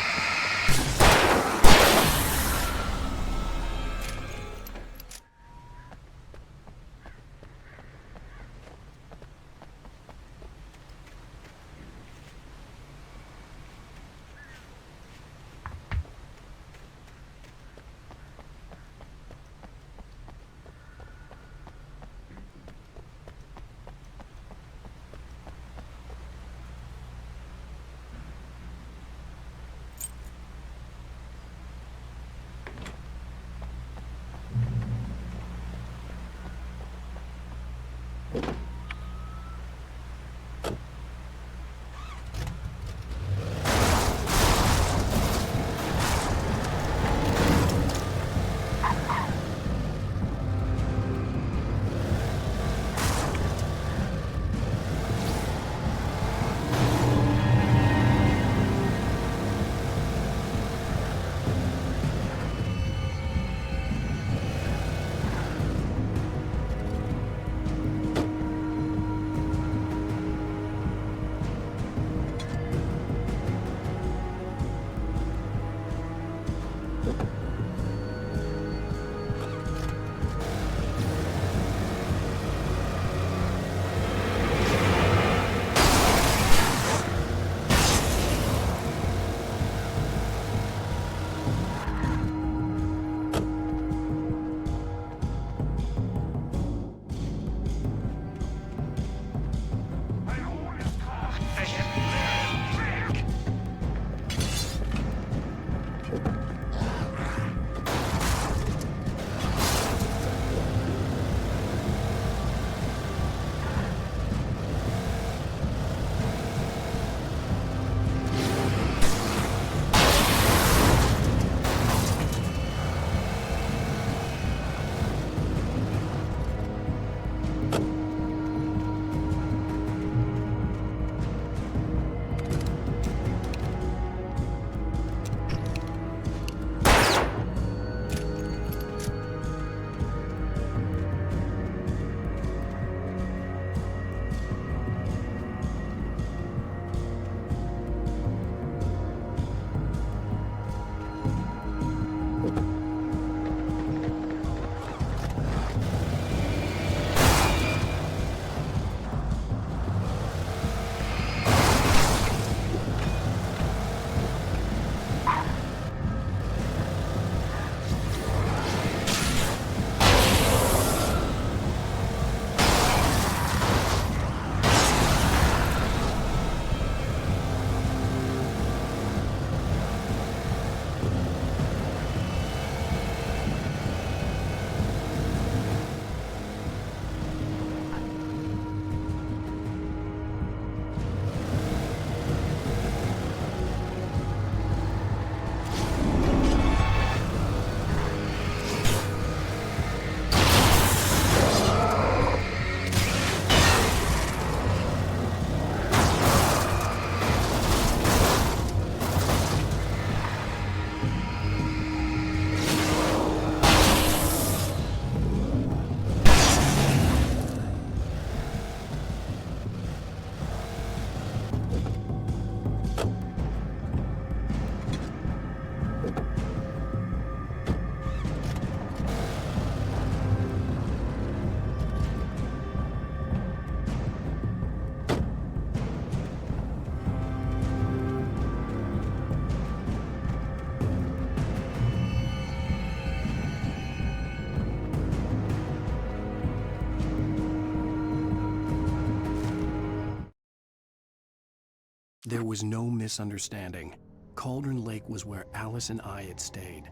There was no misunderstanding. Cauldron Lake was where Alice and I had stayed,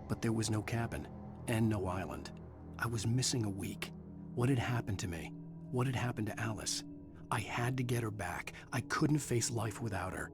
but there was no cabin and no island. I was missing a week. What had happened to me? What had happened to Alice? I had to get her back. I couldn't face life without her.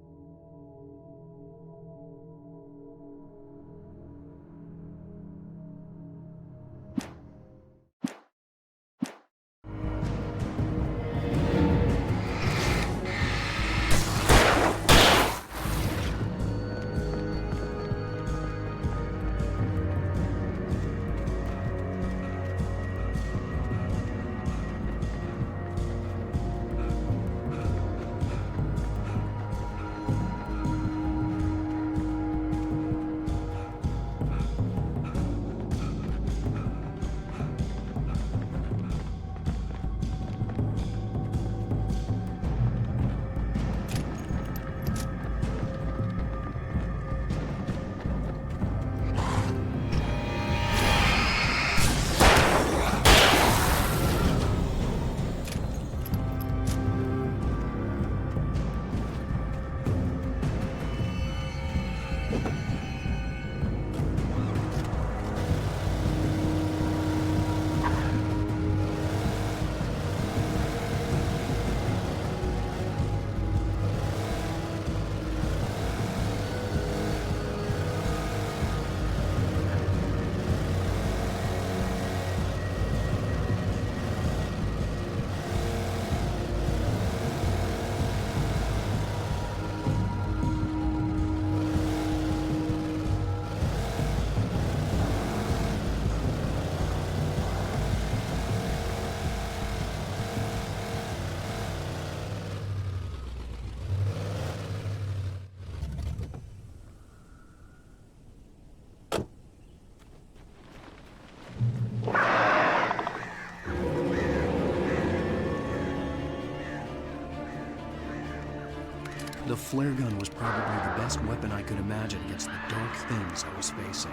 The flare gun was probably the best weapon I could imagine against the dark things I was facing.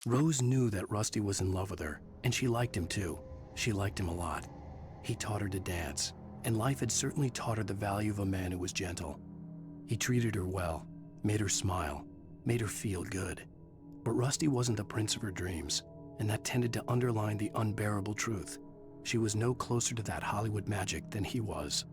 Rose knew that Rusty was in love with her, and she liked him too. She liked him a lot. He taught her to dance, and life had certainly taught her the value of a man who was gentle. He treated her well, made her smile, made her feel good. But Rusty wasn't the prince of her dreams, and that tended to underline the unbearable truth. She was no closer to that Hollywood magic than he was.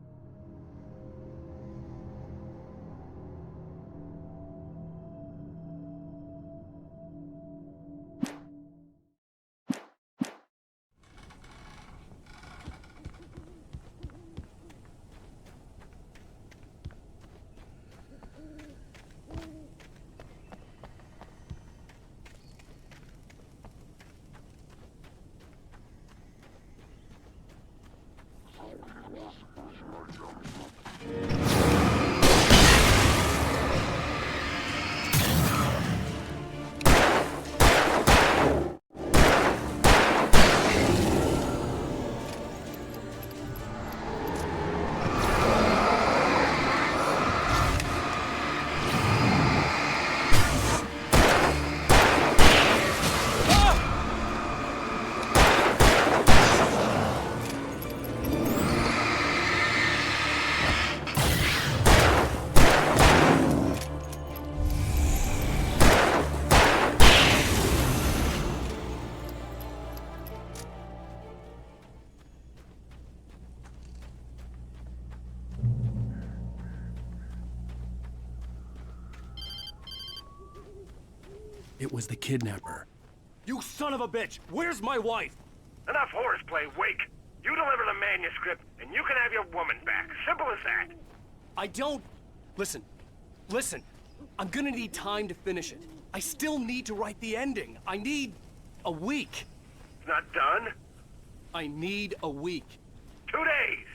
It was the kidnapper. You son of a bitch! Where's my wife? Enough horseplay, Wake. You deliver the manuscript, and you can have your woman back. Simple as that. I don't... Listen. I'm gonna need time to finish it. I still need to write the ending. I need a week. It's not done? I need a week. 2 days.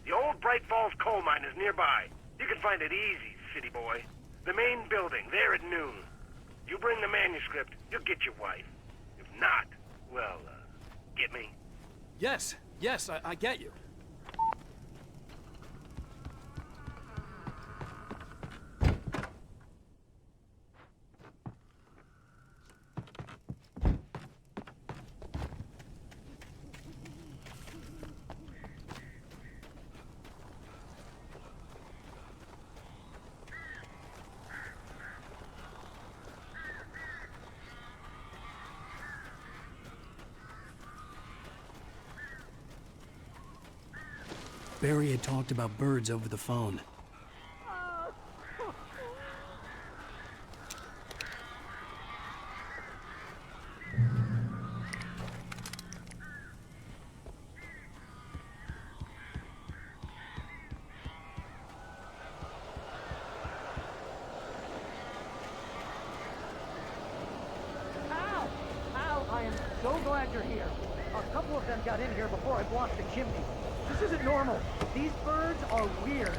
The old Bright Falls coal mine is nearby. You can find it easy, city boy. The main building, there at noon. You bring the manuscript, you'll get your wife. If not, well, get me? Yes, I get you. Barry had talked about birds over the phone. Al, I am so glad you're here. A couple of them got in here before I blocked the chimney. This isn't normal. These birds are weird.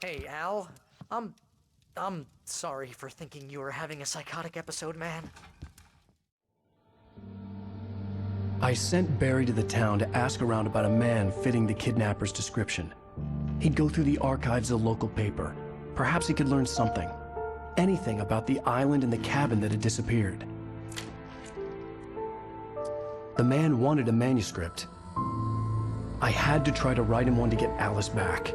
Hey, Al. I'm sorry for thinking you were having a psychotic episode, man. I sent Barry to the town to ask around about a man fitting the kidnapper's description. He'd go through the archives of the local paper. Perhaps he could learn something. Anything about the island and the cabin that had disappeared. The man wanted a manuscript. I had to try to write him one to get Alice back.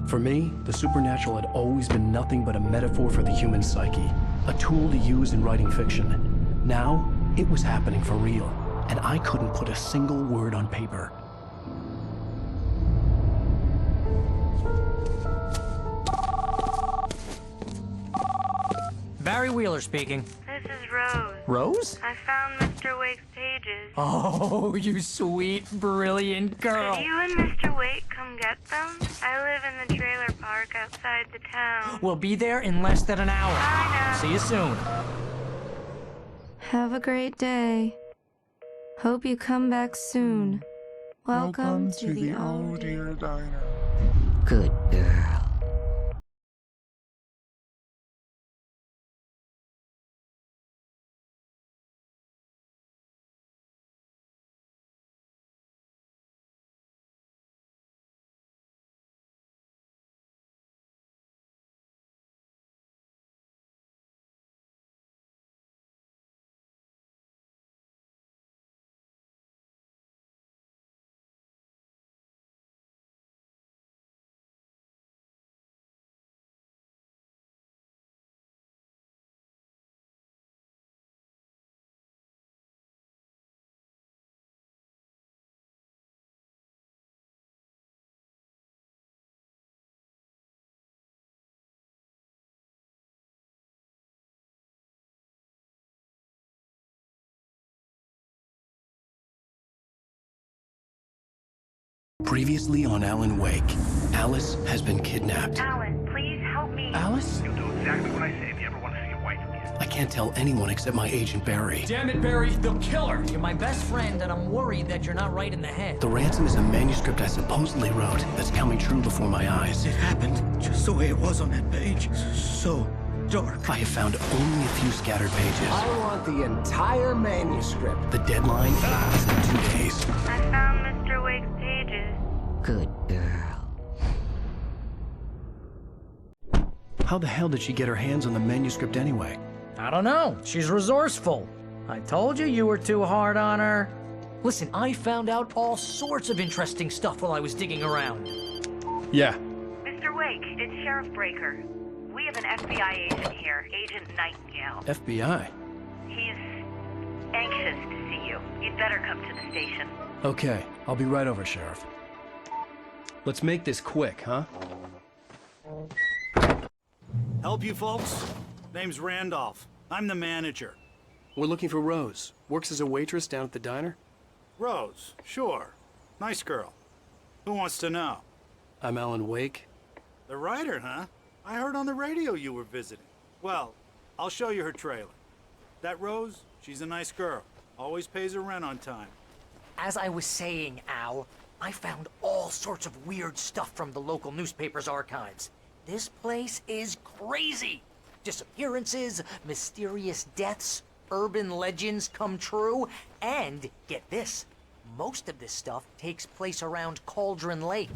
For me, the supernatural had always been nothing but a metaphor for the human psyche, a tool to use in writing fiction. Now, it was happening for real, and I couldn't put a single word on paper. Barry Wheeler speaking. This is Rose. Rose? I found Mr. Wake's pages. Oh, you sweet, brilliant girl. Could you and Mr. Wake come get them? I live in the trailer park outside the town. We'll be there in less than an hour. Bye now. See you soon. Have a great day. Hope you come back soon. Welcome to the Oh Dear Diner. Good girl. Previously on Alan Wake, Alice has been kidnapped. Alan, please help me. Alice? You'll do exactly what I say if you ever want to see your wife again. I can't tell anyone except my agent Barry. Damn it, Barry, they'll kill her. You're my best friend, and I'm worried that you're not right in the head. The ransom is a manuscript I supposedly wrote that's coming true before my eyes. It happened just the way it was on that page. So dark. I have found only a few scattered pages. I want the entire manuscript. The deadline is in 2 days. I found Mr. Wake's pages. Good girl. How the hell did she get her hands on the manuscript anyway? I don't know. She's resourceful. I told you you were too hard on her. Listen, I found out all sorts of interesting stuff while I was digging around. Yeah. Mr. Wake, it's Sheriff Breaker. We have an FBI agent here, Agent Nightingale. FBI? He's anxious to see you. You'd better come to the station. Okay, I'll be right over, Sheriff. Let's make this quick, huh? Help you folks? Name's Randolph. I'm the manager. We're looking for Rose. Works as a waitress down at the diner. Rose, sure. Nice girl. Who wants to know? I'm Alan Wake. The writer, huh? I heard on the radio you were visiting. Well, I'll show you her trailer. That Rose, she's a nice girl. Always pays her rent on time. As I was saying, Al, I found all sorts of weird stuff from the local newspaper's archives. This place is crazy. Disappearances, mysterious deaths, urban legends come true, and get this, most of this stuff takes place around Cauldron Lake.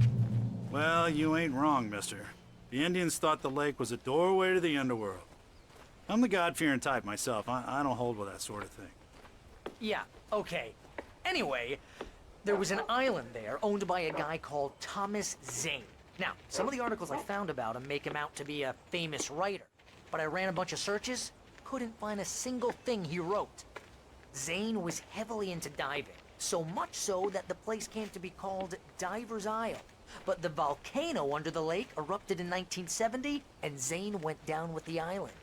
Well, you ain't wrong, mister. The Indians thought the lake was a doorway to the underworld. I'm the God-fearing type myself. I don't hold with that sort of thing. Yeah, okay. Anyway, there was an island there owned by a guy called Thomas Zane. Now, some of the articles I found about him make him out to be a famous writer, but I ran a bunch of searches, couldn't find a single thing he wrote. Zane was heavily into diving, so much so that the place came to be called Diver's Isle. But the volcano under the lake erupted in 1970, and Zane went down with the island.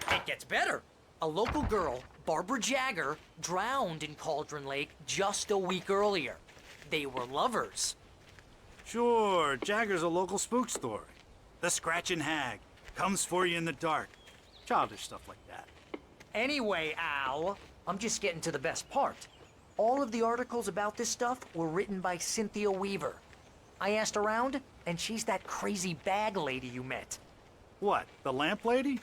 It gets better. A local girl, Barbara Jagger, drowned in Cauldron Lake just a week earlier. They were lovers. Sure, Jagger's a local spook story. The Scratching Hag comes for you in the dark. Childish stuff like that. Anyway, Al, I'm just getting to the best part. All of the articles about this stuff were written by Cynthia Weaver. I asked around, and she's that crazy bag lady you met. What, the lamp lady?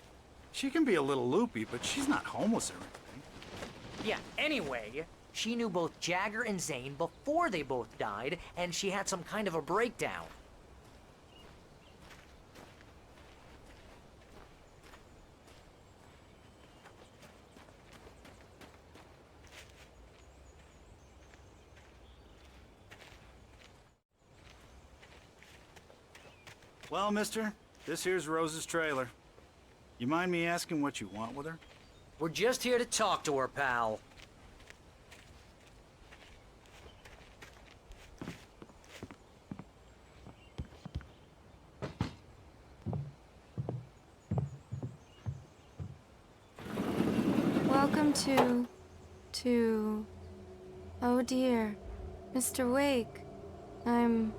She can be a little loopy, but she's not homeless or anything. Yeah, anyway, she knew both Jagger and Zane before they both died, and she had some kind of a breakdown. Well, mister, this here's Rose's trailer. You mind me asking what you want with her? We're just here to talk to her, pal. Welcome to... Oh dear. Mr. Wake. I'm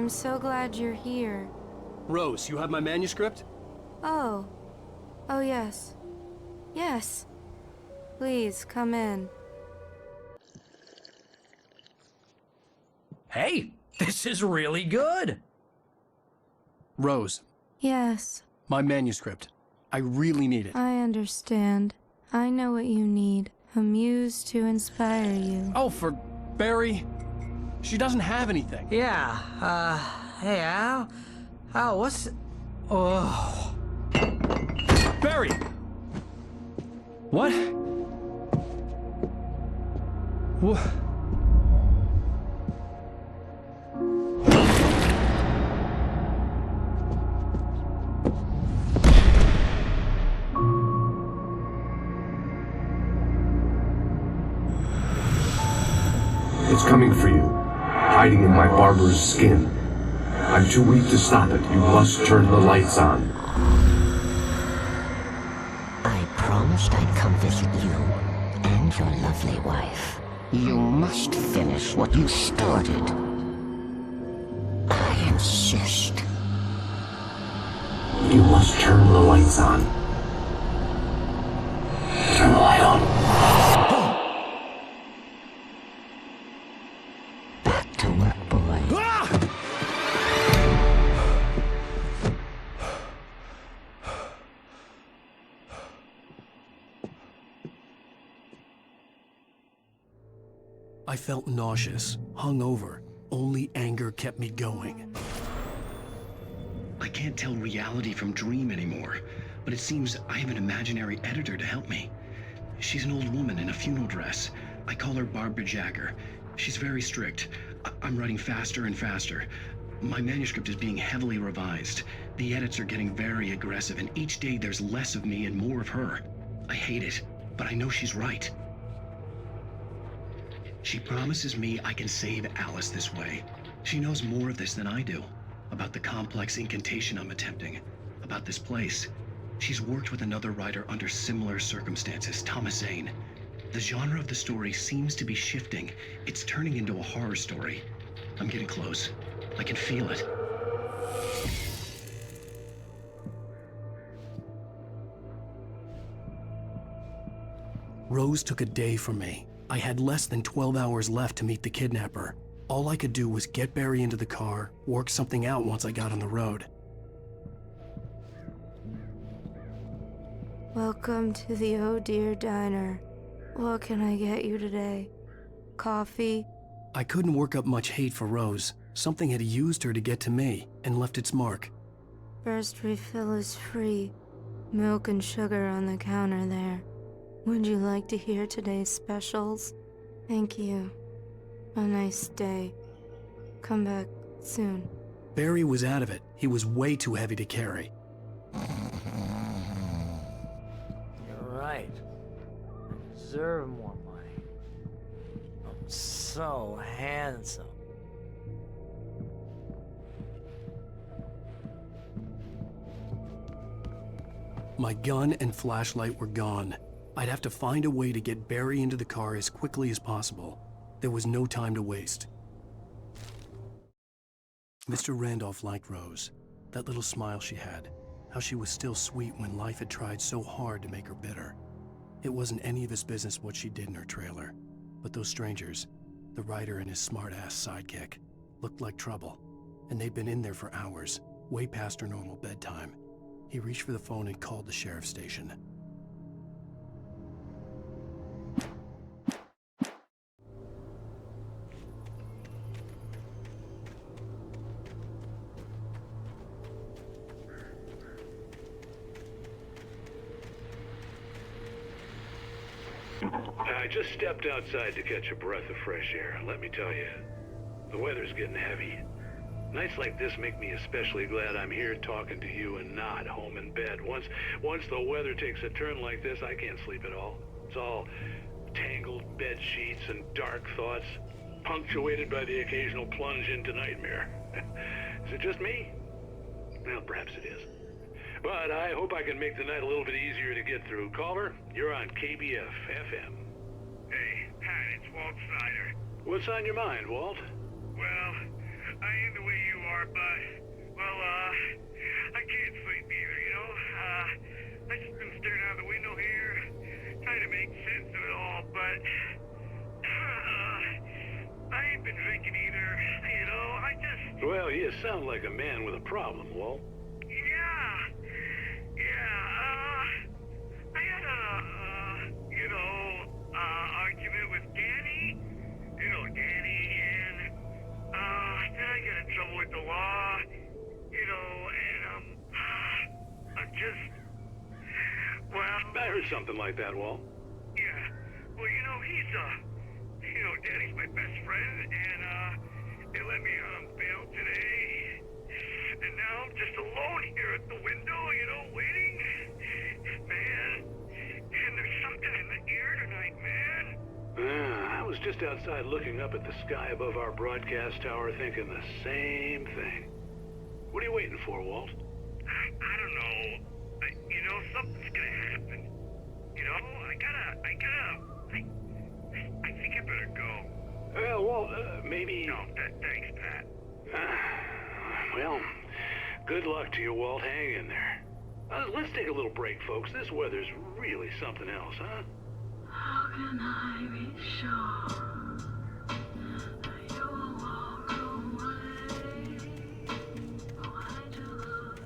so glad you're here. Rose, you have my manuscript? Oh. Oh, yes. Yes. Please, come in. Hey, this is really good. Rose, Yes, my manuscript. I really need it. I understand. I know what you need. A muse to inspire you. Oh, for Barry. She doesn't have anything. Yeah, hey, Al? Al, what's... Oh... Barry! What? What? was coming for you, hiding in my barber's skin. I'm too weak to stop it. You must turn the lights on. I promised I'd come visit you and your lovely wife. You must finish what you started. I insist. You must turn the lights on. Turn the light on. Back to work, boy. I felt nauseous, hungover. Only anger kept me going. I can't tell reality from dream anymore, but it seems I have an imaginary editor to help me. She's an old woman in a funeral dress. I call her Barbara Jagger. She's very strict. I'm writing faster and faster. My manuscript is being heavily revised. The edits are getting very aggressive, and each day there's less of me and more of her. I hate it, but I know she's right. She promises me I can save Alice this way. She knows more of this than I do. About the complex incantation I'm attempting. About this place. She's worked with another writer under similar circumstances, Thomas Zane. The genre of the story seems to be shifting. It's turning into a horror story. I'm getting close. I can feel it. Rose took a day from me. I had less than 12 hours left to meet the kidnapper. All I could do was get Barry into the car, work something out once I got on the road. Welcome to the Oh Dear Diner. What can I get you today? Coffee? I couldn't work up much hate for Rose. Something had used her to get to me and left its mark. First refill is free. Milk and sugar on the counter there. Would you like to hear today's specials? Thank you. A nice day. Come back soon. Barry was out of it. He was way too heavy to carry. You're right. I deserve more money. I'm so handsome. My gun and flashlight were gone. I'd have to find a way to get Barry into the car as quickly as possible. There was no time to waste. Mr. Randolph liked Rose. That little smile she had. How she was still sweet when life had tried so hard to make her bitter. It wasn't any of his business what she did in her trailer. But those strangers, the writer and his smart-ass sidekick, looked like trouble. And they'd been in there for hours, way past her normal bedtime. He reached for the phone and called the sheriff's station. I just stepped outside to catch a breath of fresh air, and let me tell you, the weather's getting heavy. Nights like this make me especially glad I'm here talking to you and not home in bed. Once the weather takes a turn like this, I can't sleep at all. It's all tangled bed sheets and dark thoughts, punctuated by the occasional plunge into nightmare. Is it just me? Well, perhaps it is. But I hope I can make the night a little bit easier to get through. Caller, you're on KBF FM. Hey, Pat, it's Walt Snyder. What's on your mind, Walt? Well, I ain't the way you are, but, I can't sleep either, you know? I just been staring out the window here, trying to make sense of it all, but, I ain't been drinking either, you know? Well, you sound like a man with a problem, Walt. I had argument with Danny. You know, Danny, and, then I got in trouble with the law, you know, and, I'm just, I heard something like that, Walt. yeah. Well, you know, Danny's my best friend, and, they let me on bail today. And now I'm just alone here at the window, you know, waiting. Man, and there's something in the air tonight, man. I was just outside looking up at the sky above our broadcast tower thinking the same thing. What are you waiting for, Walt? I don't know. You know, something's gonna happen. You know, I think I better go. Well, Walt, maybe... No, thanks, Pat. Well, good luck to you, Walt. Hang in there. Let's take a little break, folks. This weather's really something else, huh? How can I be sure you'll walk away? Why do look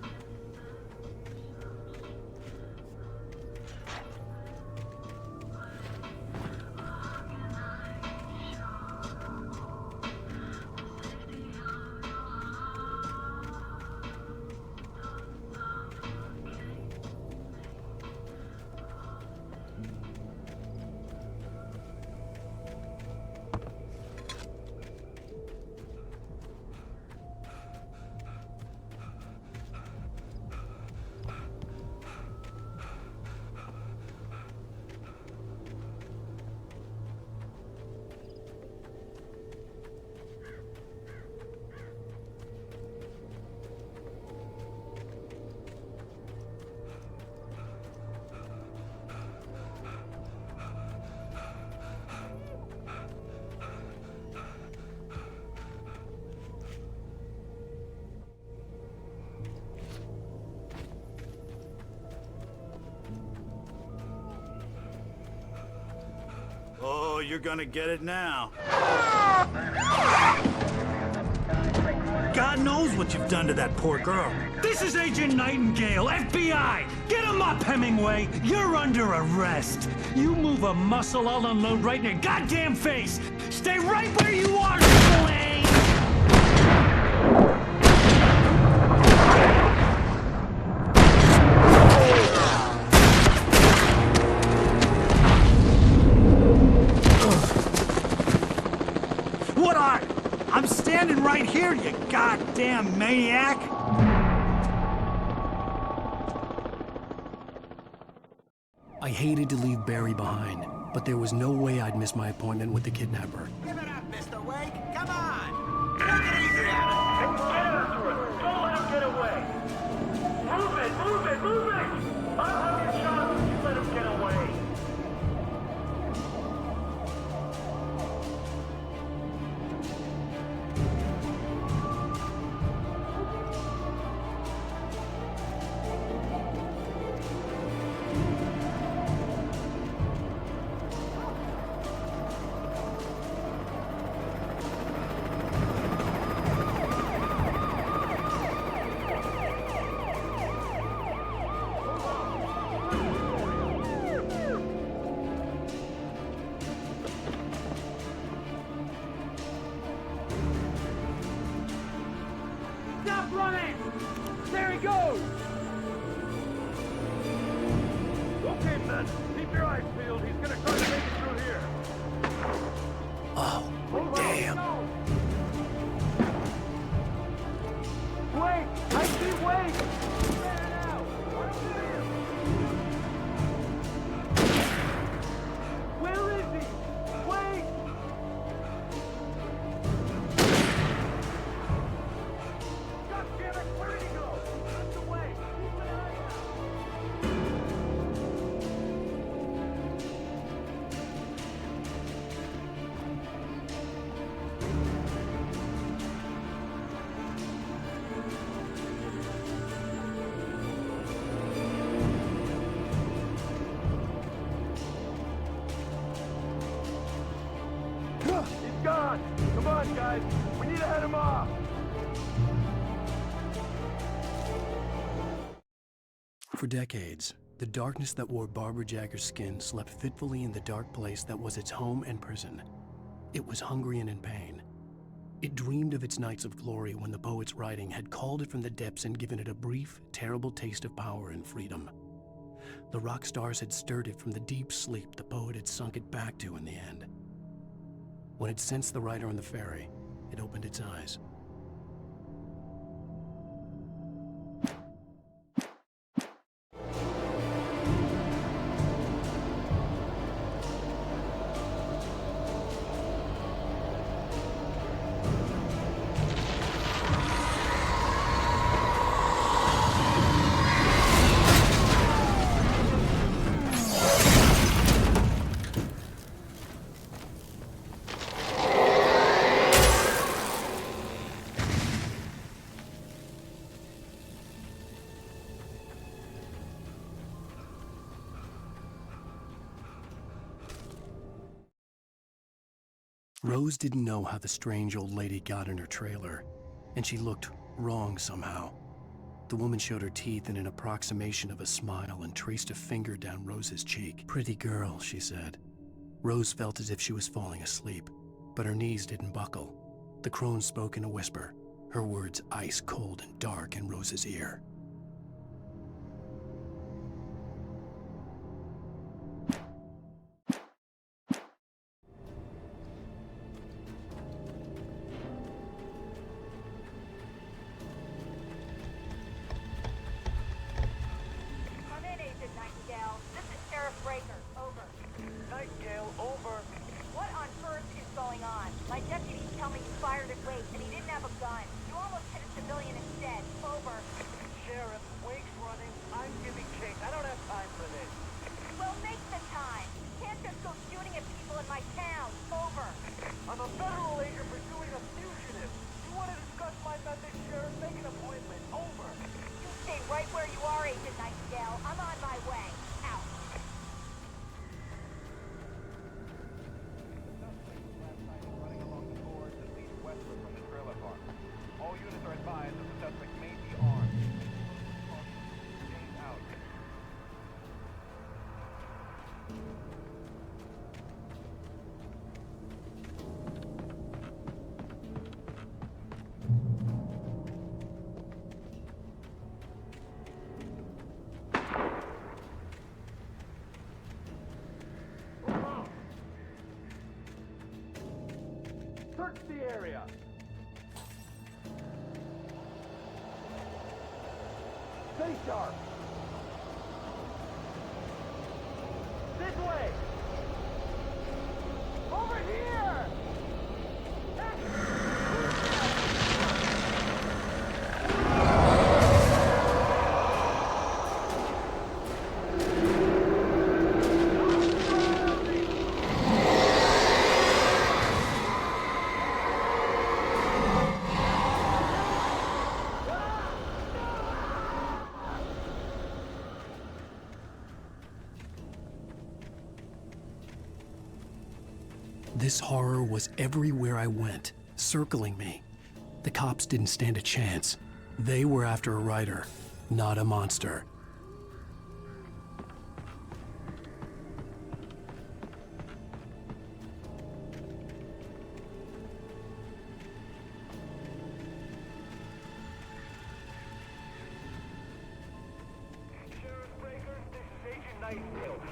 Oh, you're gonna get it now. God knows what you've done to that poor girl. This is Agent Nightingale, FBI! Get him up, Hemingway! You're under arrest! You move a muscle, I'll unload right in your goddamn face! Stay right where you are, Slane! What are? I'm standing right here, you goddamn maniac! I hated to leave Barry behind, but there was no way I'd miss my appointment with the kidnapper. Give it up, Mr. Wake. Come on. Take it easy on him. Get after him. Don't let him get away. Move it, move it, move it! I'll have your shot if you let him get away. Stop running! There he goes! Okay, men. Keep your eyes peeled. He's gonna try to make it through here. Oh, damn. Wait! I see Wait! Where is he? Wait! God damn it! Where did he go? That's the way! Keep an eye out! He's gone. Come on, guys. We need to head him off. For decades, the darkness that wore Barbara Jagger's skin slept fitfully in the dark place that was its home and prison. It was hungry and in pain. It dreamed of its nights of glory when the poet's writing had called it from the depths and given it a brief, terrible taste of power and freedom. The rock stars had stirred it from the deep sleep the poet had sunk it back to in the end. When it sensed the writer on the ferry, it opened its eyes. Rose didn't know how the strange old lady got in her trailer, and she looked wrong somehow. The woman showed her teeth in an approximation of a smile and traced a finger down Rose's cheek. "Pretty girl," she said. Rose felt as if she was falling asleep, but her knees didn't buckle. The crone spoke in a whisper, her words ice cold and dark in Rose's ear. Search the area! Stay sharp! This way! Over here! This horror was everywhere I went, circling me. The cops didn't stand a chance. They were after a writer, not a monster.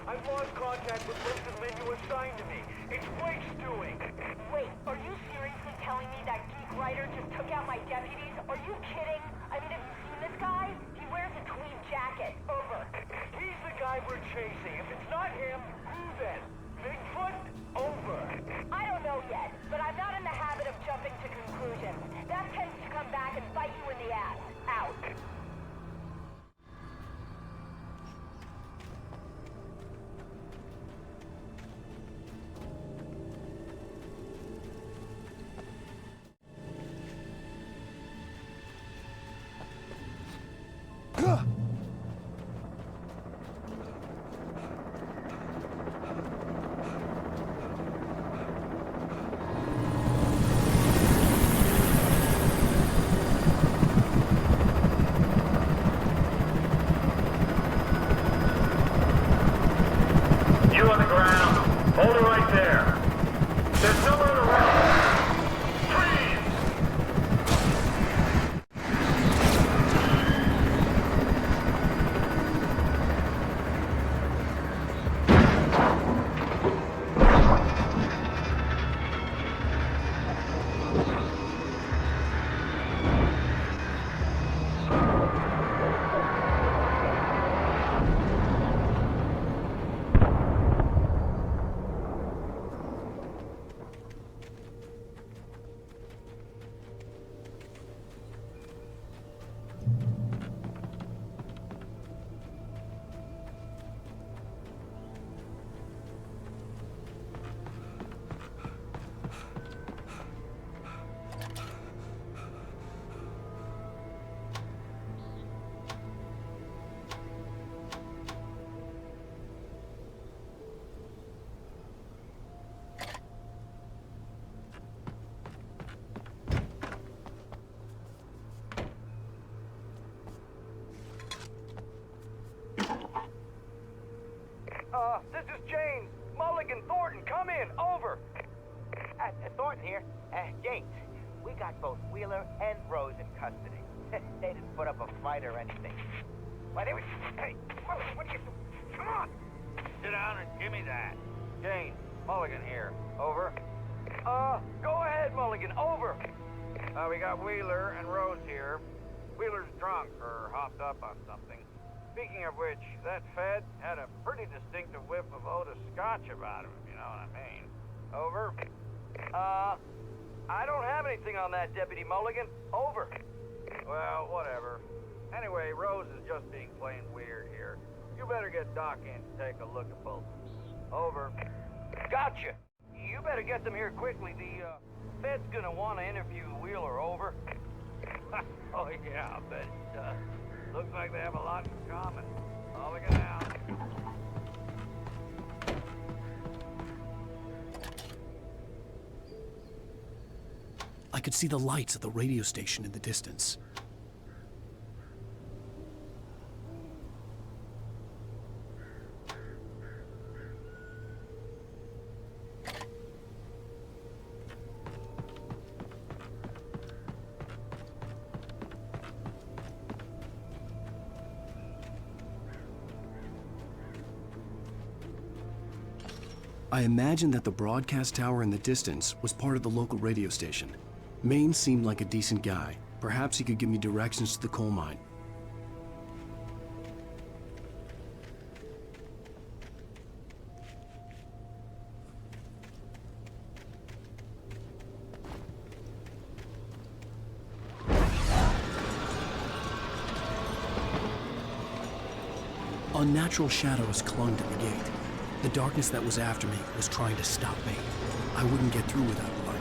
I've lost contact with most of the men you assigned to me. It's Wake's doing. Wait, are you seriously telling me that geek writer just took out my deputies? Are you kidding? I mean, have you seen this guy? He wears a tweed jacket. Over. He's the guy we're chasing. If it's not him, who then? Bigfoot? Over. I don't know yet, but I'm not in the habit of jumping to conclusions. That tends to come back and bite you in the ass. Out. this is James. Mulligan, Thornton, come in. Over. Thornton here. James, we got both Wheeler and Rose in custody. They didn't put up a fight or anything. Why, they were... Hey, Mulligan, what are you doing? Come on! Sit down and give me that. James, Mulligan here. Over. Go ahead, Mulligan. Over. We got Wheeler and Rose here. Wheeler's drunk or hopped up on something. Speaking of which, that Fed had a pretty distinctive whiff of Otis Scotch about him, if you know what I mean. Over. I don't have anything on that, Deputy Mulligan. Over. Well, whatever. Anyway, Rose is just being plain weird here. You better get Doc in to take a look at both. Over. Gotcha. You better get them here quickly. The Fed's gonna want to interview Wheeler. Over. Oh, yeah, I bet it does. Looks like they have a lot in common. I'll look it out. I could see the lights of the radio station in the distance. I imagined that the broadcast tower in the distance was part of the local radio station. Maine seemed like a decent guy. Perhaps he could give me directions to the coal mine. Unnatural shadows clung to the gate. The darkness that was after me was trying to stop me. I wouldn't get through without a light.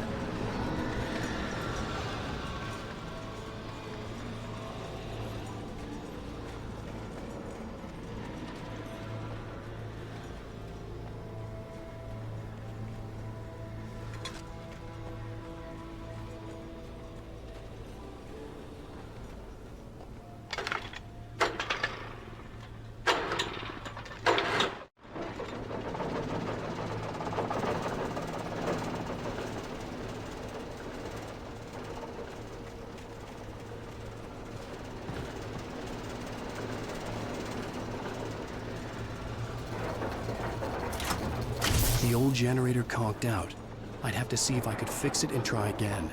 The old generator conked out. I'd have to see if I could fix it and try again.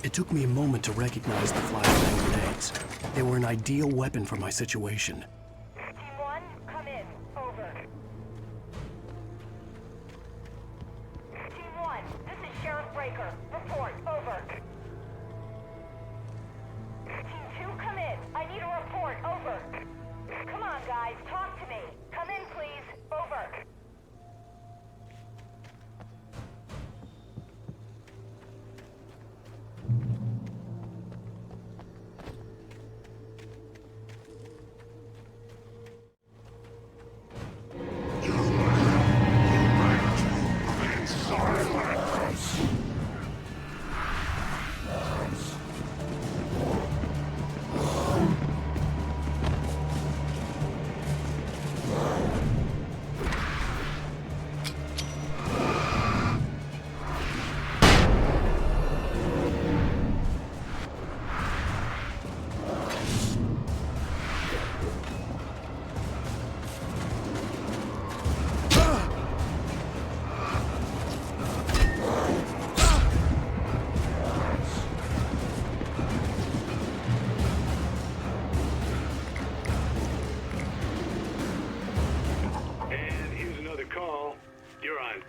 It took me a moment to recognize the flashbang grenades. They were an ideal weapon for my situation. Team 1, come in. Over. Team 1, this is Sheriff Breaker. Report. Over. Team 2, come in. I need a report. Over. Come on, guys. Talk to me. Come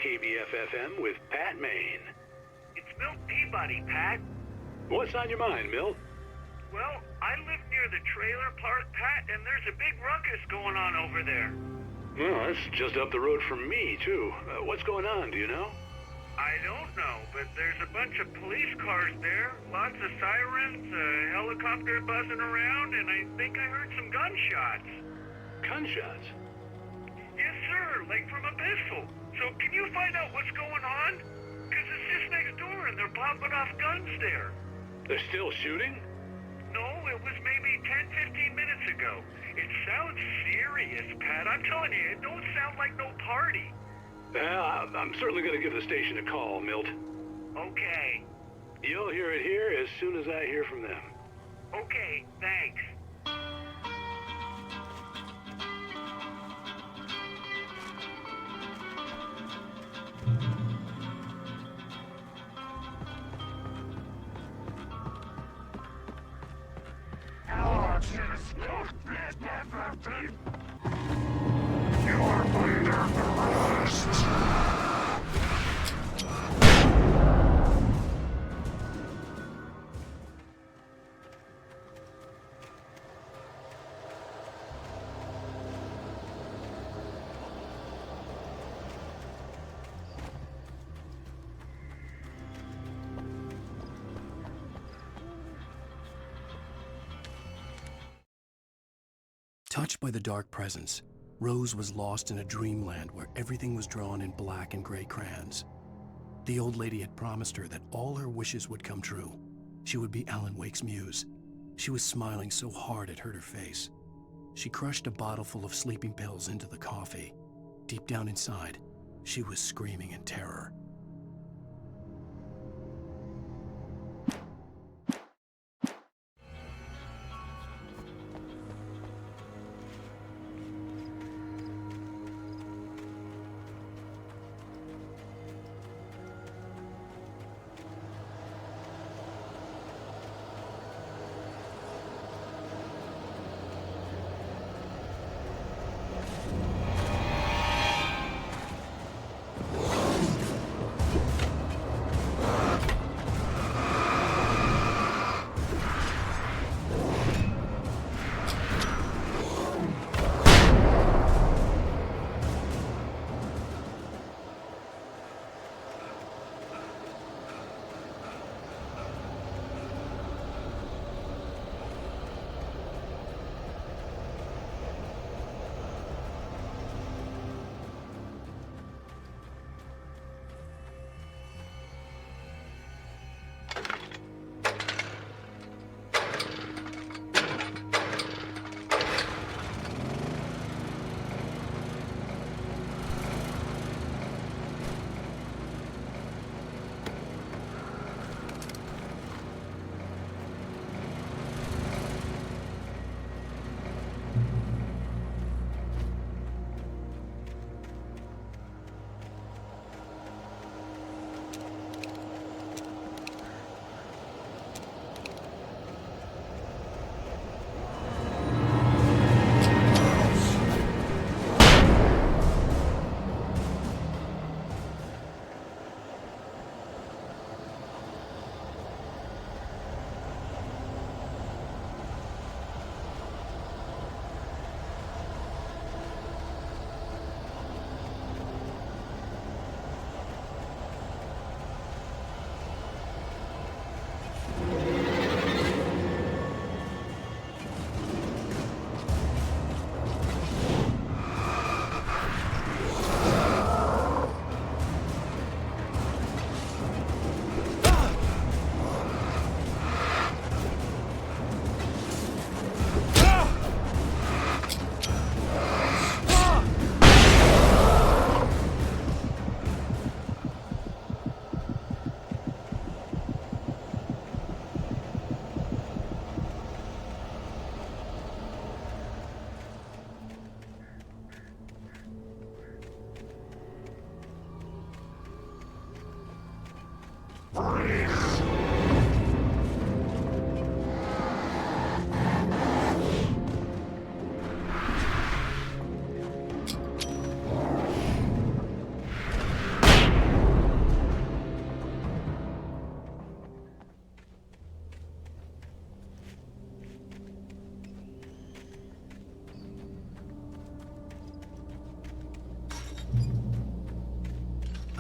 KBFFM with Pat Maine. It's Milt Peabody, Pat. What's on your mind, Milt? Well, I live near the trailer park, Pat, and there's a big ruckus going on over there. Well, that's just up the road from me, too. What's going on, do you know? I don't know, but there's a bunch of police cars there, lots of sirens, a helicopter buzzing around, and I think I heard some gunshots. Gunshots? Yes, sir, like from a pistol. So can you find out what's going on? Because it's just next door and they're popping off guns there. They're still shooting? No, it was maybe 10, 15 minutes ago. It sounds serious, Pat. I'm telling you, it don't sound like no party. I'm certainly going to give the station a call, Milt. Okay. You'll hear it here as soon as I hear from them. Okay, thanks. Touched by the dark presence, Rose was lost in a dreamland where everything was drawn in black and gray crayons. The old lady had promised her that all her wishes would come true. She would be Alan Wake's muse. She was smiling so hard it hurt her face. She crushed a bottle full of sleeping pills into the coffee. Deep down inside, she was screaming in terror.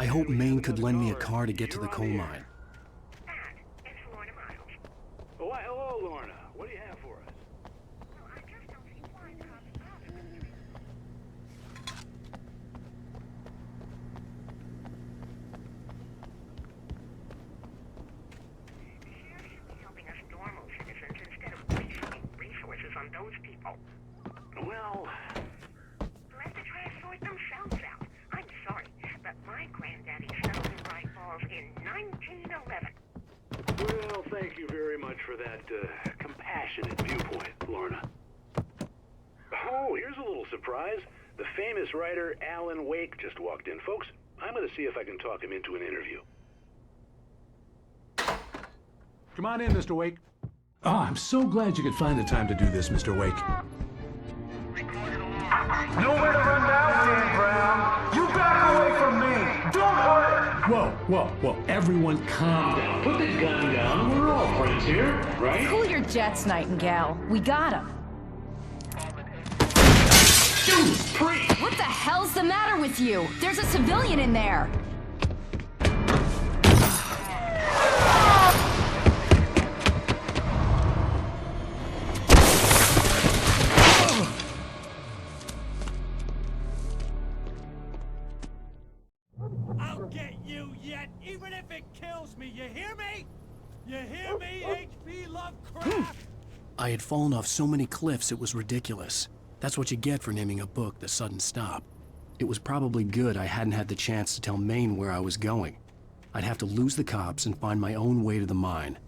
I hoped Maine could lend me a car to get to the coal mine. Oh, why, hello, Lorna. What do you have for us? On those people. Well, let the try to sort themselves out. I'm sorry, but my granddaddy stolen rifles in 1911. Well, thank you very much for that compassionate viewpoint, Lorna. Oh, here's a little surprise. The famous writer Alan Wake just walked in. Folks, I'm going to see if I can talk him into an interview. Come on in, Mr. Wake. Oh, I'm so glad you could find the time to do this, Mr. Wake. Nowhere to run now, Dan Brown. You back away from me. Don't hurt. Whoa. Everyone calm down. Put the gun down. We're all friends here, right? Cool your jets, Nightingale. We got him. Judas Priest! What the hell's the matter with you? There's a civilian in there. I'll get you yet, even if it kills me. You hear me? You hear me, H.P. Lovecraft? I had fallen off so many cliffs it was ridiculous. That's what you get for naming a book The Sudden Stop. It was probably good I hadn't had the chance to tell Maine where I was going. I'd have to lose the cops and find my own way to the mine.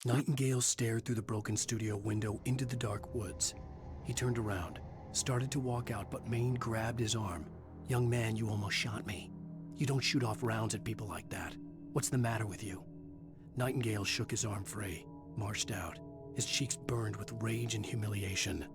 Nightingale stared through the broken studio window into the dark woods. He turned around, started to walk out, but Maine grabbed his arm. "Young man, you almost shot me. You don't shoot off rounds at people like that. What's the matter with you?" Nightingale shook his arm free, marched out. His cheeks burned with rage and humiliation.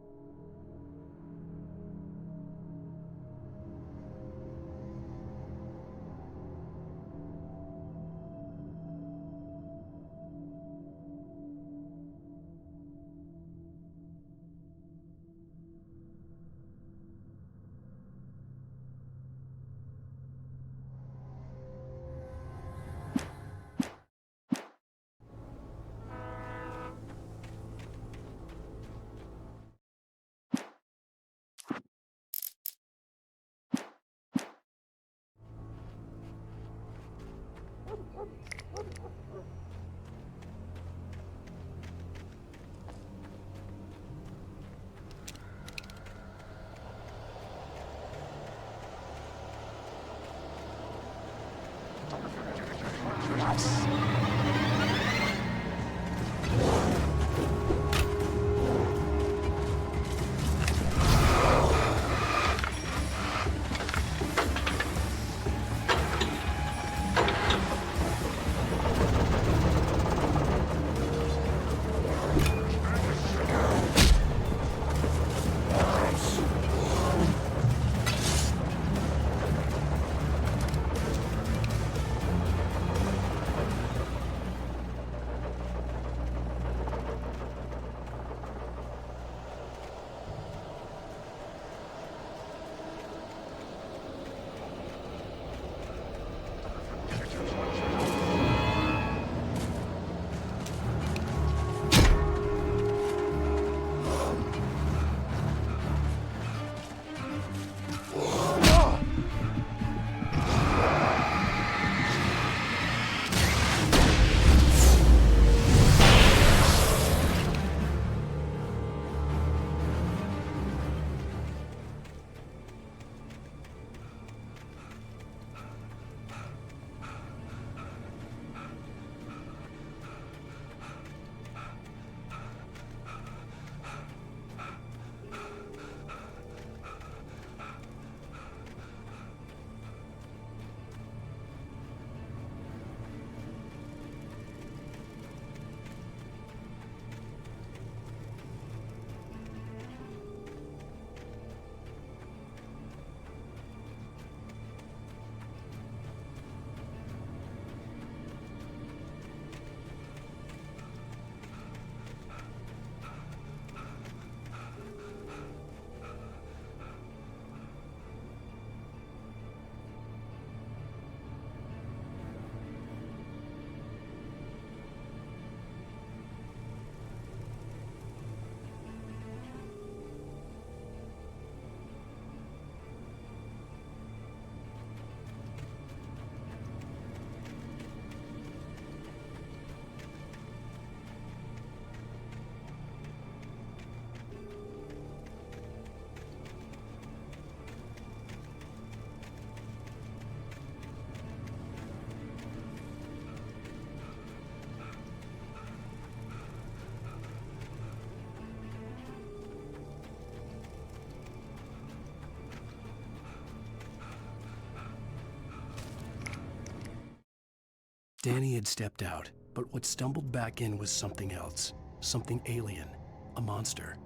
Danny had stepped out, but what stumbled back in was something else. Something alien. A monster.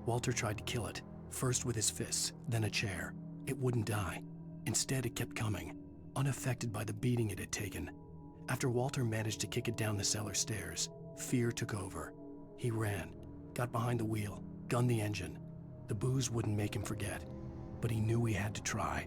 Walter tried to kill it, first with his fists, then a chair. It wouldn't die. Instead, it kept coming, unaffected by the beating it had taken. After Walter managed to kick it down the cellar stairs, fear took over. He ran, got behind the wheel, gunned the engine. The booze wouldn't make him forget, but he knew he had to try.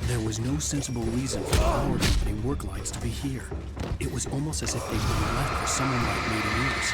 There was no sensible reason for the power company work lights to be here. It was almost as if they'd been left for someone like me to use.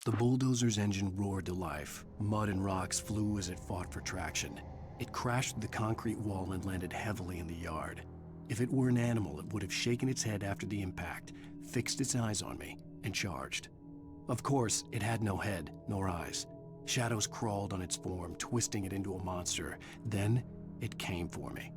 The bulldozer's engine roared to life. Mud and rocks flew as it fought for traction. It crashed through the concrete wall and landed heavily in the yard. If it were an animal, it would have shaken its head after the impact, fixed its eyes on me, and charged. Of course, it had no head, nor eyes. Shadows crawled on its form, twisting it into a monster. Then, it came for me.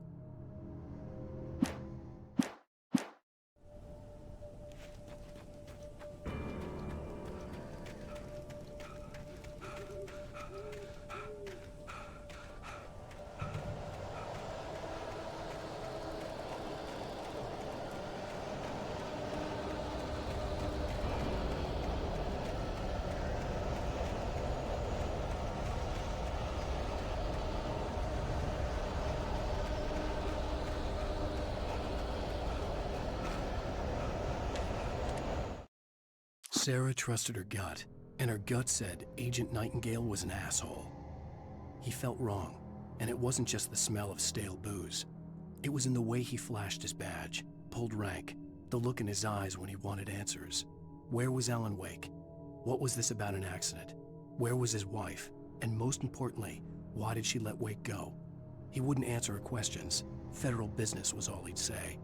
Sarah trusted her gut, and her gut said Agent Nightingale was an asshole. He felt wrong, and it wasn't just the smell of stale booze. It was in the way he flashed his badge, pulled rank, the look in his eyes when he wanted answers. Where was Alan Wake? What was this about an accident? Where was his wife? And most importantly, why did she let Wake go? He wouldn't answer her questions. Federal business was all he'd say.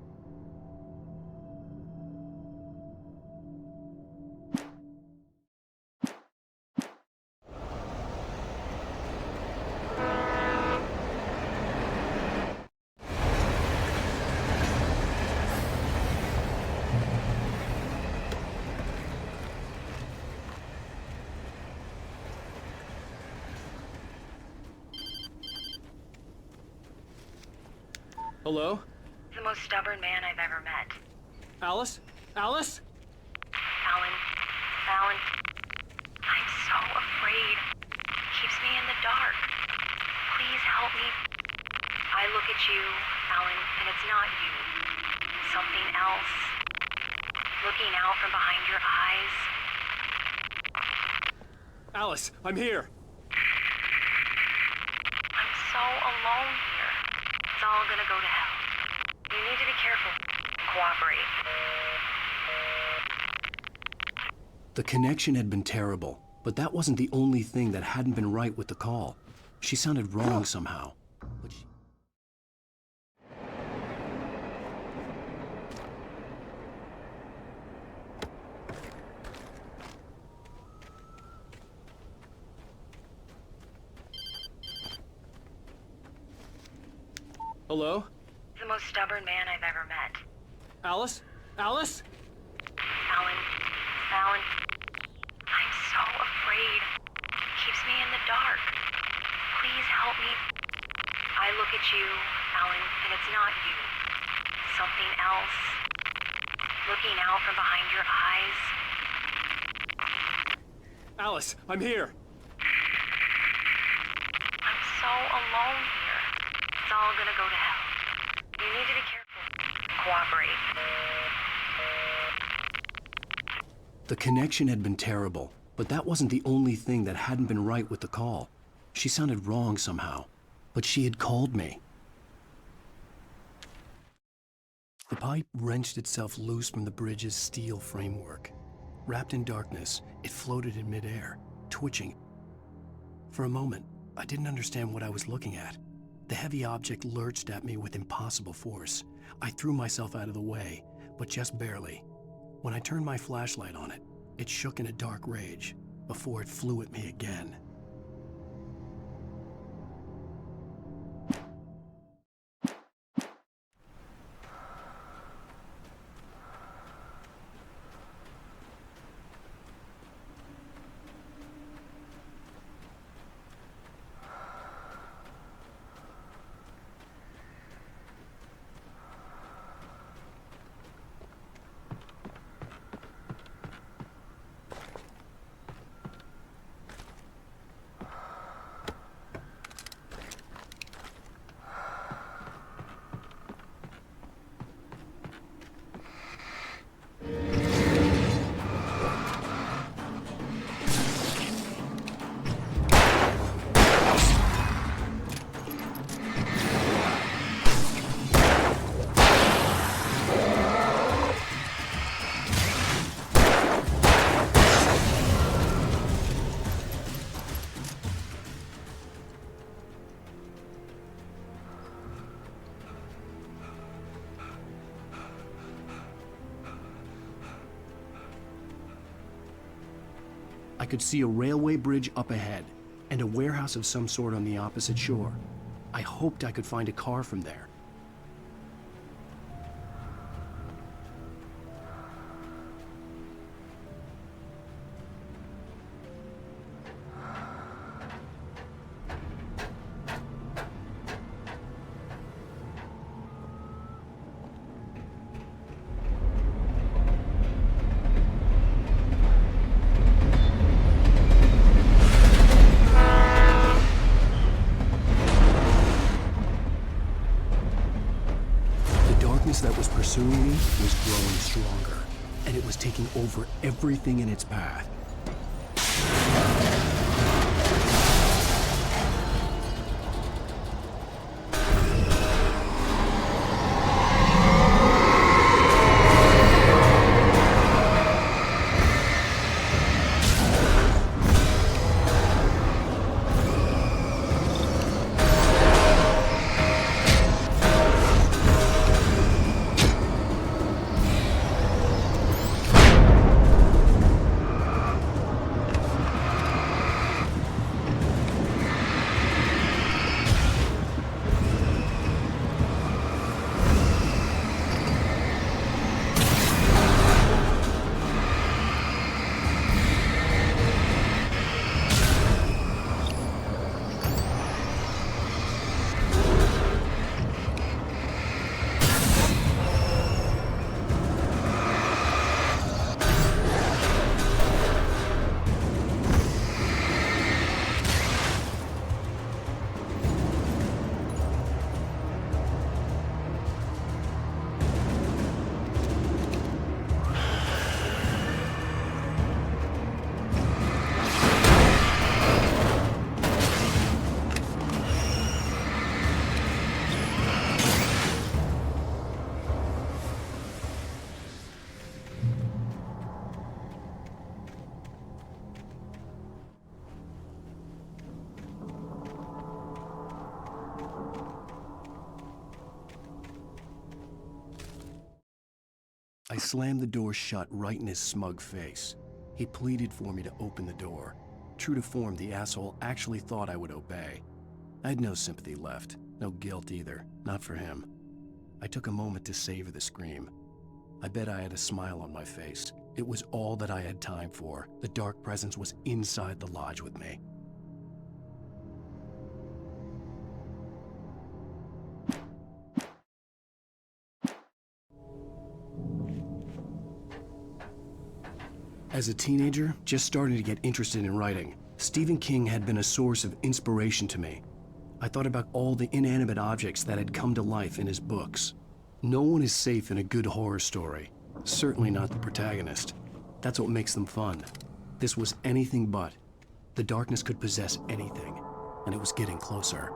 Hello? The most stubborn man I've ever met. Alice? Alice? Alan. I'm so afraid. Keeps me in the dark. Please help me. I look at you, Alan, and it's not you. Something else. Looking out from behind your eyes. Alice, I'm here. I'm so alone here. It's all gonna go to hell. You need to be careful. Cooperate. The connection had been terrible, but that wasn't the only thing that hadn't been right with the call. She sounded wrong somehow. But she... Hello? The most stubborn man I've ever met. Alice? Alice? Alan. I'm so afraid. Keeps me in the dark. Please help me. I look at you, Alan, and it's not you. Something else. Looking out from behind your eyes. Alice, I'm here. I'm so alone here. It's all gonna go to hell. You need to be careful. Cooperate. The connection had been terrible, but that wasn't the only thing that hadn't been right with the call. She sounded wrong somehow, but she had called me. The pipe wrenched itself loose from the bridge's steel framework. Wrapped in darkness, it floated in midair, twitching. For a moment, I didn't understand what I was looking at. The heavy object lurched at me with impossible force. I threw myself out of the way, but just barely. When I turned my flashlight on it, it shook in a dark rage before it flew at me again. could see a railway bridge up ahead, and a warehouse of some sort on the opposite shore. I hoped I could find a car from there. That was pursuing me was growing stronger, and it was taking over everything in its path. I slammed the door shut right in his smug face. He pleaded for me to open the door. True to form, the asshole actually thought I would obey. I had no sympathy left, no guilt either, not for him. I took a moment to savor the scream. I bet I had a smile on my face. It was all that I had time for. The dark presence was inside the lodge with me. As a teenager, just starting to get interested in writing, Stephen King had been a source of inspiration to me. I thought about all the inanimate objects that had come to life in his books. No one is safe in a good horror story. Certainly not the protagonist. That's what makes them fun. This was anything but. The darkness could possess anything, and it was getting closer.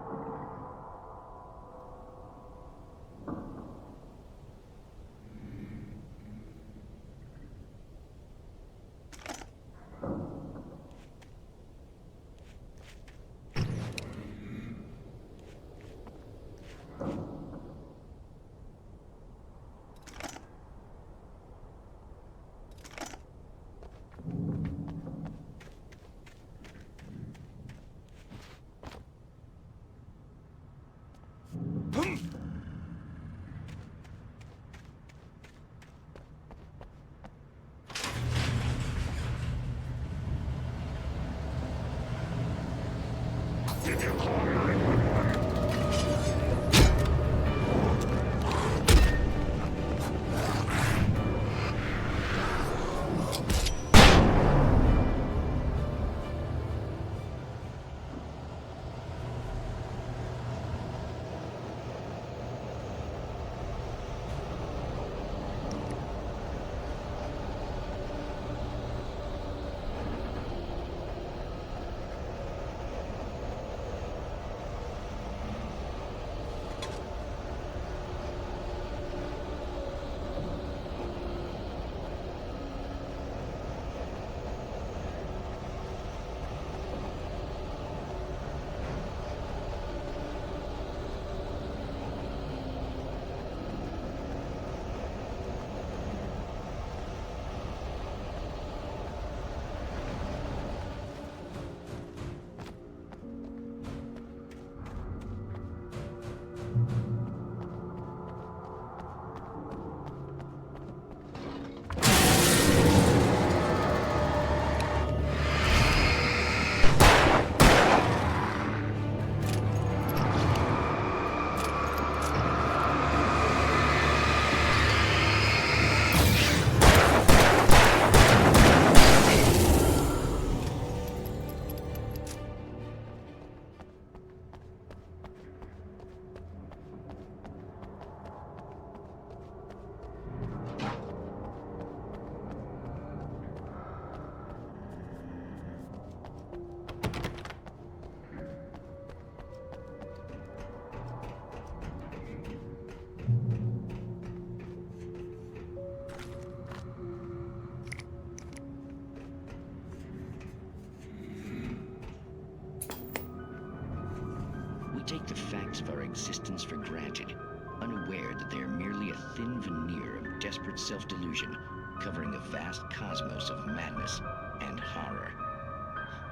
takes of our existence for granted, unaware that they are merely a thin veneer of desperate self-delusion, covering a vast cosmos of madness and horror.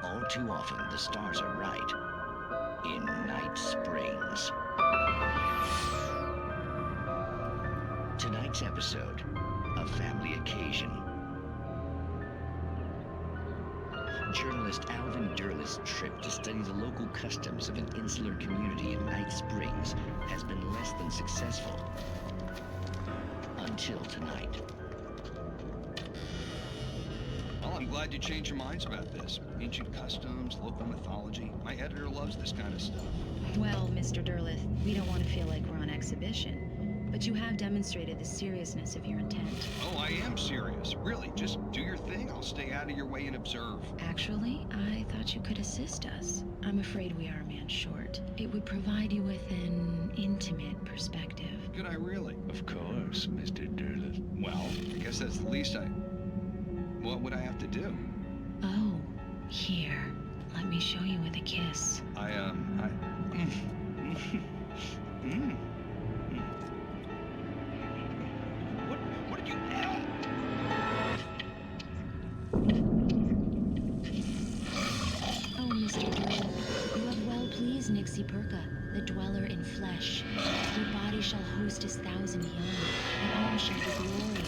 All too often, the stars are right. In Night Springs. Tonight's episode, A Family Occasion. Journalist Alvin Derleth's trip to study the local customs of an insular community in Night Springs has been less than successful. Until tonight. Well, I'm glad you changed your minds about this. Ancient customs, local mythology. My editor loves this kind of stuff. Well, Mr. Derleth, we don't want to feel like we're on exhibition. But you have demonstrated the seriousness of your intent. Oh, I am serious. Really, just do your thing. I'll stay out of your way and observe. Actually, I thought you could assist us. I'm afraid we are a man short. It would provide you with an intimate perspective. Could I really? Of course, Mr. Derleth. Well, I guess that's the least What would I have to do? Oh, here. Let me show you with a kiss. What did you... Oh, Mr. Derleth, you have well pleased Nixie Perka, the dweller in flesh. Your body shall host his 1,000 young, and all shall be glory.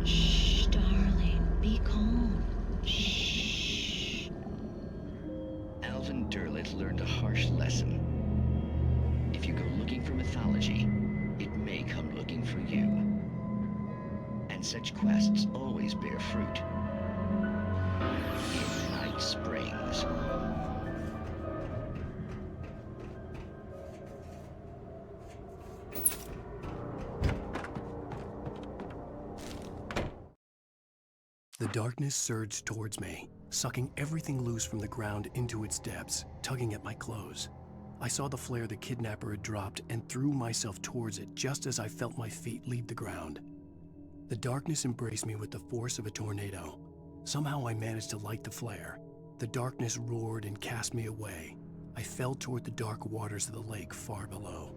Shh, darling, be calm. Shh. Alvin Derleth learned a harsh lesson. If you go looking for mythology, it may come looking for you. And such quests always bear fruit. In Night Springs. The darkness surged towards me, sucking everything loose from the ground into its depths, tugging at my clothes. I saw the flare the kidnapper had dropped and threw myself towards it just as I felt my feet leave the ground. The darkness embraced me with the force of a tornado. Somehow I managed to light the flare. The darkness roared and cast me away. I fell toward the dark waters of the lake far below.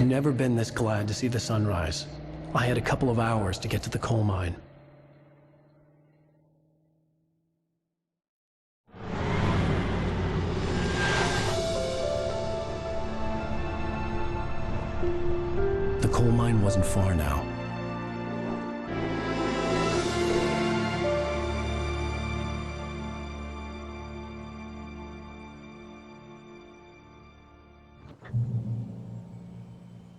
never been this glad to see the sunrise. I had a couple of hours to get to the coal mine. The coal mine wasn't far now.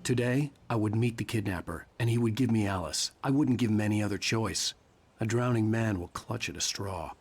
Today, I would meet the kidnapper, and he would give me Alice. I wouldn't give him any other choice. A drowning man will clutch at a straw.